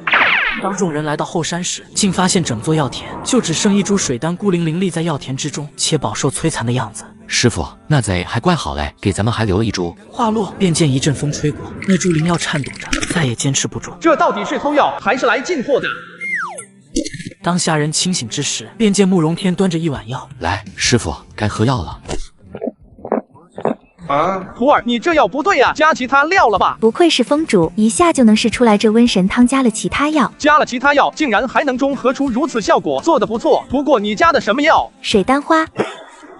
当众人来到后山时，竟发现整座药田就只剩一株水丹孤零零立在药田之中，且饱受摧残的样子。师傅，那贼还怪好嘞，给咱们还留了一株。话落，便见一阵风吹过，那株灵药颤抖着，再也坚持不住。这到底是偷药还是来进货的？当下人清醒之时，便见慕容天端着一碗药来，师傅该喝药了。徒儿，你这药不对呀，加其他料了吧？不愧是峰主，一下就能试出来这瘟神汤加了其他药。加了其他药，竟然还能中和出如此效果，做得不错。不过你加的什么药？水丹花。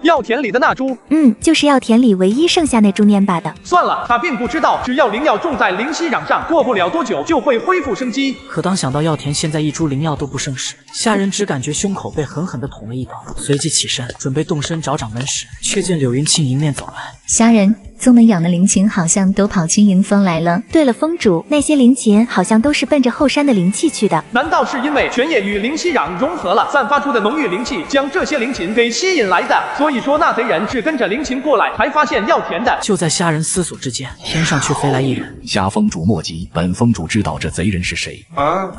药田里的那株，就是药田里唯一剩下那株念把的。算了，他并不知道，只要灵药种在灵犀壤上，过不了多久就会恢复生机。可当想到药田现在一株灵药都不剩时，下人只感觉胸口被狠狠地捅了一刀，随即起身准备动身找掌门时，却见柳云庆迎面走来。虾仁，宗门养的灵禽好像都跑青云峰来了。对了，峰主，那些灵禽好像都是奔着后山的灵气去的。难道是因为泉眼与灵犀壤融合了，散发出的浓郁灵气将这些灵禽给吸引来的？所以说那贼人是跟着灵禽过来才发现药田的。就在虾人思索之间，天上却飞来一人。虾峰主莫急，本峰主知道这贼人是谁。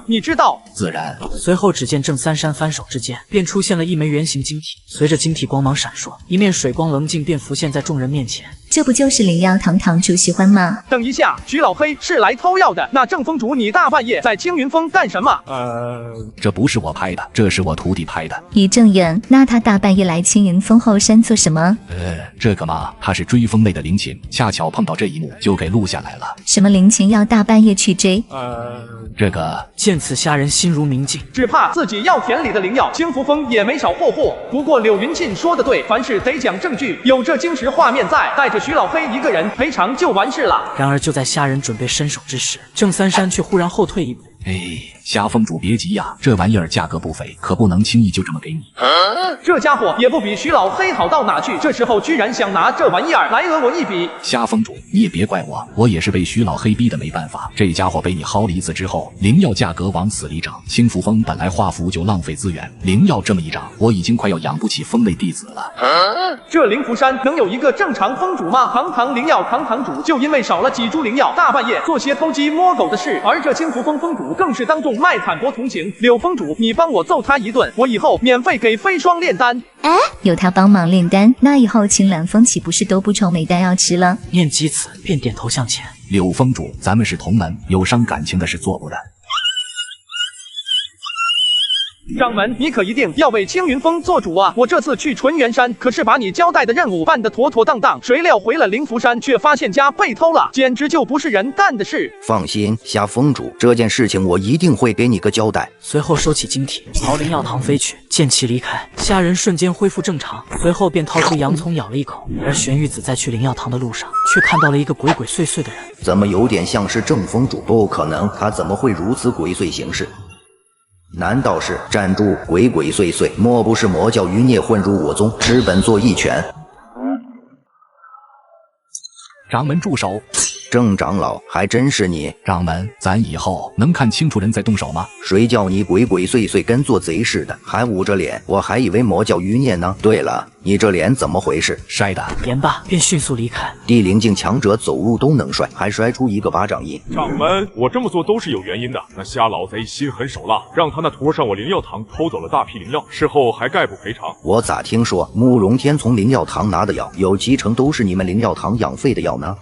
你知道？自然。随后只见郑三山翻手之间，便出现了一枚圆形晶体，随着晶体光芒闪烁，一面水光棱镜便浮现在众人面前。这不就是灵药堂堂主喜欢吗？等一下，徐老黑是来偷药的，那郑峰主你大半夜在青云峰干什么？这不是我拍的，这是我徒弟拍的。一正眼，那他大半夜来青云峰后山做什么？这个嘛，他是追风类的灵禽，恰巧碰到这一幕，就给录下来了。什么灵禽要大半夜去追？这个见此，虾人心如明镜，只怕自己药田里的灵药，青福峰也没少霍霍。不过柳云庆说的对，凡事得讲证据，有这晶石画面在，带着徐老黑一个人赔偿就完事了。然而就在虾人准备伸手之时，郑三山却忽然后退一步。虾峰主别急呀，这玩意儿价格不菲，可不能轻易就这么给你。这家伙也不比徐老黑好到哪去，这时候居然想拿这玩意儿来讹我一笔。虾峰主，你也别怪我，我也是被徐老黑逼的没办法。这家伙被你薅了一次之后，灵药价格往死里涨，青福峰本来画符就浪费资源，灵药这么一涨，我已经快要养不起风类弟子了。这灵福山能有一个正常峰主吗？堂灵药堂堂主就因为少了几株灵药，大半夜做些偷鸡摸狗的事，而这青福峰峰主更是当众卖惨薄同情。柳峰主，你帮我揍他一顿，我以后免费给飞霜炼丹。有他帮忙炼丹，那以后青鸾峰岂不是都不愁没丹药吃了？念及此，便点头向前。柳峰主，咱们是同门，有伤感情的事做不得。掌门，你可一定要为青云峰做主啊！我这次去纯元山，可是把你交代的任务办得妥妥当当，谁料回了灵符山，却发现家被偷了，简直就不是人干的事。放心，夏峰主，这件事情我一定会给你个交代。随后收起晶体，朝灵药堂飞去。见其离开，虾人瞬间恢复正常，随后便掏出洋葱咬了一口。而玄玉子在去灵药堂的路上，却看到了一个鬼鬼祟祟的人。怎么有点像是正峰主？不可能，他怎么会如此鬼祟行事？难道是站住！鬼鬼祟祟，莫不是魔教余孽混入我宗，吃本座一拳？掌门住手！郑长老，还真是你！掌门，咱以后能看清楚人再动手吗？谁叫你鬼鬼祟祟跟做贼似的，还捂着脸？我还以为魔教余孽呢。对了，你这脸怎么回事？摔的。言罢，便迅速离开。地灵境强者走路都能摔，还摔出一个巴掌印。掌门，我这么做都是有原因的。那虾老贼心狠手辣，让他那徒儿上我灵药堂偷走了大批灵药，事后还概不赔偿。我咋听说慕容天从灵药堂拿的药，有7成都是你们灵药堂养废的药呢？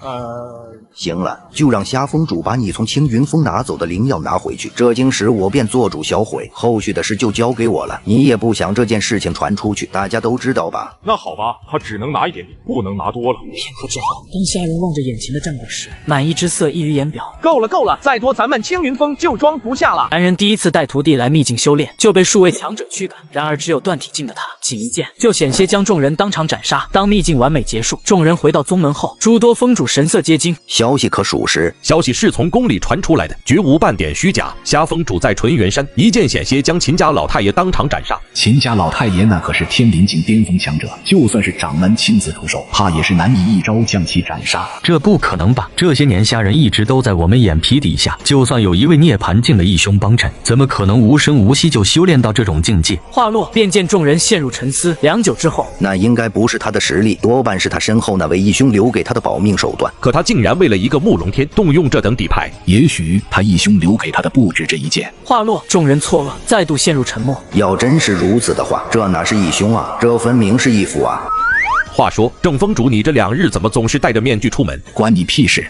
行了，就让虾峰主把你从青云峰拿走的灵药拿回去，这经时我便做主销毁，后续的事就交给我了。你也不想这件事情传出去，大家都知道吧？那好吧，他只能拿一点点，不能拿多了。片刻之后，当虾人望着眼前的战果时，满意之色溢于言表。够了够了，再多咱们青云峰就装不下了。男人第一次带徒弟来秘境修炼，就被数位强者驱赶。然而只有断体境的他，仅一剑就险些将众人当场斩杀。当秘境完美结束，众人回到宗门后，诸多峰主神色皆惊。消息可属实？消息是从宫里传出来的，绝无半点虚假。虾峰主在纯元山一剑险些将秦家老太爷当场斩杀。秦家老太爷那可是天灵境巅峰强者，就算是掌门亲自出手，怕也是难以一招将其斩杀。这不可能吧？这些年虾人一直都在我们眼皮底下，就算有一位涅槃境的义兄帮衬，怎么可能无声无息就修炼到这种境界？话落，便见众人陷入沉思。良久之后，那应该不是他的实力，多半是他身后那位义兄留给他的保命手段。可他竟然为了一个慕容天动用这等底牌，也许他义兄留给他的不止这一剑。话落，众人错愕，再度陷入沉默。要真是如此的话，这哪是义兄啊，这分明是义父啊！话说，郑峰主，你这2日怎么总是戴着面具出门？关你屁事！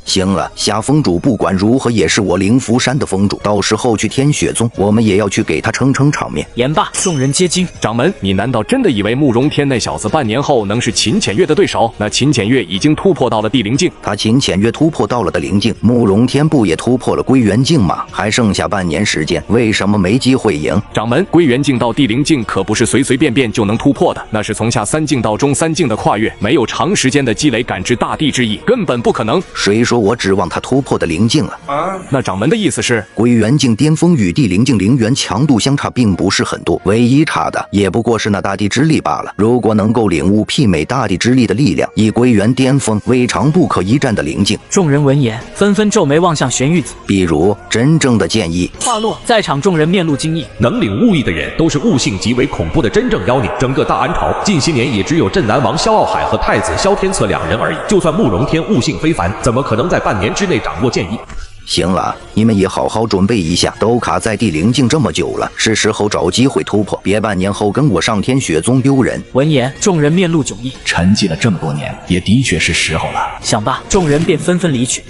行了，夏峰主不管如何也是我灵符山的峰主，到时候去天雪宗，我们也要去给他撑撑场面。言罢，众人皆惊。掌门，你难道真的以为慕容天那小子半年后能是秦浅月的对手？那秦浅月已经突破到了地灵境，他秦浅月突破到了的灵境，慕容天不也突破了归元境吗？还剩下半年时间，为什么没机会赢？掌门，归元境到地灵境可不是随随便便就能突破的，那是从下3境到中3境的跨越，没有长时间的积累感知大地之意，根本不可能。谁说我指望他突破的灵境啊？那掌门的意思是，归元境巅峰与地灵境灵元强度相差并不是很多，唯一差的也不过是那大地之力罢了。如果能够领悟媲美大地之力的力量，以归元巅峰未尝不可一战的灵境。众人闻言，纷纷皱眉望向玄玉子。比如真正的建议。话落，在场众人面露惊异。能领悟意的人，都是悟性极为恐怖的真正妖孽。整个大安朝，近些年也只有镇南王萧傲海和太子萧天策2人而已。就算慕容天悟性非凡，怎么可能在半年之内掌握剑意？行了，你们也好好准备一下，都卡在地灵境这么久了，是时候找机会突破，别半年后跟我上天雪宗丢人。闻言，众人面露迥异。沉寂了这么多年，也的确是时候了。想罢，众人便纷纷离去。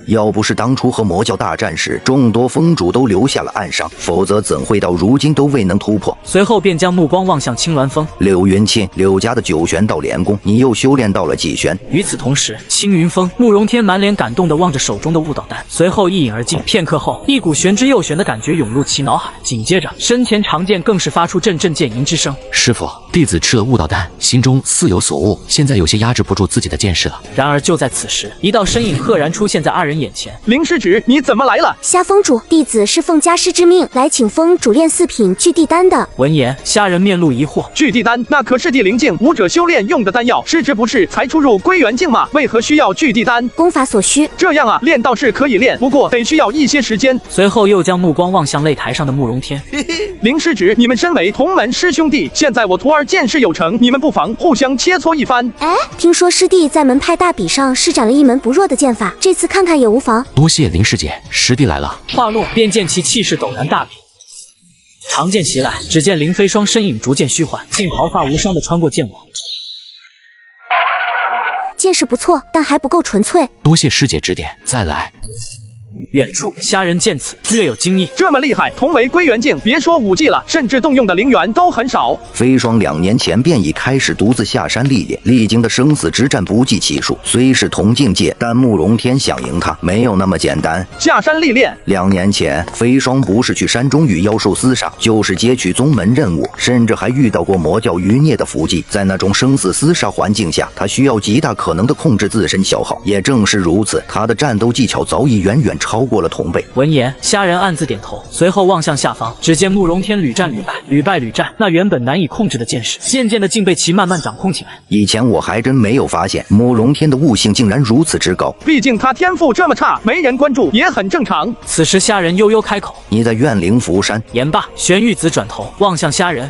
要不是当初和魔教大战时，众多峰主都留下了暗伤，否则怎会到如今都未能突破？随后便将目光望向青鸾峰。柳云沁，柳家的9玄道连功，你又修炼到了几玄？与此同时，青云峰慕容天满脸感动地望着手中的雾导弹，随后一饮而尽。片刻后，一股玄之又玄的感觉涌入其脑海，紧接着身前长剑更是发出阵阵剑吟之声。师傅，弟子吃了雾导弹，心中似有所悟，现在有些压制不住自己的剑势了。然而就在此时，一道身影赫然出现在2人眼前。灵师指，你怎么来了？虾峰主，弟子是奉家师之命来请峰主炼4品聚地丹的。闻言，虾人面露疑惑。聚地丹那可是地灵境武者修炼用的丹药，师侄不是才出入归元境吗？为何需要聚地丹？功法所需。这样啊，练倒是可以练，不过得需要一些时间。随后又将目光望向擂台上的慕容天。灵师指，你们身为同门师兄弟，现在我徒儿儿见识有成，你们不妨互相切磋一番。哎，听说师弟在门派大比上施展了一门不弱的剑法，这次看看也无妨。多谢林师姐，师弟来了。话落，便见其气势陡然大比。长剑袭来，只见林飞霜身影逐渐虚缓，竟毫发无伤地穿过剑网。剑势不错，但还不够纯粹。多谢师姐指点，再来。远处，虾仁见此略有惊异，这么厉害，同为归元境，别说武技了，甚至动用的灵元都很少。飞霜2年前便已开始独自下山历练，历经的生死之战不计其数。虽是同境界，但慕容天想赢他没有那么简单。下山历练，2年前，飞霜不是去山中与妖兽厮杀，就是接取宗门任务，甚至还遇到过魔教余孽的伏击。在那种生死厮杀环境下，他需要极大可能的控制自身消耗。也正是如此，他的战斗技巧早已远远超过了同辈。闻言，虾仁暗自点头，随后望向下方，只见慕容天屡战屡败，屡败屡战，那原本难以控制的剑势，渐渐的竟被其慢慢掌控起来。以前我还真没有发现慕容天的悟性竟然如此之高，毕竟他天赋这么差，没人关注也很正常。此时虾仁悠悠开口：“你在怨灵符山？”言罢，玄玉子转头望向虾仁。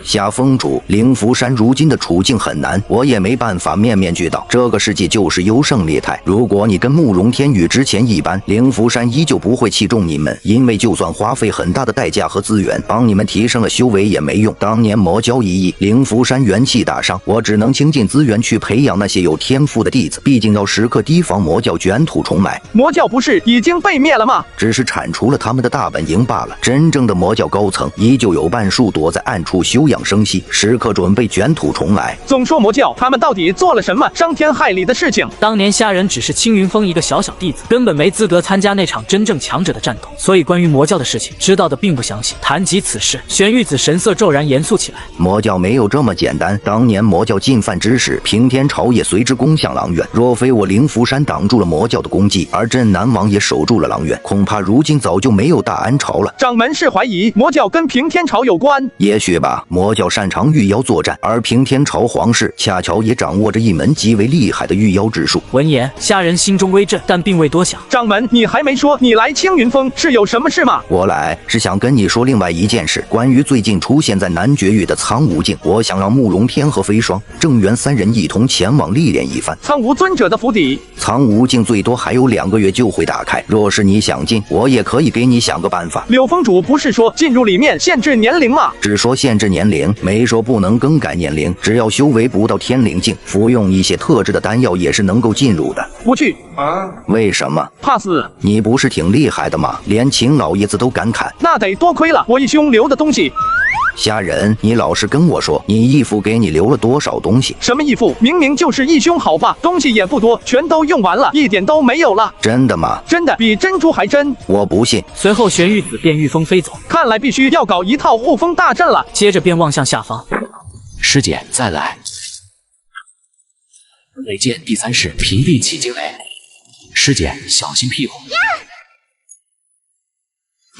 夏封主，灵符山如今的处境很难，我也没办法面面俱到。这个世界就是优胜劣汰，如果你跟慕容天与之前一般，灵符山依旧不会器重你们，因为就算花费很大的代价和资源帮你们提升了修为也没用。当年魔教一役，灵符山元气大伤，我只能倾尽资源去培养那些有天赋的弟子，毕竟要时刻提防魔教卷土重来。魔教不是已经被灭了吗？只是铲除了他们的大本营罢了。真正的魔教高层依旧有半数躲在暗处休养生息，时刻准备卷土重来。总说魔教他们到底做了什么伤天害理的事情？当年虾仁只是青云峰一个小弟子，根本没资格参加那场真正强者的战斗，所以关于魔教的事情知道的并不详细。谈及此事，玄玉子神色骤然严肃起来。魔教没有这么简单，当年魔教进犯之时，平天朝也随之攻向狼苑，若非我灵符山挡住了魔教的攻击，而镇南王也守住了狼苑，恐怕如今早就没有大安朝了。掌门是怀疑魔教跟平天朝有关？也许吧，魔教擅长御妖作战，而平天朝皇室恰巧也掌握着一门极为厉害的御妖之术。闻言，虾仁心中微震，但并未多想。掌门，你还没说你来青云峰是有什么事吗？我来是想跟你说另外一件事，关于最近出现在南绝域的苍梧境，我想让慕容天和飞霜、郑元3人一同前往历练一番。苍梧尊者的府邸，苍梧境最多还有2个月就会打开，若是你想进，我也可以给你想个办法。柳峰主不是说进入里面限制年龄吗？只说限制年龄，没说不能更改年龄，只要修为不到天灵境，服用一些特制的丹药也是能够进入的。不去啊？为什么？怕死。你不是挺厉害的吗？连秦老爷子都敢砍，那得多亏了我义兄留的东西。虾仁，你老实跟我说，你义父给你留了多少东西？什么义父？明明就是义兄好吧，东西也不多，全都用完了，一点都没有了。真的吗？真的，比珍珠还真。我不信。随后玄玉子便御风飞走，看来必须要搞一套护风大阵了。接着便望向下方，师姐再来。雷剑第3式平地起惊雷，师姐小心屁股。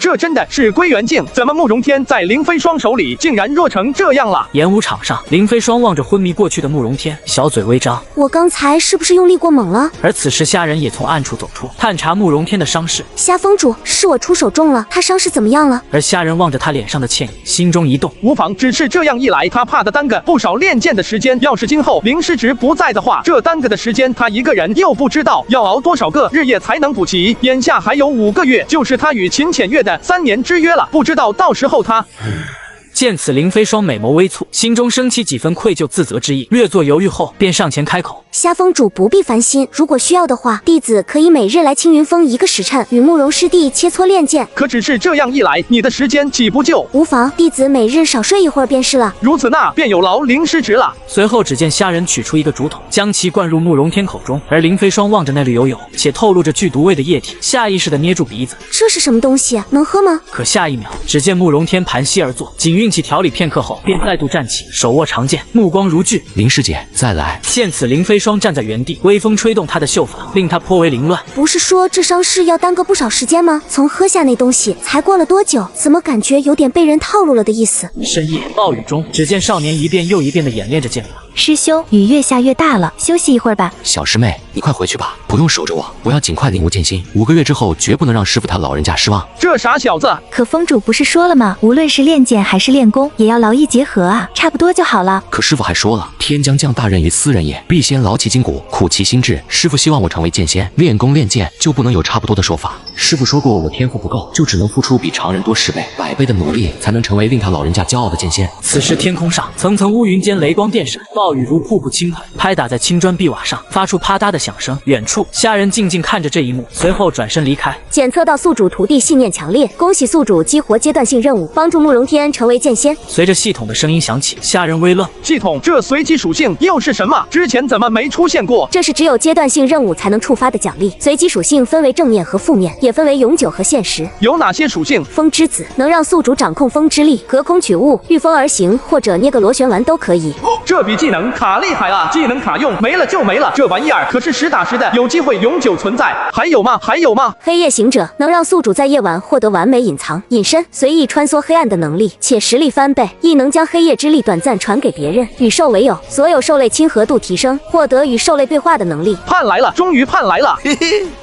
这真的是归元境？怎么慕容天在林飞霜手里竟然弱成这样了？演武场上，林飞霜望着昏迷过去的慕容天，小嘴微张。我刚才是不是用力过猛了？而此时虾仁也从暗处走出，探查慕容天的伤势。虾封主，是我出手重了，他伤势怎么样了？而虾仁望着他脸上的歉意，心中一动，无妨，只是这样一来，他怕的耽搁不少练剑的时间。要是今后灵师值不在的话，这耽搁的时间他一个人又不知道要熬多少个日夜才能补齐。眼下还有5个月，就是他与秦浅月的3年之约了，不知道到时候他……见此，林飞霜美眸微蹙，心中升起几分愧疚自责之意，略作犹豫后，便上前开口：“虾封主不必烦心，如果需要的话，弟子可以每日来青云峰1个时辰，与慕容师弟切磋练剑。可只是这样一来，你的时间挤不就？无妨，弟子每日少睡一会儿便是了。如此，那便有劳灵师值了。”随后，只见虾仁取出一个竹筒，将其灌入慕容天口中，而林飞霜望着那绿油油且透露着剧毒味的液体，下意识地捏住鼻子。这是什么东西？能喝吗？可下一秒，只见慕容天盘膝而坐，仅运气调理片刻后，便再度站起，手握长剑，目光如炬。林师姐再来。见此，林飞霜站在原地，微风吹动她的秀发，令她颇为凌乱。不是说这伤势要耽搁不少时间吗？从喝下那东西才过了多久？怎么感觉有点被人套路了的意思？深夜暴雨中，只见少年一遍又一遍地演练着剑法，师兄，雨越下越大了，休息一会儿吧。小师妹，你快回去吧，不用守着我，我要尽快领悟剑心。5个月之后，绝不能让师傅他老人家失望。这傻小子！可峰主不是说了吗？无论是练剑还是练功，也要劳逸结合啊，差不多就好了。可师傅还说了，天将降大任于斯人也，必先劳其筋骨，苦其心志。师傅希望我成为剑仙，练功练剑就不能有差不多的说法。师傅说过，我天赋不够，就只能付出比常人多10倍、100倍的努力，才能成为令他老人家骄傲的剑仙。此时天空上层层乌云间雷光电闪，暴雨如瀑布倾盆，拍打在青砖壁瓦上，发出啪嗒的响声。远处虾人静静看着这一幕，随后转身离开。检测到宿主徒弟信念强烈，恭喜宿主激活阶段性任务，帮助慕容天成为剑仙。随着系统的声音响起，虾人微愣，系统，这随机属性又是什么？之前怎么没出现过？这是只有阶段性任务才能触发的奖励。随机属性分为正面和负面，也分为永久和现实。有哪些属性？风之子能让宿主掌控风之力，隔空取物，御风而行，或者捏个螺旋丸都可以。这比技能卡厉害了，技能卡用没了就没了，这玩意儿可是实打实的，有机会永久存在。还有吗？还有吗？黑夜行者能让宿主在夜晚获得完美隐藏、隐身、随意穿梭黑暗的能力，且实力翻倍，亦能将黑夜之力短暂传给别人。与兽为友，所有兽类亲和度提升，获得与兽类对话的能力。盼来了，终于盼来了，嘿嘿。